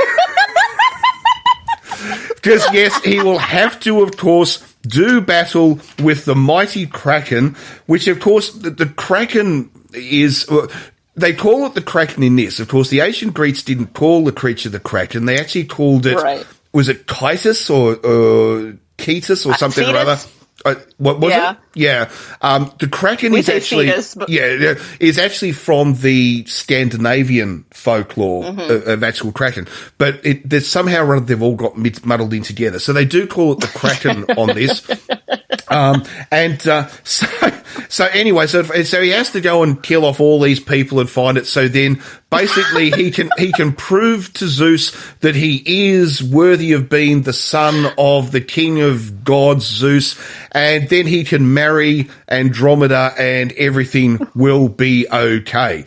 Because, yes, he will have to, of course, do battle with the mighty Kraken, which, of course, the Kraken is... They call it the Kraken in this. Of course, the ancient Greeks didn't call the creature the Kraken. They actually called it... Right. Was it Chitus or Ketus or something or other? What was it? Yeah. The Kraken is actually... Fetus, is actually from the Scandinavian folklore of actual Kraken. But there's somehow or other they've all got muddled in together. So they do call it the Kraken on this. So anyway, so he has to go and kill off all these people and find it. So then basically he can prove to Zeus that he is worthy of being the son of the king of gods, Zeus, and then he can marry Andromeda and everything will be okay.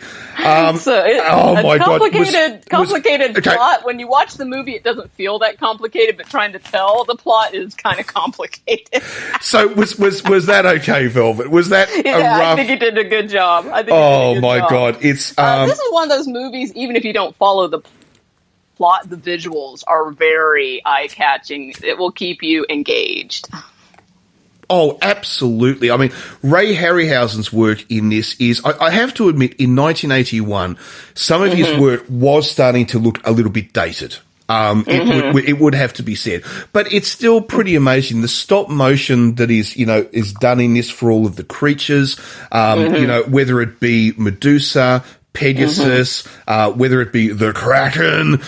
Complicated plot. When you watch the movie, it doesn't feel that complicated, but trying to tell the plot is kind of complicated. So was that okay, Velvet? Was that a rough... I think you did a good job. Oh my God. It's this is one of those movies, even if you don't follow the plot, the visuals are very eye-catching. It will keep you engaged. Oh, absolutely. I mean, Ray Harryhausen's work in this is, I have to admit, in 1981, some of his work was starting to look a little bit dated. It would have to be said, but it's still pretty amazing. The stop motion that is done in this for all of the creatures, whether it be Medusa, Pegasus, whether it be the Kraken,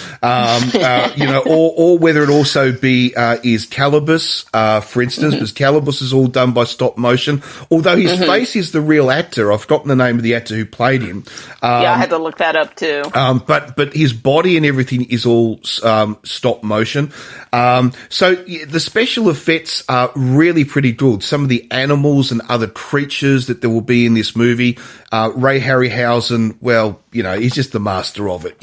or whether it also be is Calibus, for instance, because Calibus is all done by stop motion. Although his face is the real actor, I've forgotten the name of the actor who played him. I had to look that up too. But his body and everything is all stop motion. So the special effects are really pretty good. Some of the animals and other creatures that there will be in this movie, Ray Harryhausen, well, he's just the master of it,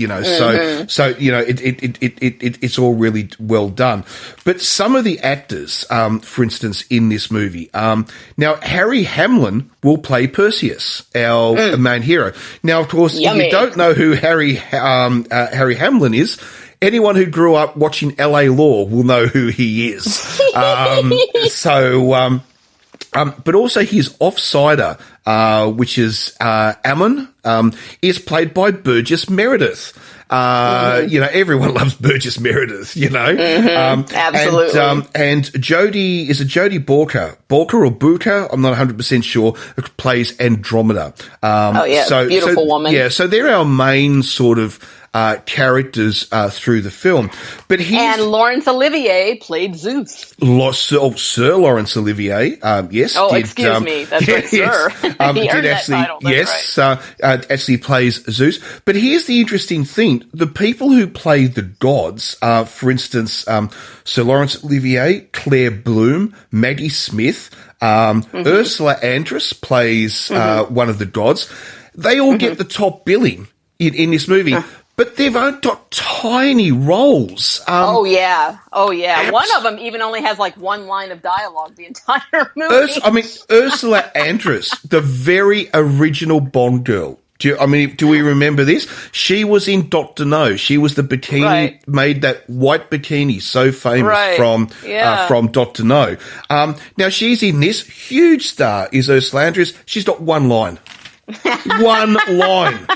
So it's all really well done. But some of the actors, for instance, in this movie, now Harry Hamlin will play Perseus, our main hero. Now, of course, if you don't know who Harry Hamlin is, anyone who grew up watching LA Law will know who he is. But also his offsider, which is Ammon, is played by Burgess Meredith. Everyone loves Burgess Meredith, Absolutely. And Jodie, is it Jodie Balker or Booker? I'm not 100% sure. Plays Andromeda. Beautiful woman. Yeah, so they're our main sort of characters through the film. And Laurence Olivier played Zeus. Sir Laurence Olivier, yes. Oh, excuse me. That's right, sir. He earned that title. Yes, right. Actually plays Zeus. But here's the interesting thing. The people who play the gods, for instance, Sir Laurence Olivier, Claire Bloom, Maggie Smith, Ursula Andress plays one of the gods. They all get the top billing in this movie. But they've got tiny roles. One of them even only has like one line of dialogue the entire movie. Ursula Andress, the very original Bond girl. Do we remember this? She was in Dr. No. She was the bikini, made that white bikini so famous from Dr. No. Now she's in this. Huge star is Ursula Andress. She's got one line. One line.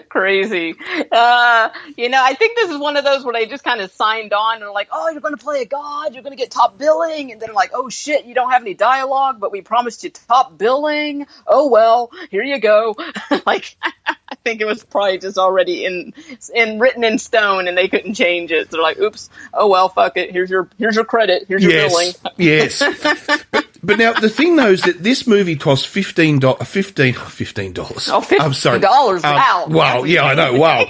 Crazy. I think this is one of those where they just kind of signed on and are like, oh, you're going to play a god, you're going to get top billing. And then like, oh shit, you don't have any dialogue, but we promised you top billing. Oh, well, here you go. Like, I think it was probably just already in written in stone and they couldn't change it. So they're like, oops, oh, well, fuck it. Here's your credit. Here's your billing. Yes. But now the thing though is that this movie cost $15. Oh, $50. I'm sorry. Wow. Wow. Yeah, I know. Wow.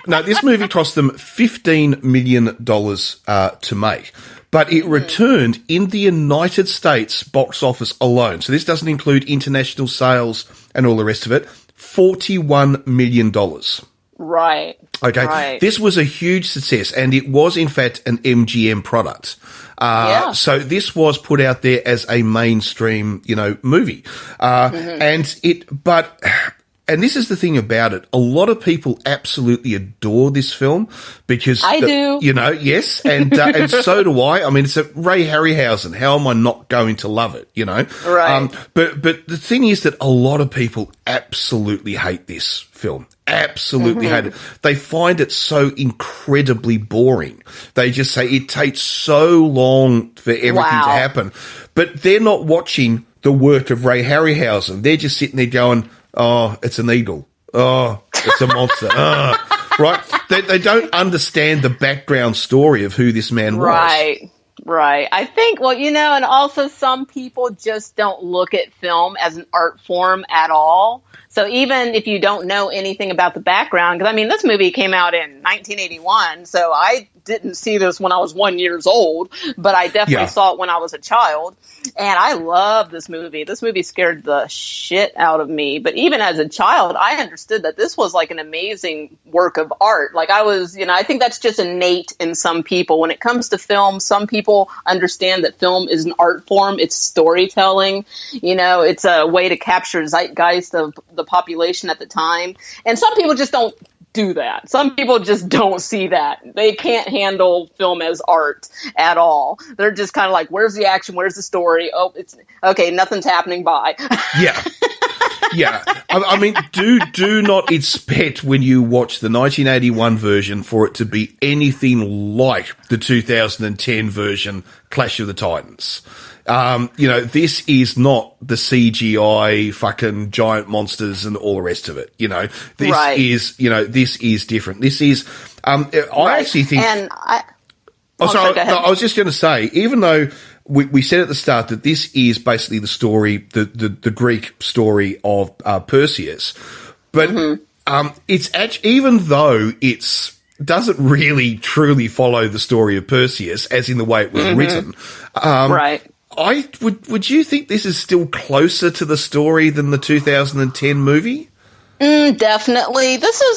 No, this movie cost them $15 million to make. But it returned in the United States box office alone. So this doesn't include international sales and all the rest of it. $41 million. Right. Okay. Right. This was a huge success, and it was in fact an MGM product. So this was put out there as a mainstream, movie. And this is the thing about it. A lot of people absolutely adore this film because I do. Yes, and so do I. I mean, it's a Ray Harryhausen. How am I not going to love it? Right. But the thing is that a lot of people absolutely hate this film. Absolutely hate it. They find it so incredibly boring. They just say it takes so long for everything to happen. But they're not watching the work of Ray Harryhausen. They're just sitting there going, oh, it's an eagle. Oh, it's a monster. Right? They don't understand the background story of who this man was. Right. I think, and also some people just don't look at film as an art form at all. So even if you don't know anything about the background, because this movie came out in 1981, so I didn't see this when I was 1 year old, but I definitely saw it when I was a child. And I love this movie. This movie scared the shit out of me. But even as a child, I understood that this was like an amazing work of art. Like I think that's just innate in some people. When it comes to film, some people people understand that film is an art form. It's storytelling. You know, it's a way to capture zeitgeist of the population at the time. And some people just don't do that. Some people just don't see that. They can't handle film as art at all. They're just kind of like, where's the action? Where's the story? Oh, it's okay. Nothing's happening. Bye. Yeah. Yeah. I mean, do not expect when you watch the 1981 version for it to be anything like the 2010 version Clash of the Titans. You know, this is not the CGI fucking giant monsters and all the rest of it. You know, this is different. This is, I actually think, and I was just going to say, even though we said at the start that this is basically the story, the Greek story of Perseus, but it's actually, even though it's doesn't really truly follow the story of Perseus as in the way it was written, right. Would you think this is still closer to the story than the 2010 movie? Definitely. This is,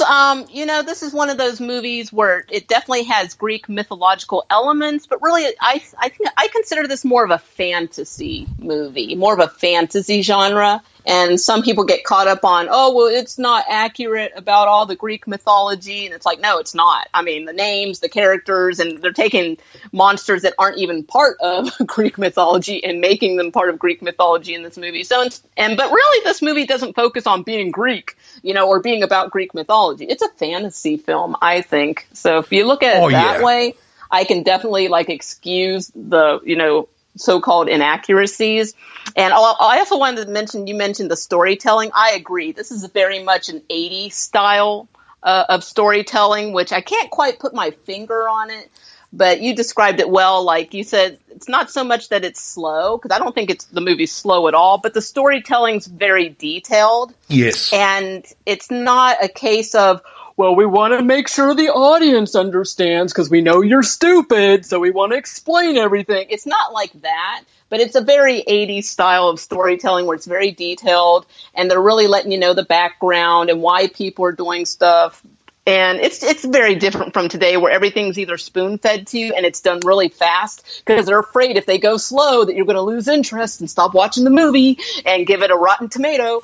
this is one of those movies where it definitely has Greek mythological elements, but really, I think I consider this more of a fantasy movie, more of a fantasy genre. And some people get caught up on, oh, well, it's not accurate about all the Greek mythology. And it's like, no, it's not. I mean, the names, the characters, and they're taking monsters that aren't even part of Greek mythology and making them part of Greek mythology in this movie. But really, this movie doesn't focus on being Greek, or being about Greek mythology. It's a fantasy film, I think. So if you look at it that way, I can definitely excuse the, so-called inaccuracies. And I also wanted to mention, you mentioned the storytelling. I agree. This is very much an 80s style of storytelling, which I can't quite put my finger on it, but you described it well. Like you said, it's not so much that it's slow, because I don't think the movie's slow at all, but the storytelling's very detailed. Yes. And it's not a case of, well, we want to make sure the audience understands because we know you're stupid, so we want to explain everything. It's not like that, but it's a very 80s style of storytelling where it's very detailed, and they're really letting you know the background and why people are doing stuff. And it's very different from today, where everything's either spoon-fed to you and it's done really fast because they're afraid if they go slow that you're going to lose interest and stop watching the movie and give it a rotten tomato,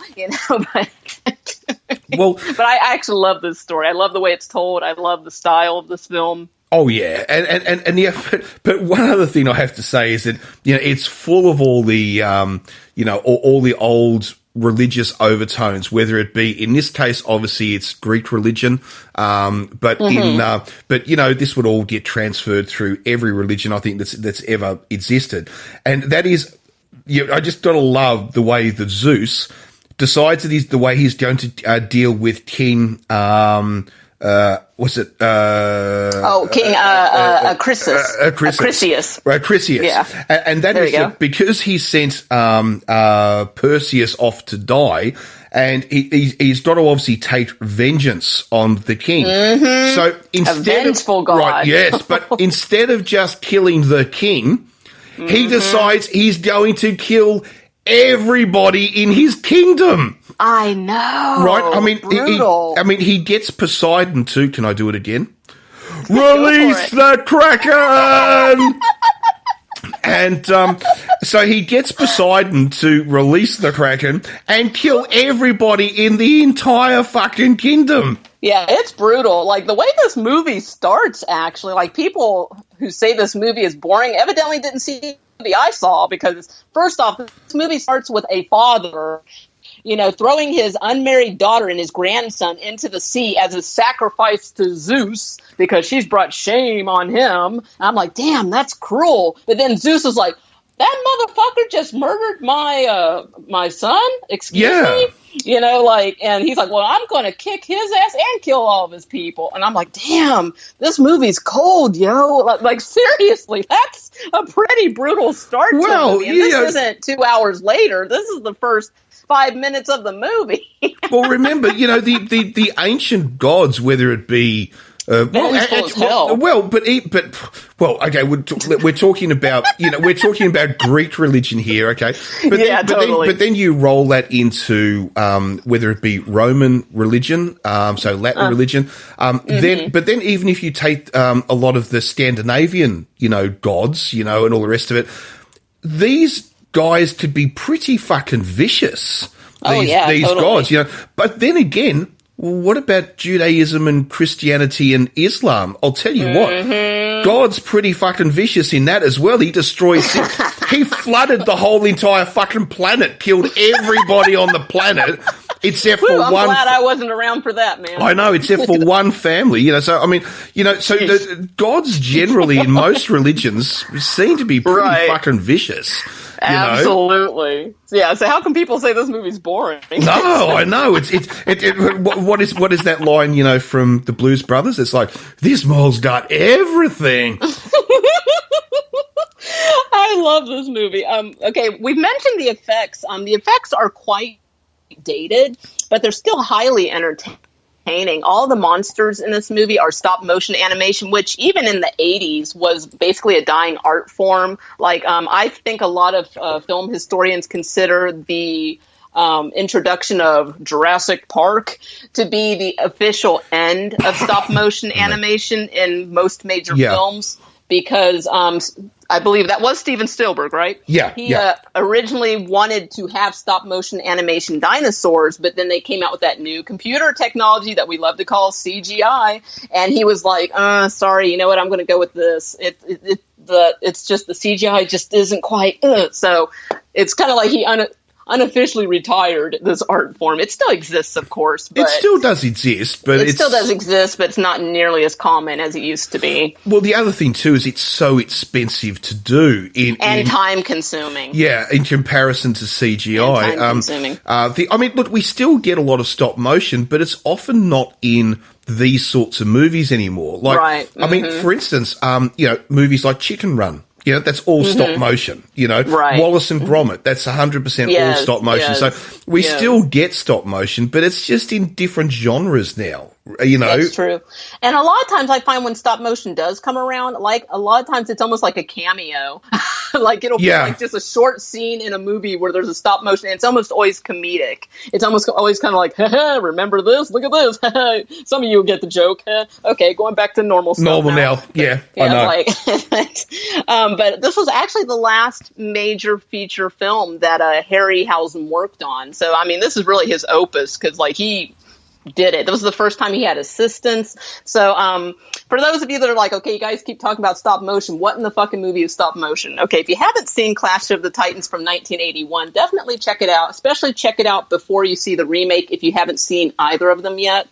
But I actually love this story. I love the way it's told. I love the style of this film. Oh yeah, and yeah. But one other thing I have to say is that it's full of all the all the old religious overtones, whether it be, in this case, obviously it's Greek religion, but this would all get transferred through every religion I think that's ever existed, and that is, I just gotta love the way that Zeus decides that the way he's going to deal with King. King Chryseus. Right, Chryseus. Yeah. And that is that because he sent Perseus off to die, and he's got to obviously take vengeance on the king. Mm-hmm. So instead a vengeful god. Right, yes, but instead of just killing the king, he decides he's going to kill everybody in his kingdom. I know. Right? I mean, brutal. He gets Poseidon too. Can I do it again? Release the Kraken! And so he gets Poseidon to release the Kraken and kill everybody in the entire fucking kingdom. Yeah, it's brutal. Like, the way this movie starts, actually, like, people who say this movie is boring evidently didn't see the movie I saw, because, first off, this movie starts with a father throwing his unmarried daughter and his grandson into the sea as a sacrifice to Zeus because she's brought shame on him. And I'm like, damn, that's cruel. But then Zeus is like, that motherfucker just murdered my son? Excuse me? And he's like, well, I'm going to kick his ass and kill all of his people. And I'm like, damn, this movie's cold, yo. Like seriously, that's a pretty brutal start to the movie. And this isn't 2 hours later. This is the first 5 minutes of the movie. Well, remember, the ancient gods, whether it be Vengeful as hell. Okay, we're talking about we're talking about Greek religion here, okay? But then you roll that into whether it be Roman religion, so Latin religion, then even if you take a lot of the Scandinavian, gods, and all the rest of it, these guys could be pretty fucking vicious. These gods, But then again, what about Judaism and Christianity and Islam? I'll tell you what, God's pretty fucking vicious in that as well. He destroyed sin. He flooded the whole entire fucking planet, killed everybody on the planet, except for I'm one. glad I wasn't around for that, man. I know, except for one family, So I mean, the gods generally in most religions seem to be pretty fucking vicious. Absolutely. Yeah. So how can people say this movie's boring? No, I know. What is that line, from the Blues Brothers? It's like, this mole's got everything. I love this movie. Okay, we've mentioned the effects. The effects are quite dated, but they're still highly entertaining. All the monsters in this movie are stop motion animation, which even in the 80s was basically a dying art form. Like, I think a lot of film historians consider the introduction of Jurassic Park to be the official end of stop motion animation in most major films, because I believe that was Steven Spielberg, right? Yeah. He originally wanted to have stop motion animation dinosaurs, but then they came out with that new computer technology that we love to call CGI, and he was like, sorry, you know what? I'm going to go with this. It's just the CGI just isn't quite. So it's kind of like he unofficially retired this art form. It still exists, of course. But it still does exist, but it still does exist, but it's not nearly as common as it used to be. Well, the other thing too is it's so expensive to do and time consuming. Yeah, in comparison to CGI. And time consuming. Look, we still get a lot of stop motion, but it's often not in these sorts of movies anymore. Like, right. I mean, for instance, movies like Chicken Run. That's all stop motion, Right. Wallace and Gromit, that's 100% all stop motion. So we still get stop motion, but it's just in different genres now, That's true. And a lot of times I find when stop motion does come around, like a lot of times it's almost like a cameo. Like it'll be like just a short scene in a movie where there's a stop motion, and it's almost always comedic. It's almost always kind of like, remember this? Look at this. Some of you will get the joke. Okay, going back to normal stuff. Normal now. Yeah, I know. But this was actually the last major feature film that Harryhausen worked on. So, I mean, this is really his opus, because, he did it. That was the first time he had assistants. So, for those of you that are like, okay, you guys keep talking about stop motion, what in the fucking movie is stop motion? Okay, if you haven't seen Clash of the Titans from 1981, definitely check it out. Especially check it out before you see the remake if you haven't seen either of them yet.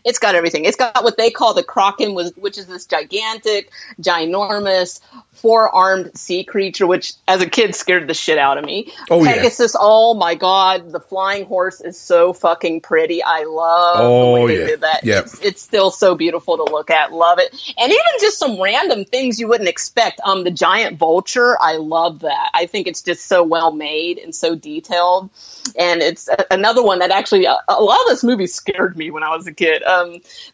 It's got everything. It's got what they call the Kraken, which is this gigantic, ginormous, four-armed sea creature, which as a kid scared the shit out of me. Pegasus, oh my god, the flying horse is so fucking pretty. I love the way they did that. Yeah. It's still so beautiful to look at. Love it. And even just some random things you wouldn't expect. The giant vulture, I love that. I think it's just so well made and so detailed. And it's another one that actually, a lot of this movie scared me when I was a kid.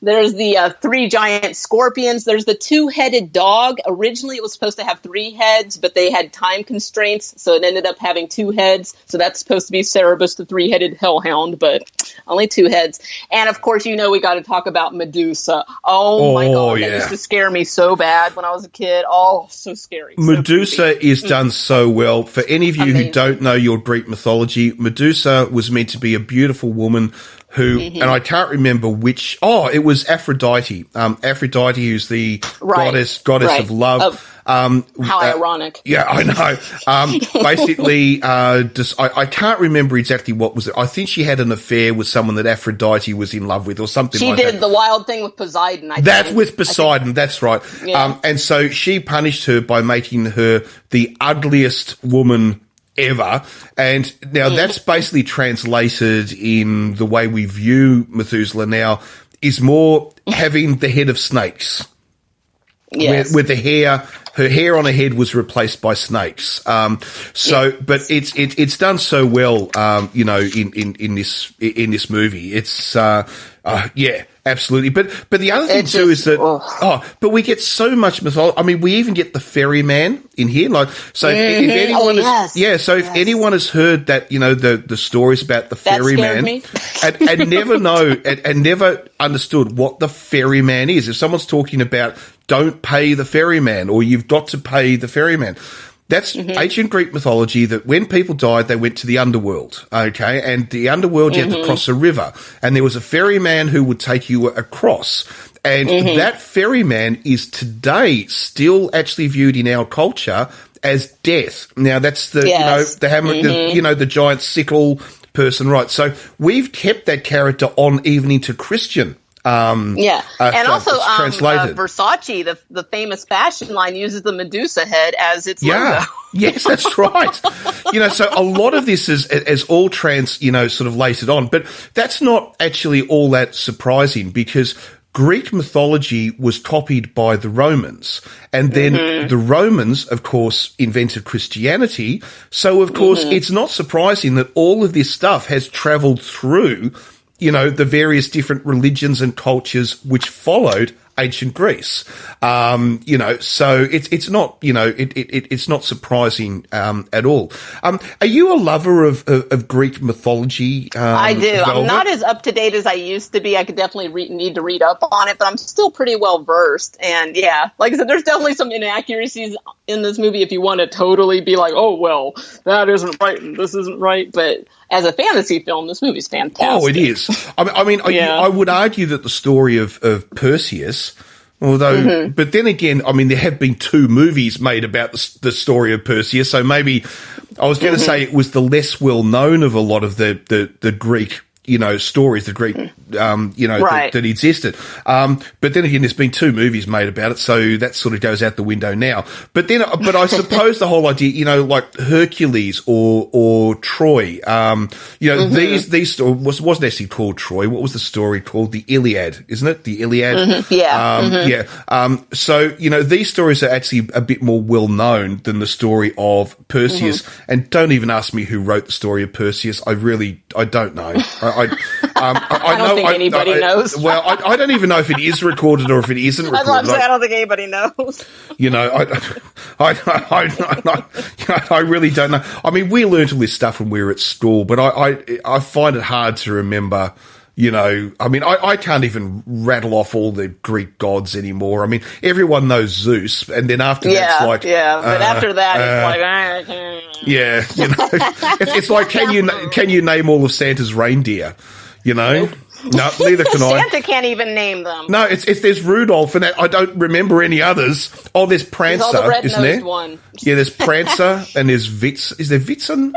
There's the 3 giant scorpions. There's the 2-headed dog. Originally, it was supposed to have 3 heads, but they had time constraints, so it ended up having 2 heads. So that's supposed to be Cerebus, the 3-headed hellhound, but only 2 heads. And of course, we got to talk about Medusa. Oh my god, that used to scare me so bad when I was a kid. Oh, so scary. Medusa is done so well. For any of you who don't know your Greek mythology, Medusa was meant to be a beautiful woman who, and I can't remember which, it was Aphrodite. Aphrodite, who's the goddess of love. How ironic. Yeah, I know. Basically, I can't remember exactly what was it. I think she had an affair with someone that Aphrodite was in love with or something like that. She did the wild thing with Poseidon, That's with Poseidon, that's right. Yeah. And so she punished her by making her the ugliest woman ever. And now that's basically translated in the way we view Methuselah now is more having the head of snakes. Yes. With the hair her hair on her head was replaced by snakes. But it's done so well, in this movie. It's, absolutely. But the other thing too is that, but we get so much mythology. I mean, we even get the ferryman in here. If anyone has heard that, the stories about the ferryman and never understood what the ferryman is. If someone's talking about don't pay the ferryman or you've got to pay the ferryman, that's ancient Greek mythology that when people died, they went to the underworld, okay? And the underworld, you had to cross a river. And there was a ferryman who would take you across. And that ferryman is today still actually viewed in our culture as death. Now, that's the hammer, the giant sickle person, right? So we've kept that character on even into Christian. And also translated. Versace, the famous fashion line, uses the Medusa head as its logo. Yes, that's right. So a lot of this is all sort of later on, but that's not actually all that surprising because Greek mythology was copied by the Romans, and then the Romans, of course, invented Christianity. So, of course, it's not surprising that all of this stuff has traveled through the various different religions and cultures which followed ancient Greece. So it's not, it's not surprising at all. Are you a lover of Greek mythology? I do. Velvet? I'm not as up to date as I used to be. I could definitely need to read up on it, but I'm still pretty well versed. And like I said, there's definitely some inaccuracies in this movie if you want to totally be like, oh, well, that isn't right and this isn't right. But as a fantasy film, this movie's fantastic. Oh, it is. I would argue that the story of Perseus, although, but then again, there have been 2 movies made about the story of Perseus, so maybe I was going to say it was the less well known of a lot of the Greek stories, the Greek, that existed. But then again, there's been 2 movies made about it, so that sort of goes out the window now. But I suppose the whole idea, like Hercules or Troy, these stories wasn't actually called Troy. What was the story called? The Iliad, isn't it? The Iliad. So, these stories are actually a bit more well known than the story of Perseus. And don't even ask me who wrote the story of Perseus. I don't know. I don't think anybody knows. Well, I don't even know if it is recorded or if it isn't recorded. That's what I'm saying. I don't think anybody knows. I really don't know. We learned all this stuff when we were at school, but I find it hard to remember. I can't even rattle off all the Greek gods anymore. Everyone knows Zeus, and then after that's like, but after that, it's like, it's like, can you name all of Santa's reindeer? Nope. No, neither can I. Santa can't even name them. No, it's there's Rudolph, and I don't remember any others. Oh, there's Prancer, isn't there? One. Yeah, there's Prancer, and there's Vitz. Is there Vitzen?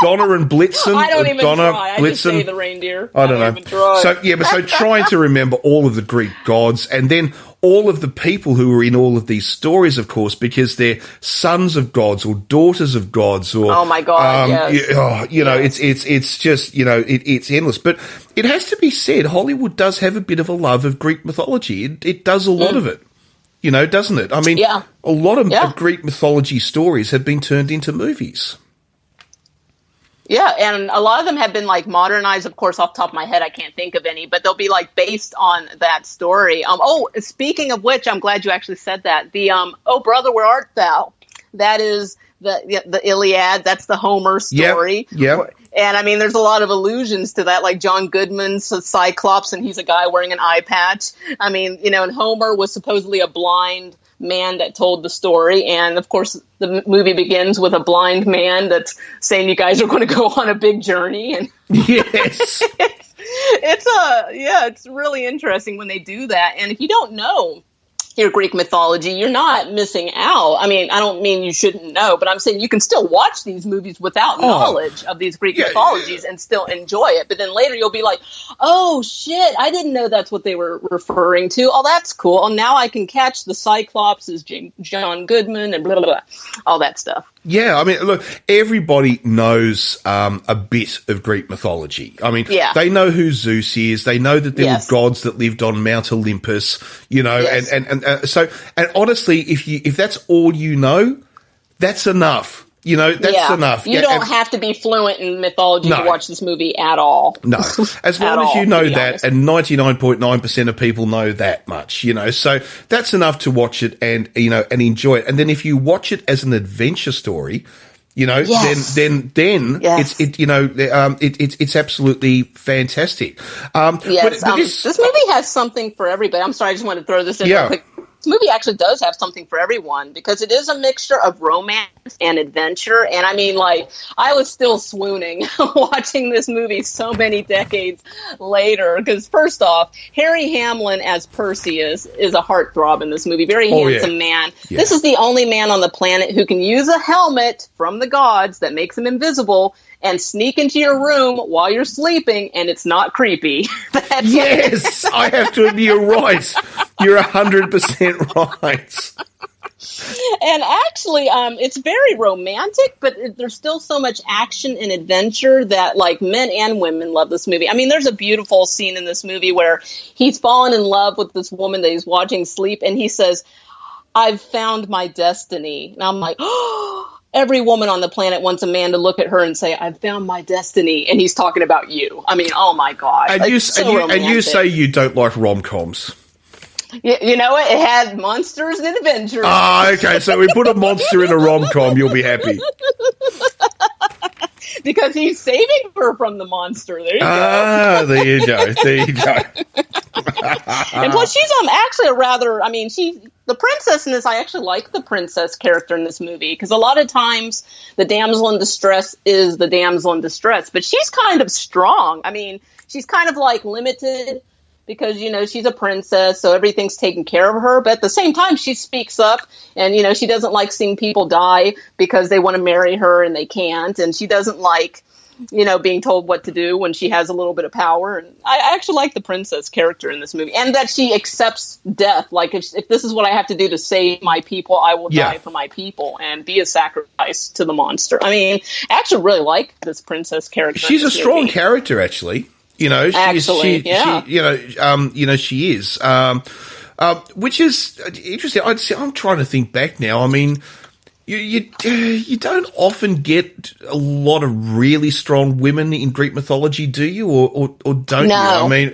Donna and Blitzen. I don't even Donna, try. I Blitzen. just say the reindeer. I don't know. Try. So trying to remember all of the Greek gods, and then all of the people who are in all of these stories, of course, because they're sons of gods or daughters of gods, or oh my god, yes. It's just it's endless. But it has to be said, Hollywood does have a bit of a love of Greek mythology. It does a lot of it, doesn't it? A lot of Greek mythology stories have been turned into movies. Yeah, and a lot of them have been like modernized. Of course, off the top of my head, I can't think of any, but they'll be like based on that story. Speaking of which, I'm glad you actually said that. The "Oh Brother, Where Art Thou?" That is the Iliad. That's the Homer story. Yep. And there's a lot of allusions to that, like John Goodman's Cyclops, and he's a guy wearing an eye patch. And Homer was supposedly a blind man that told the story, and of course the movie begins with a blind man that's saying you guys are going to go on a big journey, and yes. It's really interesting when they do that. And if you don't know your Greek mythology, you're not missing out. I don't mean you shouldn't know, but I'm saying you can still watch these movies without knowledge of these Greek mythologies and still enjoy it. But then later you'll be like, oh shit, I didn't know that's what they were referring to. Oh, that's cool. Oh, now I can catch the Cyclops as John Goodman and blah, blah, blah, all that stuff. Yeah, look, everybody knows a bit of Greek mythology. They know who Zeus is. They know that there were gods that lived on Mount Olympus, and and honestly, if that's all you know, that's enough. That's enough. You don't have to be fluent in mythology to watch this movie at all. No, as long as you know that, and 99.9% of people know that much, so that's enough to watch it and enjoy it. And then if you watch it as an adventure story, then it's absolutely fantastic. This movie has something for everybody. I'm sorry, I just wanted to throw this in real quick. This movie actually does have something for everyone because it is a mixture of romance and adventure. And I mean, I was still swooning watching this movie so many decades later. Because first off, Harry Hamlin as Perseus is a heartthrob in this movie. Very handsome man. Yeah. This is the only man on the planet who can use a helmet from the gods that makes him invisible and sneak into your room while you're sleeping, and it's not creepy. Yes, I have to admit, you're right. You're 100% right. And actually, it's very romantic, but there's still so much action and adventure that, men and women love this movie. I mean, there's a beautiful scene in this movie where he's fallen in love with this woman that he's watching sleep, and he says, "I've found my destiny." And I'm like, oh, every woman on the planet wants a man to look at her and say, "I've found my destiny," and he's talking about you. I mean, oh my God. And you say you don't like rom-coms. You know what? It had monsters and adventures. Ah, okay. So we put a monster in a rom-com, you'll be happy. Because he's saving her from the monster. There you go. Ah, there you go. There you go. And plus, she's actually the princess in this. I actually like the princess character in this movie because a lot of times the damsel in distress is the damsel in distress, but she's kind of strong. I mean, she's kind of limited because, she's a princess, so everything's taken care of her. But at the same time, she speaks up and, she doesn't like seeing people die because they want to marry her and they can't. And she doesn't like, being told what to do when she has a little bit of power. And I actually like the princess character in this movie and that she accepts death. Like if this is what I have to do to save my people, I will die for my people and be a sacrifice to the monster. I mean, I actually really like this princess character. She's a strong character, actually. She is, which is interesting. I'm trying to think back now. I mean, you don't often get a lot of really strong women in Greek mythology, do you? Or don't you? I mean,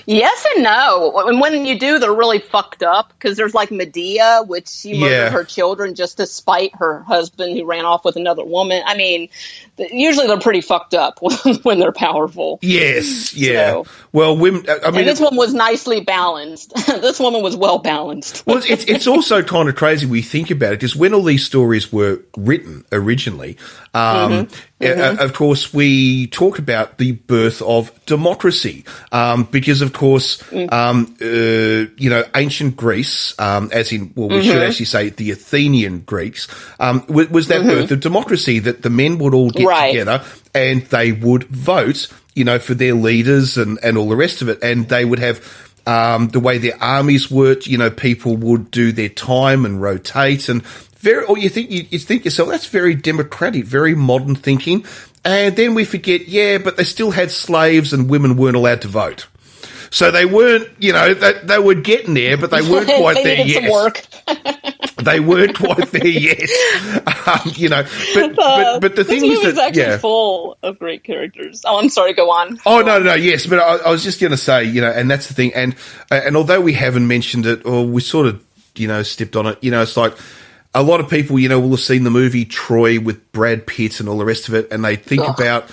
yes and no. And when you do, they're really fucked up because there's Medea, which she murdered her children just to spite her husband who ran off with another woman. I mean, usually they're pretty fucked up when they're powerful. Yes, yeah. So, well, women. I mean, and this one was nicely balanced. This woman was well balanced. Well, it's also kind of crazy when you think about it because when all these stories were written originally, of course, we talk about the birth of democracy because, of course, ancient Greece, as in, well, we should actually say the Athenian Greeks, was that birth of democracy that the men would all get together and they would vote, for their leaders and all the rest of it. And they would have the way their armies worked, people would do their time and rotate and you think yourself, that's very democratic, very modern thinking. And then we forget, but they still had slaves and women weren't allowed to vote. So they weren't, they were getting there, but they weren't quite they there yet. Some work. They weren't quite there yet. But the thing is that actually full of great characters. Oh, I'm sorry. Go on. Oh, no, yes. But I was just going to say, and that's the thing. And although we haven't mentioned it or we sort of, stepped on it, it's like, a lot of people, will have seen the movie Troy with Brad Pitt and all the rest of it, and they think about,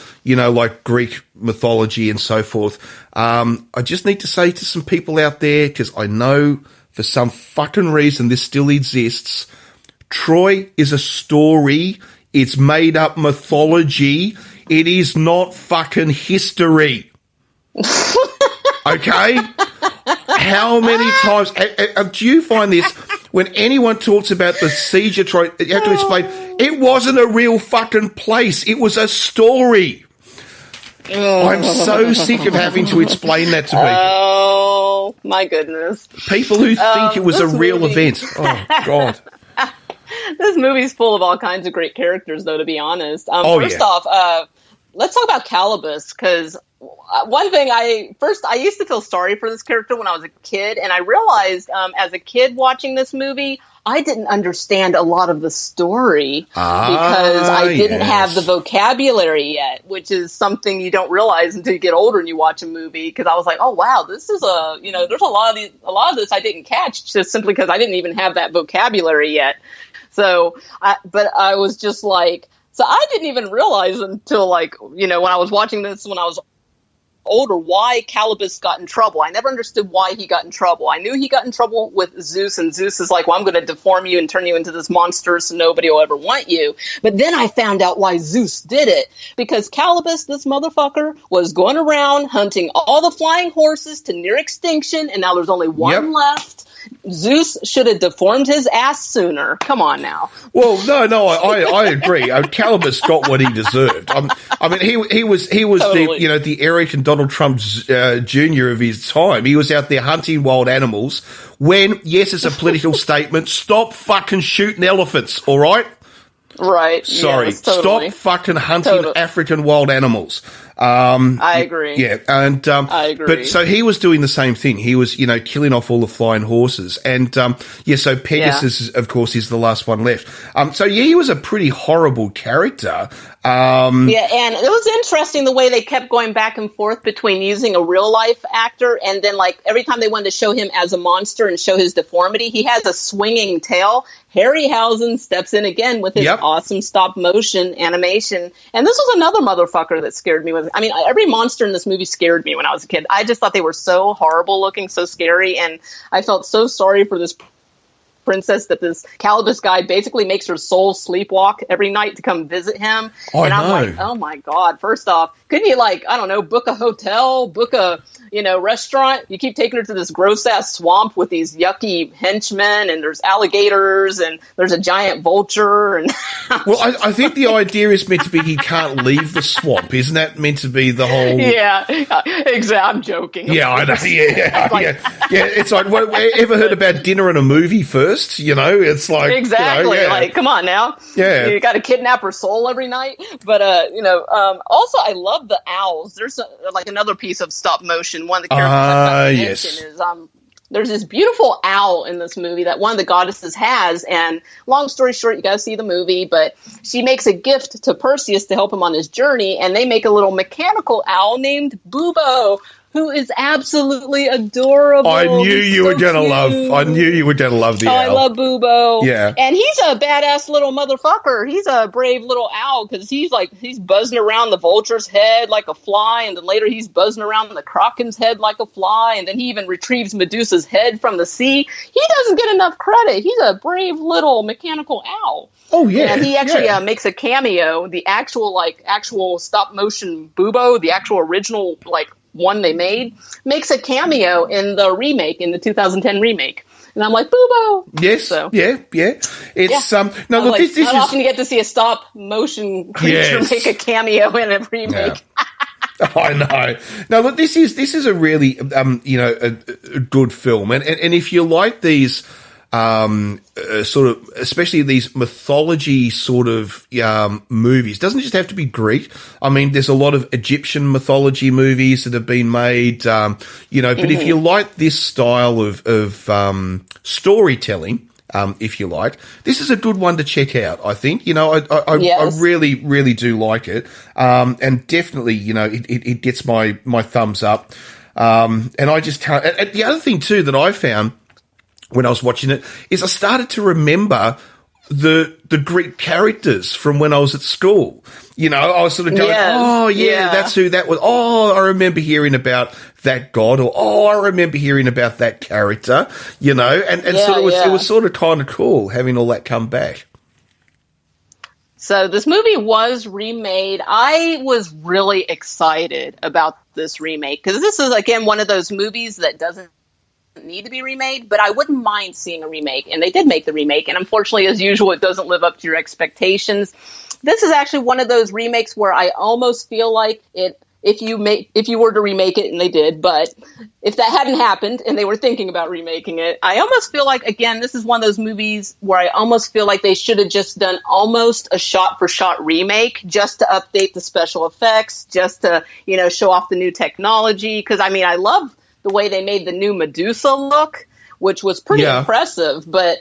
Greek mythology and so forth. I just need to say to some people out there, because I know for some fucking reason this still exists, Troy is a story. It's made up mythology. It is not fucking history. Okay? How many times do you find this when anyone talks about the siege of Troy? You have to explain it wasn't a real fucking place. It was a story. I'm so sick of having to explain that to people. Oh my goodness! People who think it was a real event. Oh God! This movie's full of all kinds of great characters, though. To be honest, first off, let's talk about Calibus because one thing I used to feel sorry for this character when I was a kid, and I realized as a kid watching this movie, I didn't understand a lot of the story because I didn't have the vocabulary yet, which is something you don't realize until you get older and you watch a movie. Because I was like, oh wow, this is there's a lot of this I didn't catch just simply because I didn't even have that vocabulary yet. So, but I was just like, so I didn't even realize until when I was watching this when I was older why Calibus got in trouble. I never understood why he got in trouble. I knew he got in trouble with Zeus, and Zeus is like, well, I'm going to deform you and turn you into this monster so nobody will ever want you. But then I found out why Zeus did it. Because Calibus, this motherfucker, was going around hunting all the flying horses to near extinction, and now there's only one left. Zeus should have deformed his ass sooner. Come on now. Well, no, I agree. Calibus got what he deserved. I mean, he was totally. the Eric and Donald Trump Jr. of his time. He was out there hunting wild animals. When, yes, it's a political statement. Stop fucking shooting elephants. All right. Right. Sorry. Yes, totally. Stop fucking hunting African wild animals. I agree. Yeah, and I agree. But so he was doing the same thing. He was, killing off all the flying horses, and so Pegasus, of course, is the last one left. He was a pretty horrible character. And it was interesting the way they kept going back and forth between using a real life actor and then every time they wanted to show him as a monster and show his deformity, he has a swinging tail. Harryhausen steps in again with his awesome stop motion animation, and this was another motherfucker that scared me. Every monster in this movie scared me when I was a kid. I just thought they were so horrible looking, so scary, and I felt so sorry for this princess that this Calibus guy basically makes her soul sleepwalk every night to come visit him. I'm like, oh my God. First off, couldn't you book a hotel, book a, restaurant? You keep taking her to this gross ass swamp with these yucky henchmen, and there's alligators and there's a giant vulture. And well, I think the idea is meant to be he can't leave the swamp. Isn't that meant to be the whole? Yeah, exactly. I'm joking. Yeah, I know. Yeah. It's like, ever heard about dinner and a movie first? It's like exactly come on now. Yeah, you got to kidnap her soul every night. But also I love the owls. There's another piece of stop motion. One of the characters I mention is there's this beautiful owl in this movie that one of the goddesses has, and long story short, you got to see the movie, but she makes a gift to Perseus to help him on his journey, and they make a little mechanical owl named Bubo, who is absolutely adorable. I knew you were gonna love the owl. I love Bubo. Yeah. And he's a badass little motherfucker. He's a brave little owl because he's buzzing around the vulture's head like a fly, and then later he's buzzing around the kraken's head like a fly, and then he even retrieves Medusa's head from the sea. He doesn't get enough credit. He's a brave little mechanical owl. Oh yeah. And he actually makes a cameo. The actual stop motion Bubo, the actual original one they made, makes a cameo in the remake, in the 2010 remake. And I'm like, Bubo! Yes, so. Yeah. It's, no, look, this is... often you get to see a stop motion creature make a cameo in a remake. Yeah. I know. No, look, this is a really, a good film. And if you like these, sort of, especially these mythology sort of movies. Doesn't just have to be Greek. I mean, there's a lot of Egyptian mythology movies that have been made. But if you like this style of storytelling, if you like, this is a good one to check out. I think I really, really do like it, and definitely it gets my thumbs up. And I just can't. And the other thing too that I found when I was watching it is I started to remember the Greek characters from when I was at school. I was sort of going, that's who that was. Oh, I remember hearing about that god, or I remember hearing about that character, and so it was sort of kind of cool having all that come back. So this movie was remade. I was really excited about this remake because this is, again, one of those movies that doesn't need to be remade, but I wouldn't mind seeing a remake, and they did make the remake, and unfortunately, as usual, it doesn't live up to your expectations. This is actually one of those remakes where I almost feel like it if you were to remake it, and they did, but if that hadn't happened and they were thinking about remaking it, I almost feel like, again, this is one of those movies where I almost feel like they should have just done almost a shot-for-shot remake just to update the special effects, just to, show off the new technology. Because, I love the way they made the new Medusa look, which was pretty impressive, but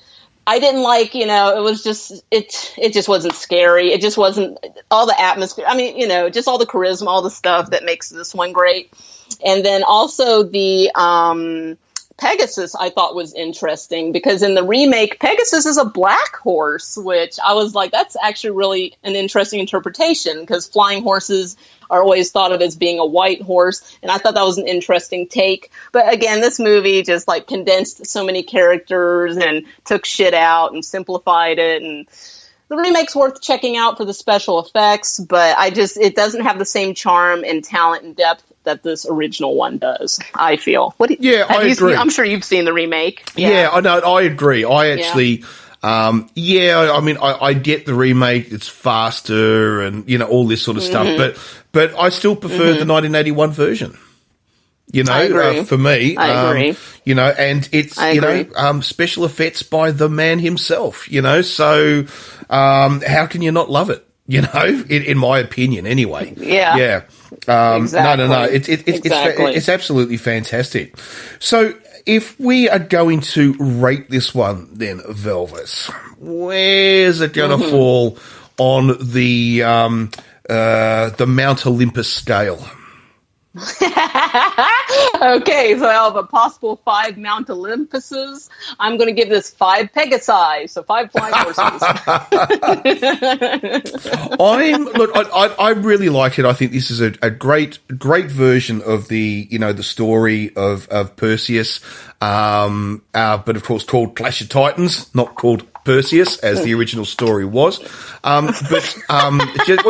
I didn't like, it was just, it just wasn't scary. It just wasn't all the atmosphere. Just all the charisma, all the stuff that makes this one great. And then also the Pegasus I thought was interesting, because in the remake, Pegasus is a black horse, which I was like, that's actually really an interesting interpretation, because flying horses are always thought of as being a white horse. And I thought that was an interesting take. But again, this movie just like condensed so many characters and took shit out and simplified it. And the remake's worth checking out for the special effects, but it doesn't have the same charm and talent and depth that this original one does, I feel. I agree. I'm sure you've seen the remake. Yeah, I know. I agree. I actually... I get the remake. It's faster and, all this sort of stuff, but I still prefer the 1981 version, for me. I agree. And it's, special effects by the man himself, so, how can you not love it? In my opinion, anyway. Yeah. Yeah. Exactly. No. It's absolutely fantastic. So, if we are going to rate this one, then, Velvet, where's it going to fall on the Mount Olympus scale? Okay, so out of a possible 5 Mount Olympuses, I'm going to give this 5 Pegasi, so 5 flying horses. I really like it. I think this is a great version of the story of Perseus, but of course called Clash of Titans, not called Perseus as the original story was.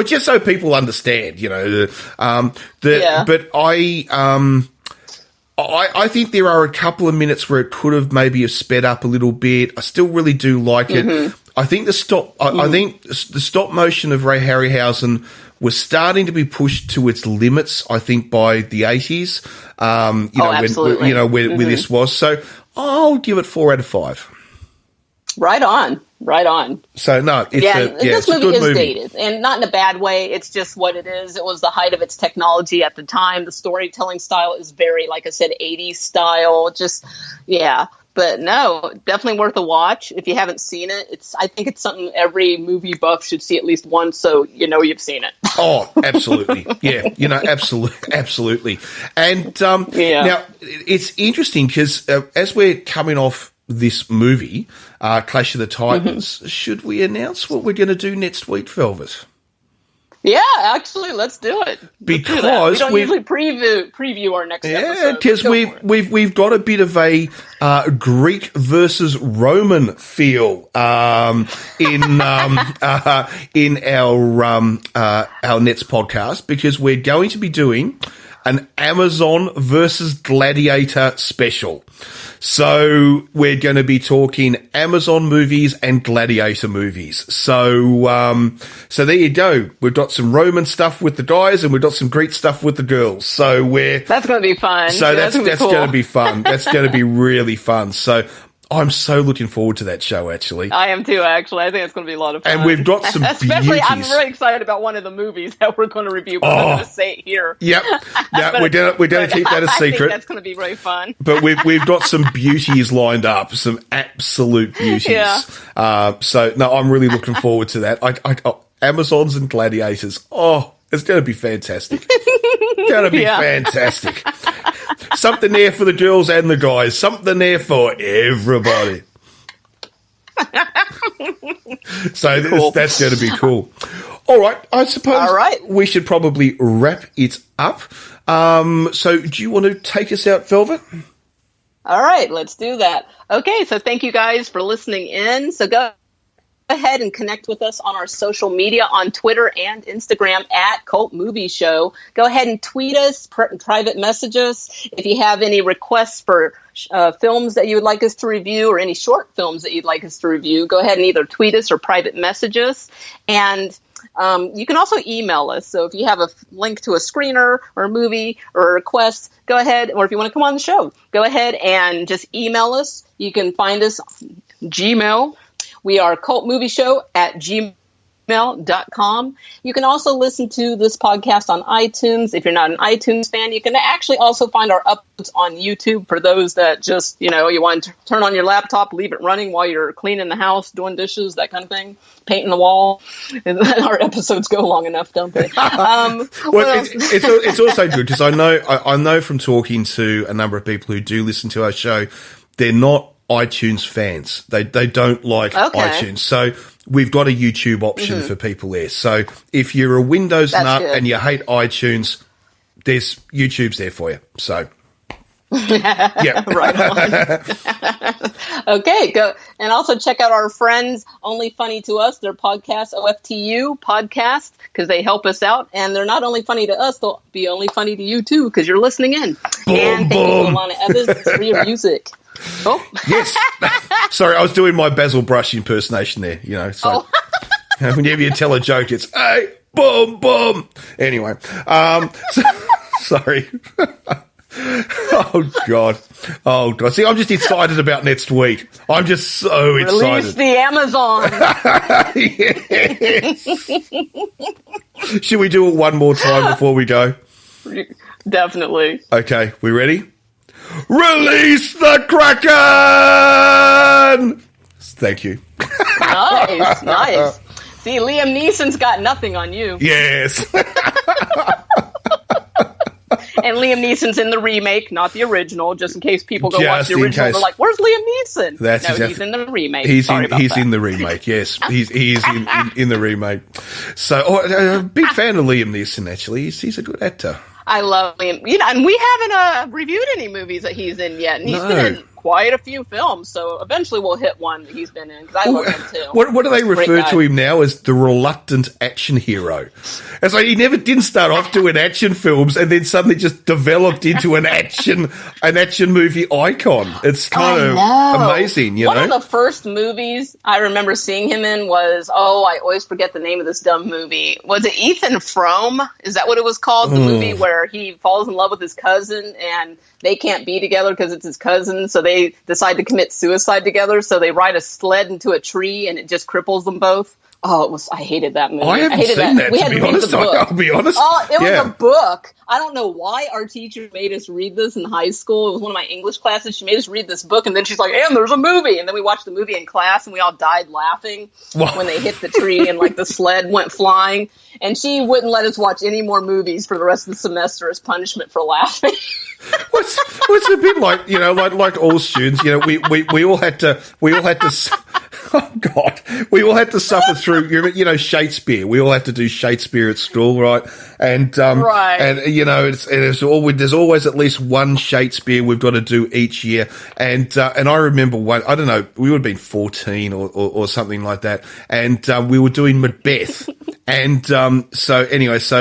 Just so people understand, but I think there are a couple of minutes where it could have maybe sped up a little bit. I still really do like it. I think the stop motion of Ray Harryhausen was starting to be pushed to its limits, I think, by the 80s. Absolutely. Where this was. So I'll give it 4 out of 5. Right on. So no, this movie is movie. dated, and not in a bad way. It's just what it is. It was the height of its technology at the time. The storytelling style is very, like I said, 80s style. But no, definitely worth a watch. If you haven't seen it, I think it's something every movie buff should see at least once, so you've seen it. Oh, absolutely. Yeah, absolutely. And now it's interesting because as we're coming off this movie, Clash of the Titans, should we announce what we're going to do next week, Velvet? Yeah, actually, let's do it. Because we don't usually preview our next episode. Yeah, because we've got a bit of a Greek versus Roman feel in our Nets podcast, because we're going to be doing an Amazon versus Gladiator special. So we're going to be talking Amazon movies and Gladiator movies. So there you go. We've got some Roman stuff with the guys and we've got some Greek stuff with the girls. So that's going to be fun. So that's cool. going to be fun. That's going to be really fun. So I'm so looking forward to that show, actually. I am too, actually. I think it's going to be a lot of fun. And we've got some Especially, beauties. I'm really excited about one of the movies that we're going to review, but I'm not going to say it here. Yep. Yeah, we're going to keep that a secret. I think that's going to be really fun. But we've got some beauties lined up, some absolute beauties. Yeah. I'm really looking forward to that. Amazons and Gladiators. Oh, it's going to be fantastic. It's going to be fantastic. Something there for the girls and the guys. Something there for everybody. So cool. That's going to be cool. All right. I suppose we should probably wrap it up. So do you want to take us out, Velvet? All right. Let's do that. Okay. So thank you guys for listening in. So go ahead and connect with us on our social media on Twitter and Instagram at Cult Movie Show. Go ahead and tweet us, private message us. If you have any requests for films that you would like us to review or any short films that you'd like us to review, go ahead and either tweet us or private message us. And you can also email us. So if you have a link to a screener or a movie or a request, go ahead. Or if you want to come on the show, go ahead and just email us. You can find us on Gmail. We are cultmovieshow@gmail.com. You can also listen to this podcast on iTunes. If you're not an iTunes fan, you can actually also find our uploads on YouTube for those that just, you want to turn on your laptop, leave it running while you're cleaning the house, doing dishes, that kind of thing, painting the wall. And our episodes go long enough, don't they? Well, it's also good because I know from talking to a number of people who do listen to our show, they're not iTunes fans. They don't like iTunes. So we've got a YouTube option for people there. So if you're a Windows nut and you hate iTunes, there's YouTube's there for you. So yeah. Right on. Okay, go and also check out our friends Only Funny to Us, their podcast, OFTU podcast, because they help us out, and they're not only funny to us, they'll be only funny to you too, because you're listening in. Boom, and thank you to Alana Evans for your music. Oh. Yes. Sorry, I was doing my Basil Brush impersonation there. It's like whenever you tell a joke, it's hey, boom, boom. Anyway, sorry. Oh God. See, I'm just excited about next week. I'm just so excited. Release the Amazon. Yes. Should we do it one more time before we go? Definitely. Okay, we ready? Release the Kraken! Thank you. Nice. See, Liam Neeson's got nothing on you. Yes. And Liam Neeson's in the remake, not the original, just in case people go watch the original. They're like, where's Liam Neeson? He's in the remake. He's in the remake, yes. He's in the remake. So, I'm a big fan of Liam Neeson, actually. He's a good actor. I love him. And we haven't reviewed any movies that he's in yet. And he's been in quite a few films, so eventually we'll hit one that he's been in, because I love him too. What do they refer to him now as? The reluctant action hero. It's like he didn't start off doing action films and then suddenly just developed into an action movie icon. It's kind of amazing, One of the first movies I remember seeing him in was, I always forget the name of this dumb movie. Was it Ethan Frome? Is that what it was called? The movie where he falls in love with his cousin and they can't be together because it's his cousin, so they decide to commit suicide together, so they ride a sled into a tree and it just cripples them both. I hated that movie. I haven't seen that, to be honest. I'll be honest. It was a book. I don't know why our teacher made us read this in high school. It was one of my English classes. She made us read this book, and then she's like, and there's a movie. And then we watched the movie in class, and we all died laughing when they hit the tree and, the sled went flying. And she wouldn't let us watch any more movies for the rest of the semester as punishment for laughing. What's a bit like, like all students, we all had to oh God, we all had to suffer through, Shakespeare. We all had to do Shakespeare at school, right? And right. And there's always at least one Shakespeare we've got to do each year. And I remember one, I don't know, we would have been 14 or something like that, and we were doing Macbeth. And so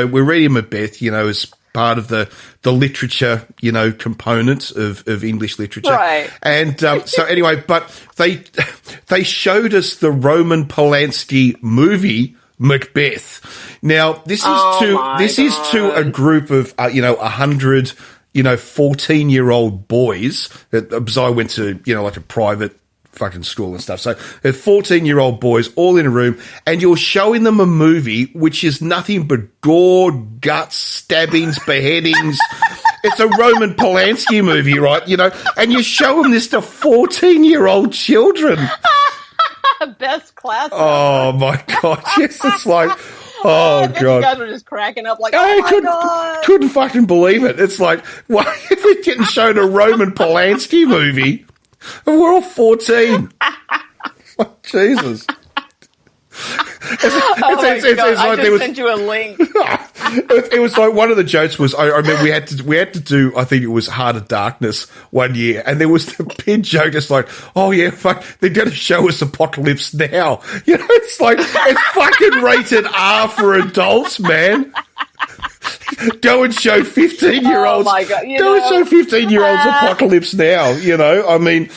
we're reading Macbeth, as part of the literature, component of English literature. Right. And but they showed us the Roman Polanski movie Macbeth. Now, this is to a group of 100 14-year-old boys, because I went to like a private fucking school and stuff. So there's 14-year-old boys all in a room, and you're showing them a movie which is nothing but gore, guts, stabbings, beheadings. It's a Roman Polanski movie, right? And you show them this to 14-year-old children. Best class. Oh my God. Yes, it's like, oh God. You guys were just cracking up like, my God. Couldn't fucking believe it. It's like, why if we're getting shown a Roman Polanski movie? We're all 14. Jesus. I just sent you a link. It was like one of the jokes was I remember we had to do, I think it was Heart of Darkness one year, and there was the pin joke. It's like, oh yeah, fuck, they're going to show us Apocalypse Now. You know, it's like it's fucking rated R for adults, man. Go and show 15-year-olds. Oh my God! Go and show 15-year-olds Apocalypse Now. You know, I mean,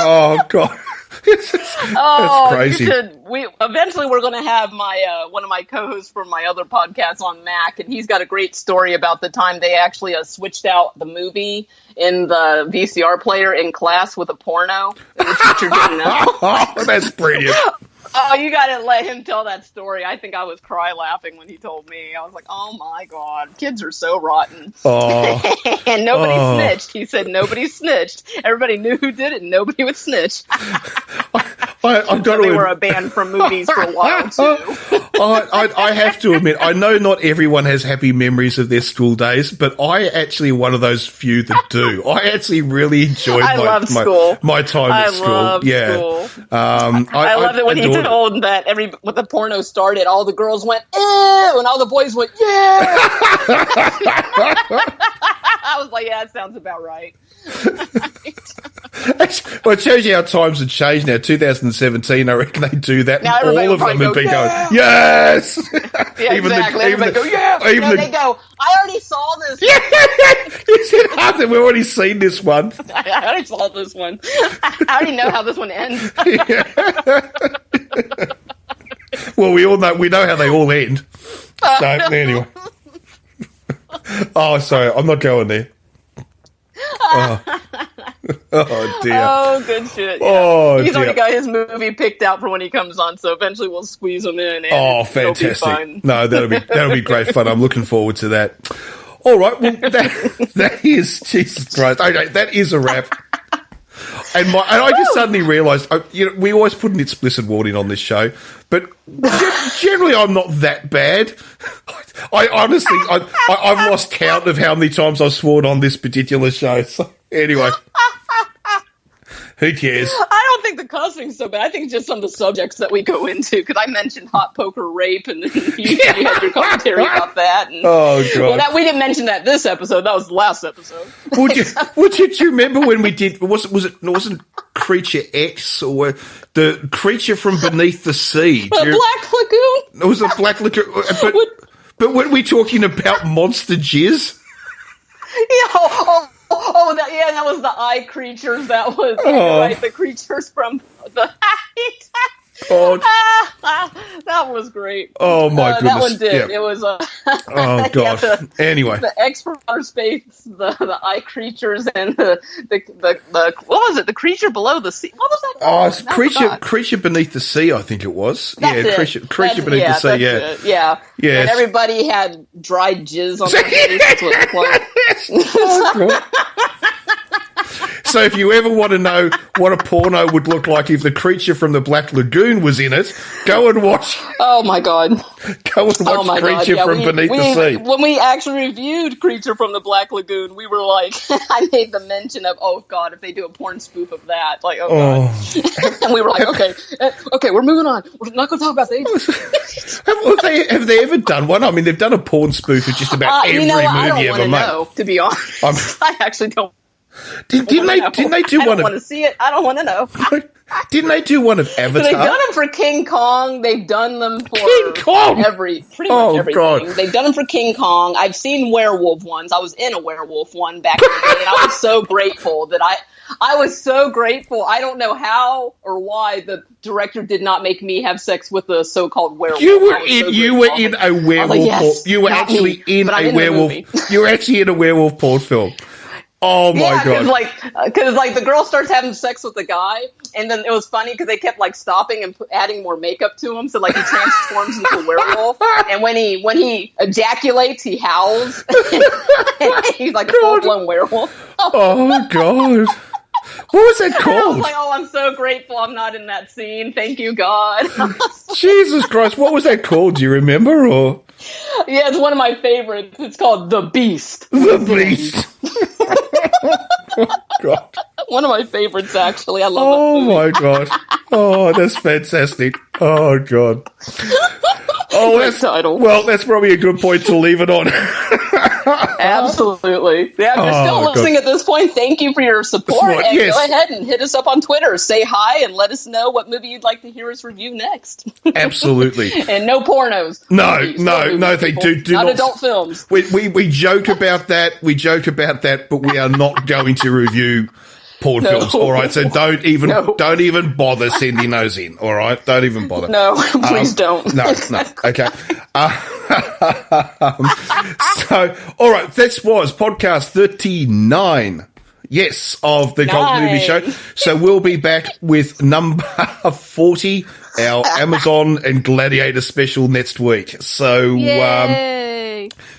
oh god. That's crazy. Eventually we're going to have my one of my co-hosts from my other podcast on Mac, and he's got a great story about the time they actually switched out the movie in the VCR player in class with a porno. And the teacher didn't know. That's brilliant. Oh, you got to let him tell that story. I think I was cry laughing when he told me. I was like, oh my God, kids are so rotten. Oh. And nobody snitched. He said nobody snitched. Everybody knew who did it and nobody would snitch. I've got they were a band from movies for a while too. I have to admit, I know not everyone has happy memories of their school days, but I actually am one of those few that do. I actually really enjoyed my time at school. School. I love it when he told that when the porno started, all the girls went ew, and all the boys went yeah. I was like, yeah, that sounds about right. Well, it shows you how times have changed now. 2017, I reckon they do that. Now and all of them have been going, yes! Yeah, exactly. Everybody go, yeah! They go, I already saw this. Yeah! You said, Arthur, we've already seen this one. I already saw this one. I already know how this one ends. Well, we know how they all end. So, anyway. Oh, sorry, I'm not going there. Oh dear. Oh, good shit. Yeah. Oh, he's already got his movie picked out for when he comes on, so eventually we'll squeeze him in. And oh, fantastic! No, that'll be great fun. I'm looking forward to that. All right, well that is Jesus Christ. Okay, that is a wrap. And I just suddenly realised, we always put an explicit warning on this show, but generally I'm not that bad. I honestly, I've lost count of how many times I've sworn on this particular show. So anyway, who cares? I don't think the cussing's so bad. I think it's just some of the subjects that we go into, because I mentioned hot poker rape, and then you had your commentary about that. And, oh, God. Well, we didn't mention that this episode. That was the last episode. Do you remember when we did, wasn't Creature X, or the creature from beneath the sea? Black Lagoon? It was a Black Lagoon. But weren't we talking about monster jizz? Yeah, that was the eye creatures. That was right. The creatures from the that was great. Oh my goodness, that one did. Yeah. It was oh gosh. Anyway, the X from outer space, the eye creatures, and the what was it? The creature below the sea. What was that? Oh, it's creature beneath the sea. I think it was. Creature beneath the sea. Yeah. And everybody had dried jizz on their face. That's what it was. So if you ever want to know what a porno would look like if the creature from the Black Lagoon was in it, go and watch. Oh my God. Go and watch Creature from Beneath the Sea. When we actually reviewed Creature from the Black Lagoon, we were like, I made the mention of, oh God, if they do a porn spoof of that, like, oh God. And we were like, okay, we're moving on. We're not going to talk about that. Have they ever done one? I mean, they've done a porn spoof of just about every movie ever made. Know, to be honest. I actually don't. Didn't they do one of? I don't want to see it. I don't want to know. Didn't they do one of Avatar? They've done them for King Kong. They've done them for King Kong. pretty much everything. God. They've done them for King Kong. I've seen werewolf ones. I was in a werewolf one back in the day, and I was so grateful that I was so grateful. I don't know how or why the director did not make me have sex with a so-called werewolf. You were in a werewolf. Yes, you were actually in a werewolf. You were actually in a werewolf porn film. Oh my God! Because the girl starts having sex with the guy, and then it was funny because they kept stopping and adding more makeup to him, so he transforms into a werewolf. And when he ejaculates, he howls. And he's like a full-blown werewolf. Oh God! What was that called? I was like, oh, I'm so grateful I'm not in that scene. Thank you, God. Jesus Christ! What was that called? Do you remember? Or yeah, it's one of my favorites. It's called The Beast. The Beast. Oh, God. One of my favorites, actually. I love it. Oh, my God. Oh, that's fantastic. Oh, God. Oh, Great title. Well, that's probably a good point to leave it on. Absolutely. Yeah, if you're still listening at this point, thank you for your support. And yes. Go ahead and hit us up on Twitter. Say hi and let us know what movie you'd like to hear us review next. Absolutely. And no pornos. No, Movies, they do not not. Adult films. We joke about that. But we are not going to review porn films. All right, so don't even bother sending those in. All right, don't even bother. No, please don't. No. Okay. So, all right, this was podcast 39. Yes, of the Cult Movie Show. So we'll be back with number 40, our Amazon and Gladiator special next week. So,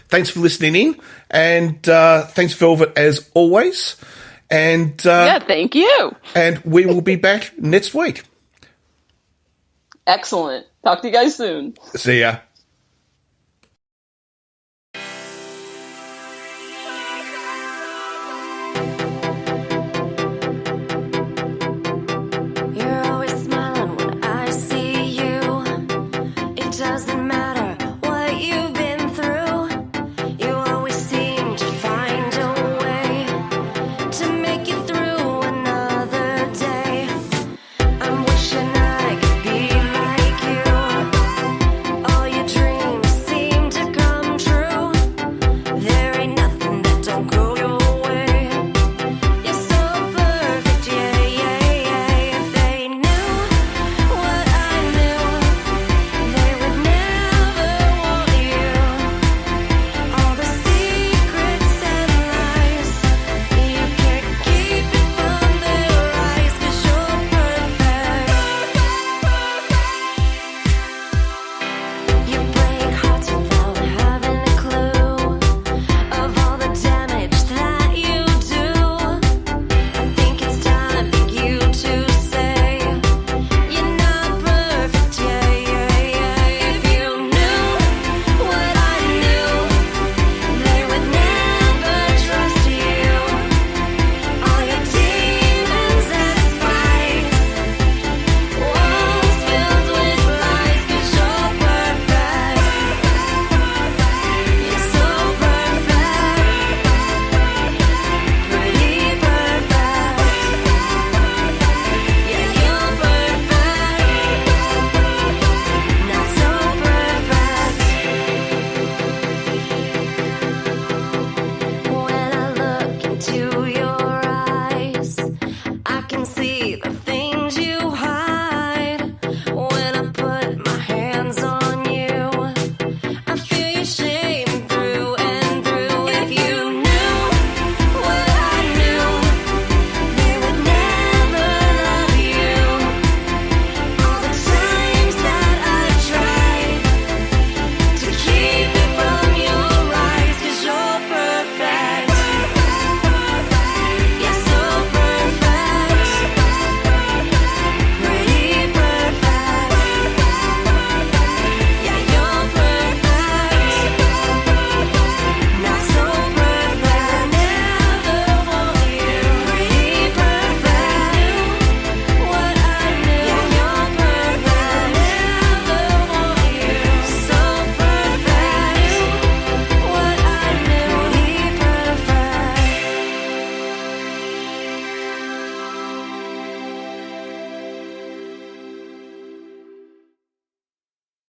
thanks for listening in, and thanks, Velvet, as always. And thank you. And we will be back next week. Excellent. Talk to you guys soon. See ya.